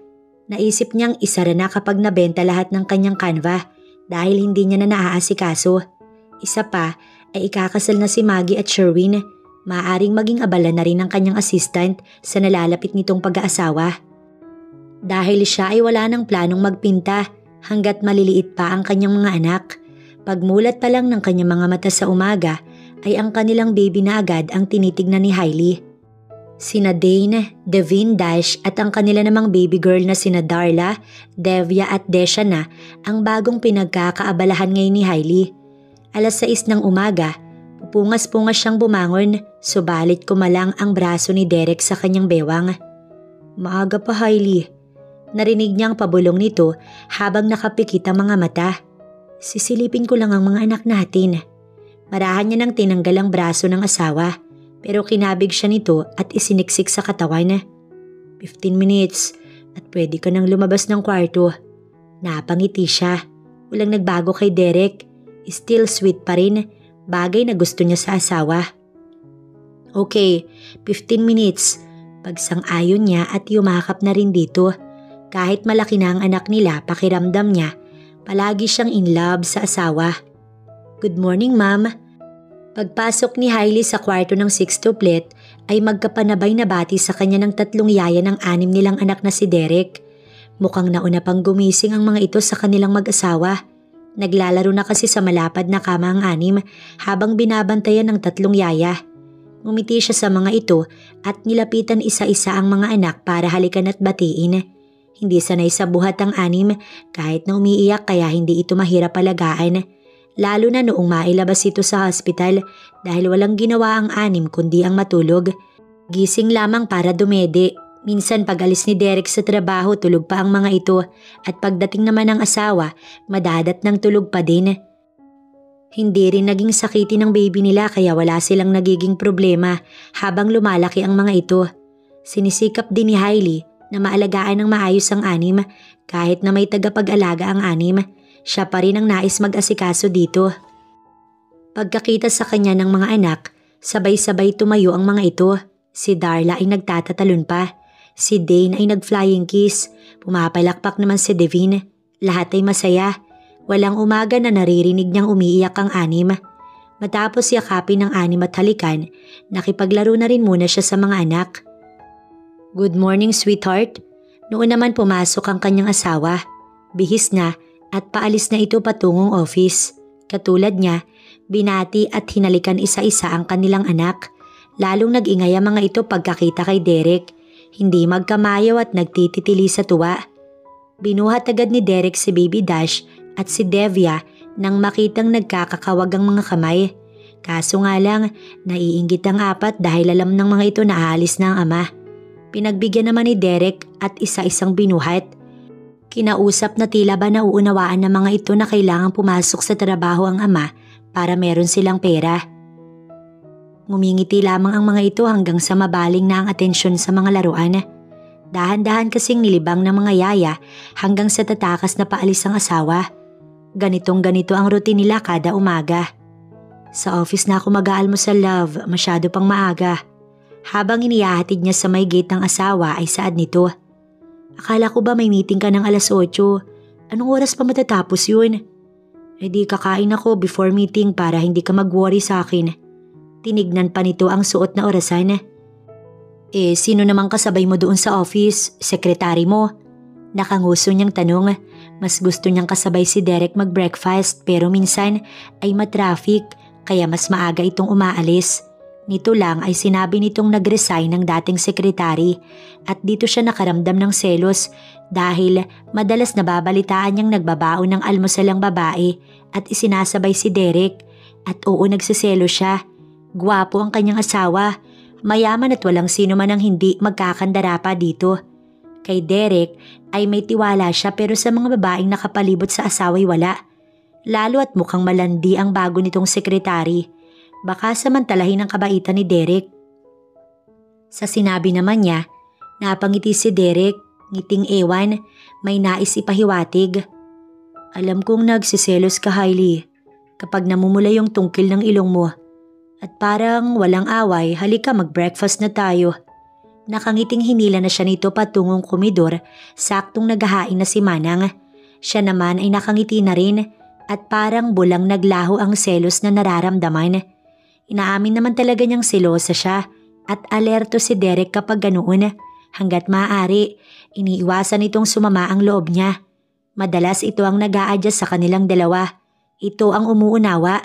Naisip niyang isara na kapag nabenta lahat ng kanyang Canva dahil hindi niya na naaasikaso. Isa pa ay ikakasal na si Maggie at Sherwin. Maaaring maging abala na rin ang kanyang assistant sa nalalapit nitong pag-aasawa. Dahil siya ay wala ng planong magpinta hanggat maliliit pa ang kanyang mga anak. Pagmulat pa lang ng kanyang mga mata sa umaga ay ang kanilang baby na agad ang tinitignan ni Hailey. Sina Dane, Devin, Dash at ang kanila namang baby girl na sina Darla, Devya at Desha na ang bagong pinagkakaabalahan ngayon ni Hailey. 6:00 ng umaga, pupungas-pungas siyang bumangon, subalit kumalang ang braso ni Derek sa kanyang bewang. Maaga pa Hailey. Narinig niyang pabulong nito habang nakapikit ang mga mata. Sisilipin ko lang ang mga anak natin. Marahan niya nang tinanggal ang braso ng asawa pero kinabig siya nito at isiniksik sa katawan. 15 minutes at pwede ka nang lumabas ng kwarto. Napangiti siya. Walang nagbago kay Derek. Still sweet pa rin. Bagay na gusto niya sa asawa. Okay, 15 minutes. Pagsang-ayon niya at yumakap na rin dito. Kahit malaki na ang anak nila, pakiramdam niya, palagi siyang in love sa asawa. Good morning, ma'am. Pagpasok ni Hailey sa kwarto ng 6-tuplet ay magkapanabay na bati sa kanya ng 3 yaya ng 6 nilang anak na si Derek. Mukhang nauna pang gumising ang mga ito sa kanilang mag-asawa. Naglalaro na kasi sa malapad na kama ang 6 habang binabantayan ng 3 yaya. Ngumiti siya sa mga ito at nilapitan isa-isa ang mga anak para halikan at batiin. Hindi sanay sa buhat ang 6 kahit na umiiyak kaya hindi ito mahirap alagaan. Lalo na noong mailabas ito sa hospital dahil walang ginawa ang 6 kundi ang matulog. Gising lamang para dumede. Minsan pag-alis ni Derek sa trabaho tulog pa ang mga ito at pagdating naman ng asawa madadat ng tulog pa din. Hindi rin naging sakiti ng baby nila kaya wala silang nagiging problema habang lumalaki ang mga ito. Sinisikap din ni Hailey na maalagaan ng maayos ang 6 kahit na may tagapag-alaga ang 6. Siya pa rin ang nais mag-asikaso dito. Pagkakita sa kanya ng mga anak, sabay-sabay tumayo ang mga ito. Si Darla ay nagtatatalon pa. Si Dane ay nag-flying kiss. Pumapalakpak naman si Devin. Lahat ay masaya. Walang umaga na naririnig niyang umiiyak ang 6. Matapos yakapin ng 6 at halikan, nakipaglaro na rin muna siya sa mga anak. "Good morning, sweetheart." Noon naman pumasok ang kanyang asawa. Bihis na at paalis na ito patungong office. Katulad niya, binati at hinalikan isa-isa ang kanilang anak. Lalong nag-ingay ang mga ito pagkakita kay Derek. Hindi magkamayaw at nagtititili sa tuwa. Binuhat agad ni Derek si Baby Dash at si Devia nang makitang nagkakakawag ang mga kamay. Kaso nga lang, naiinggit ang apat dahil alam ng mga ito na aalis na ang ama. Pinagbigyan naman ni Derek at isa-isang binuhat. Kinausap na tila ba nauunawaan ng mga ito na kailangang pumasok sa trabaho ang ama para meron silang pera. Ngumingiti lamang ang mga ito hanggang sa mabaling na ang atensyon sa mga laruan. Dahan-dahan kasing nilibang ng mga yaya hanggang sa tatakas na paalis ang asawa. Ganitong-ganito ang routine nila kada umaga. "Sa office na ako mag-aalmusal, love, masyado pang maaga." Habang inihahatid niya sa may gate ng asawa ay saad nito. "Akala ko ba may meeting ka ng alas 8? Anong oras pa matatapos yun?" "Eh di kakain ako before meeting para hindi ka mag-worry sa akin." Tinignan pa nito ang suot na orasan. "Eh sino namang kasabay mo doon sa office? Sekretary mo?" Nakanguso niyang tanong. Mas gusto niyang kasabay si Derek mag-breakfast pero minsan ay matraffic kaya mas maaga itong umaalis. Nito lang ay sinabi nitong nag-resign ng dating sekretary at dito siya nakaramdam ng selos dahil madalas nababalitaan niyang nagbabaon ng almusal ang babae at isinasabay si Derek at oo nagsiselo siya. Gwapo ang kanyang asawa, mayaman at walang sino man ang hindi magkakandara pa dito. Kay Derek ay may tiwala siya pero sa mga babaeng nakapalibot sa asawa'y wala. Lalo at mukhang malandi ang bago nitong sekretary. Baka samantalahin ang kabaitan ni Derek. Sa sinabi naman niya, napangiti si Derek, ngiting ewan, may nais ipahiwatig. "Alam kong nagsiselos ka, Hailey, kapag namumula yung tungkil ng ilong mo. At parang walang away, halika mag-breakfast na tayo." Nakangiting hinila na siya nito patungong komedor, saktong naghahain na si Manang. Siya naman ay nakangiti na rin at parang bulang naglaho ang selos na nararamdaman. Inaamin naman talaga niyang selosa siya at alerto si Derek kapag ganoon. Hanggat maaari, iniiwasan itong sumama ang loob niya. Madalas ito ang nag-a-adjust sa kanilang dalawa. Ito ang umuunawa.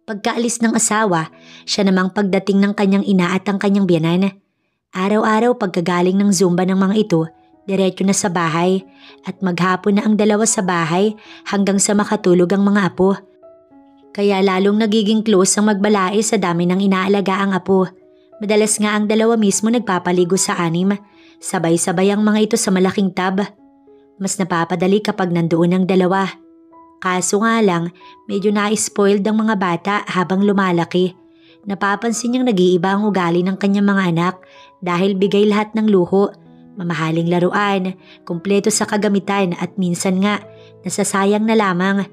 Pagkaalis ng asawa, siya namang pagdating ng kanyang ina at ang kanyang biyanan. Araw-araw pagkagaling ng Zumba ng mga ito, diretso na sa bahay at maghapon na ang dalawa sa bahay hanggang sa makatulog ang mga apo. Kaya lalong nagiging close ang magbalae sa dami ng inaalaga ang apo. Madalas nga ang dalawa mismo nagpapaligo sa anim, sabay-sabay ang mga ito sa malaking tub. Mas napapadali kapag nandoon ang dalawa. Kaso nga lang, medyo na-spoiled ang mga bata habang lumalaki. Napapansin niyang nag-iiba ang ugali ng kanyang mga anak dahil bigay lahat ng luho, mamahaling laruan, kumpleto sa kagamitan at minsan nga, nasasayang na lamang.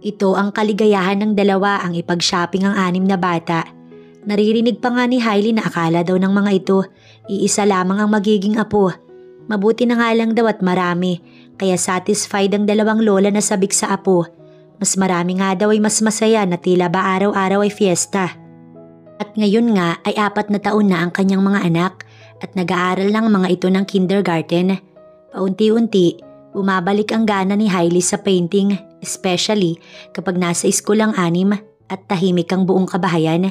Ito ang kaligayahan ng dalawa ang ipag-shopping ang 6 na bata. Naririnig pa nga ni Hailey na akala daw ng mga ito, iisa lamang ang magiging apo. Mabuti na nga lang daw at marami, kaya satisfied ang dalawang lola na sabik sa apo. Mas marami nga daw ay mas masaya na tila ba araw-araw ay fiesta. At ngayon nga ay 4 na taon na ang kanyang mga anak at nag-aaral lang mga ito ng kindergarten. Paunti-unti, bumabalik ang gana ni Hailey sa painting, especially kapag nasa school ang 6 at tahimik ang buong kabahayan.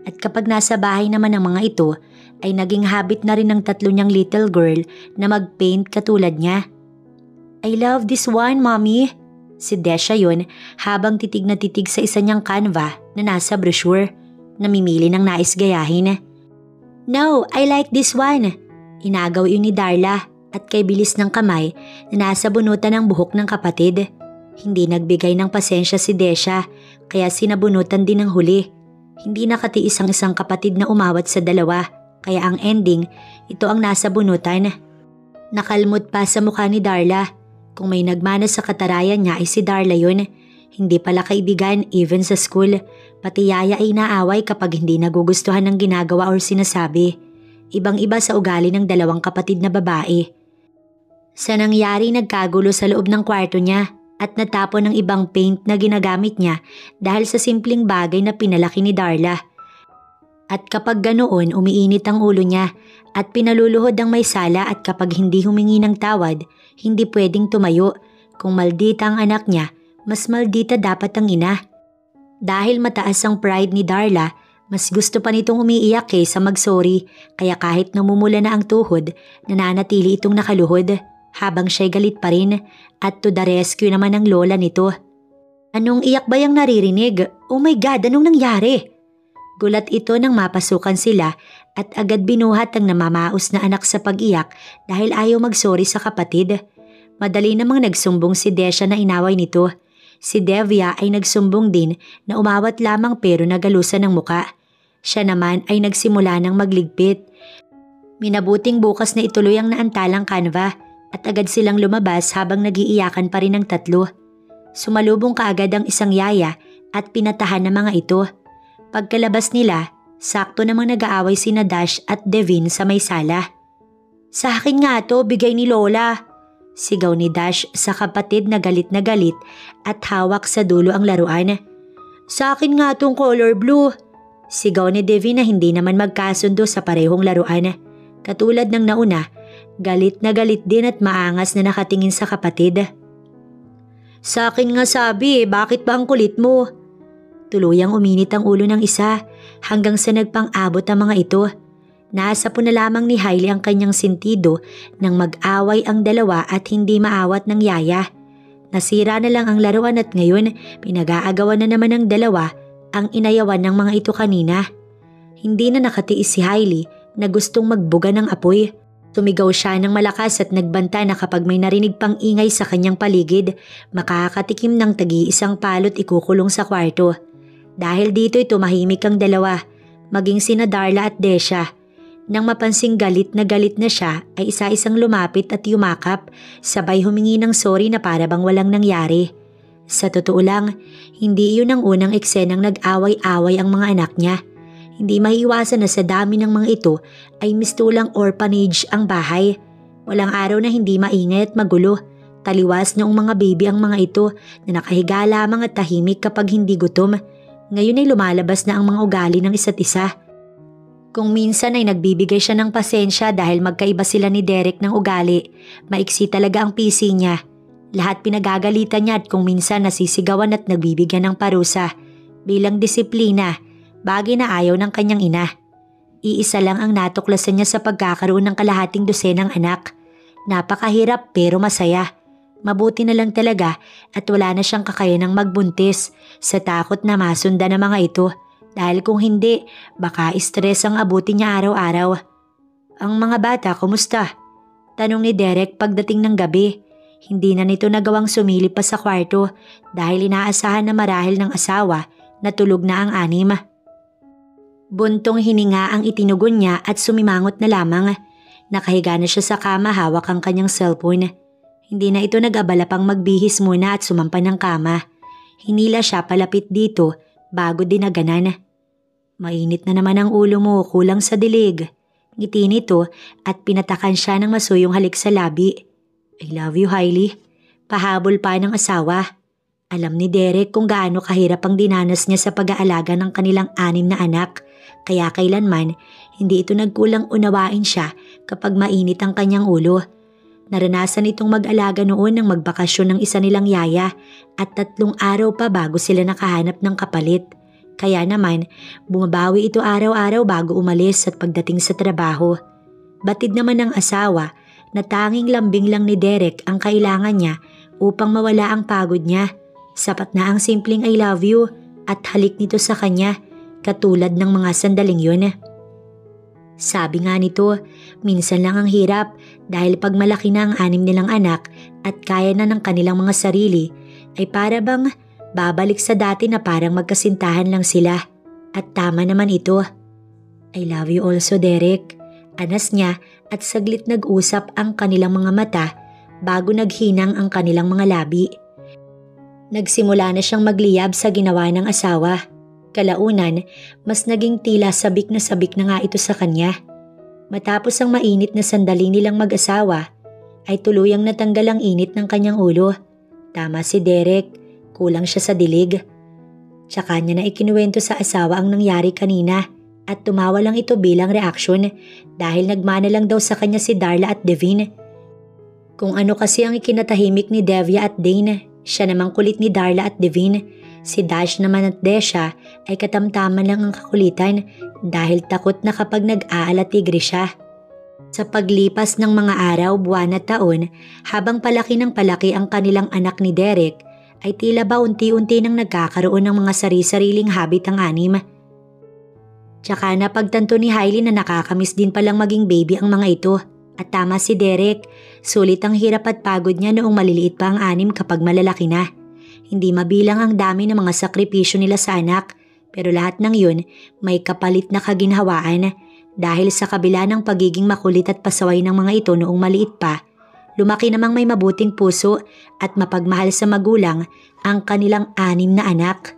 At kapag nasa bahay naman ang mga ito, ay naging habit na rin ng 3 niyang little girl na mag-paint katulad niya. "I love this one, mommy." Si Desha yun habang titig na titig sa isa niyang canva na nasa brochure. Namimili ng nais gayahin. "No, I like this one." Inagaw yun ni Darla at kay bilis ng kamay na nasa bunutan ng buhok ng kapatid. Hindi nagbigay ng pasensya si Desha kaya sinabunutan din ng huli. Hindi nakatiis ang isang kapatid na umawat sa dalawa kaya ang ending, ito ang nasa bunutan. Nakalmot pa sa mukha ni Darla. Kung may nagmana sa katarayan niya ay si Darla yun. Hindi pala kaibigan even sa school. Pati yaya ay naaway kapag hindi nagugustuhan ng ginagawa or sinasabi. Ibang-iba sa ugali ng 2 kapatid na babae. Sa nangyari nagkagulo sa loob ng kwarto niya at natapon ng ibang paint na ginagamit niya dahil sa simpleng bagay na pinalaki ni Darla. At kapag ganoon umiinit ang ulo niya at pinaluluhod ang may sala at kapag hindi humingi ng tawad, hindi pwedeng tumayo. Kung maldita ang anak niya, mas maldita dapat ang ina. Dahil mataas ang pride ni Darla, mas gusto pa nitong umiiyak kaysa mag-sorry kaya kahit namumula na ang tuhod, nananatili itong nakaluhod habang siya'y galit pa rin at to the rescue naman ang lola nito. Anong iyak ba yung naririnig? Oh my God, anong nangyari? Gulat ito nang mapasukan sila at agad binuhat ang namamaos na anak sa pag-iyak dahil ayaw mag-sorry sa kapatid. Madali namang nagsumbong si Desha na inaway nito. Si Devia ay nagsumbong din na umawat lamang pero nagalusan ng muka. Siya naman ay nagsimula ng magligpit. Minabuting bukas na ituloy ang naantalang kanva at agad silang lumabas habang nag-iiyakan pa rin ang tatlo. Sumalubong kaagad ang isang yaya at pinatahan ng mga ito. Pagkalabas nila, sakto namang nag-aaway sina Dash at Devin sa may sala. Sa akin nga to, bigay ni Lola. Sigaw ni Dash sa kapatid na galit at hawak sa dulo ang laruan. Sa akin nga tong color blue. Sigaw ni Devin na hindi naman magkasundo sa parehong laruan. Katulad ng nauna, galit na galit din at maangas na nakatingin sa kapatid. Sa akin nga sabi, bakit ba ang kulit mo? Tuluyang uminit ang ulo ng isa hanggang sa nagpang-abot ang mga ito. Nasa po na lamang ni Hailey ang kanyang sentido nang mag-away ang dalawa at hindi maawat ng yaya. Nasira na lang ang laruan at ngayon pinag-aagawan na naman ng dalawa ang inayawan ng mga ito kanina. Hindi na nakatiis si Hailey na gustong magbuga ng apoy. Tumigaw siya ng malakas at nagbanta na kapag may narinig pang ingay sa kanyang paligid, makakatikim ng tagi-isang palot ikukulong sa kwarto. Dahil dito tumahimik ang dalawa, maging sina Darla at Desha. Nang mapansing galit na siya ay isa-isang lumapit at yumakap, sabay humingi ng sorry na para bang walang nangyari. Sa totoo lang, hindi iyon ang unang eksenang nag-away-away ang mga anak niya. Hindi maiiwasan na sa dami ng mga ito ay mistulang orphanage ang bahay. Walang araw na hindi maingay at magulo. Taliwas noong mga baby ang mga ito na nakahiga lamang at tahimik kapag hindi gutom. Ngayon ay lumalabas na ang mga ugali ng isa't isa. Kung minsan ay nagbibigay siya ng pasensya dahil magkaiba sila ni Derek ng ugali, maiksi talaga ang PC niya. Lahat pinagagalitan niya at kung minsan nasisigawan at nagbibigyan ng parusa. Bilang disiplina, bagay na ayaw ng kanyang ina. Iisa lang ang natuklasan niya sa pagkakaroon ng kalahating dosenang anak. Napakahirap pero masaya. Mabuti na lang talaga at wala na siyang kakayanang magbuntis sa takot na masundan ng mga ito dahil kung hindi, baka stress ang abutin niya araw-araw. Ang mga bata, kumusta? Tanong ni Derek pagdating ng gabi. Hindi na nito nagawang sumilip pa sa kwarto dahil inaasahan na marahil ng asawa na tulog na ang anim. Buntong hininga ang itinugon niya at sumimangot na lamang. Nakahiga na siya sa kama, hawak ang kanyang cellphone. Hindi na ito nag-abala pang magbihis muna at sumampan ng kama. Hinila siya palapit dito bago dinaganan. Mainit na naman ang ulo mo, kulang sa dilig. Ngiti nito at pinatakan siya ng masuyong halik sa labi. I love you, Hailey. Pahabol pa ng asawa. Alam ni Derek kung gaano kahirap ang dinanas niya sa pag-aalaga ng kanilang 6 na anak. Kaya kailanman, hindi ito nagkulang unawain siya kapag mainit ang kanyang ulo. Naranasan itong mag-alaga noon ng magbakasyon ng isa nilang yaya at 3 araw pa bago sila nakahanap ng kapalit. Kaya naman, bumabawi ito araw-araw bago umalis at pagdating sa trabaho. Batid naman ng asawa na tanging lambing lang ni Derek ang kailangan niya upang mawala ang pagod niya. Sapat na ang simpleng I love you at halik nito sa kanya katulad ng mga sandaling yun. Sabi nga nito, minsan lang ang hirap dahil pag malaki na ang 6 nilang anak at kaya na ng kanilang mga sarili, ay para bang babalik sa dati na parang magkasintahan lang sila. At tama naman ito. I love you also, Derek. Anas niya at saglit nag-usap ang kanilang mga mata bago naghinang ang kanilang mga labi. Nagsimula na siyang magliyab sa ginawa ng asawa. Kalaunan, mas naging tila sabik na nga ito sa kanya. Matapos ang mainit na sandali nilang mag-asawa, ay tuluyang natanggal ang init ng kanyang ulo. Tama si Derek, kulang siya sa dilig. Tsaka niya na ikinuwento sa asawa ang nangyari kanina at tumawa lang ito bilang reaksyon dahil nagmana lang daw sa kanya si Darla at Devin. Kung ano kasi ang ikinatahimik ni Devia at Dane, siya namang kulit ni Darla at Devin. Si Dash naman at Desha ay katamtaman lang ang kakulitan dahil takot na kapag nag-aalatigre siya. Sa paglipas ng mga araw, buwan at taon, habang palaki ng palaki ang kanilang anak ni Derek, ay tila ba unti-unti nang nagkakaroon ng mga sari-sariling habit ang anim. Tsaka napagtanto ni Hailey na nakakamiss din palang maging baby ang mga ito. At tama si Derek, sulit ang hirap at pagod niya noong maliliit pa ang anim kapag malalaki na. Hindi mabilang ang dami ng mga sakripisyo nila sa anak, pero lahat ng yun may kapalit na kaginhawaan dahil sa kabila ng pagiging makulit at pasaway ng mga ito noong maliit pa, lumaki namang may mabuting puso at mapagmahal sa magulang ang kanilang anim na anak.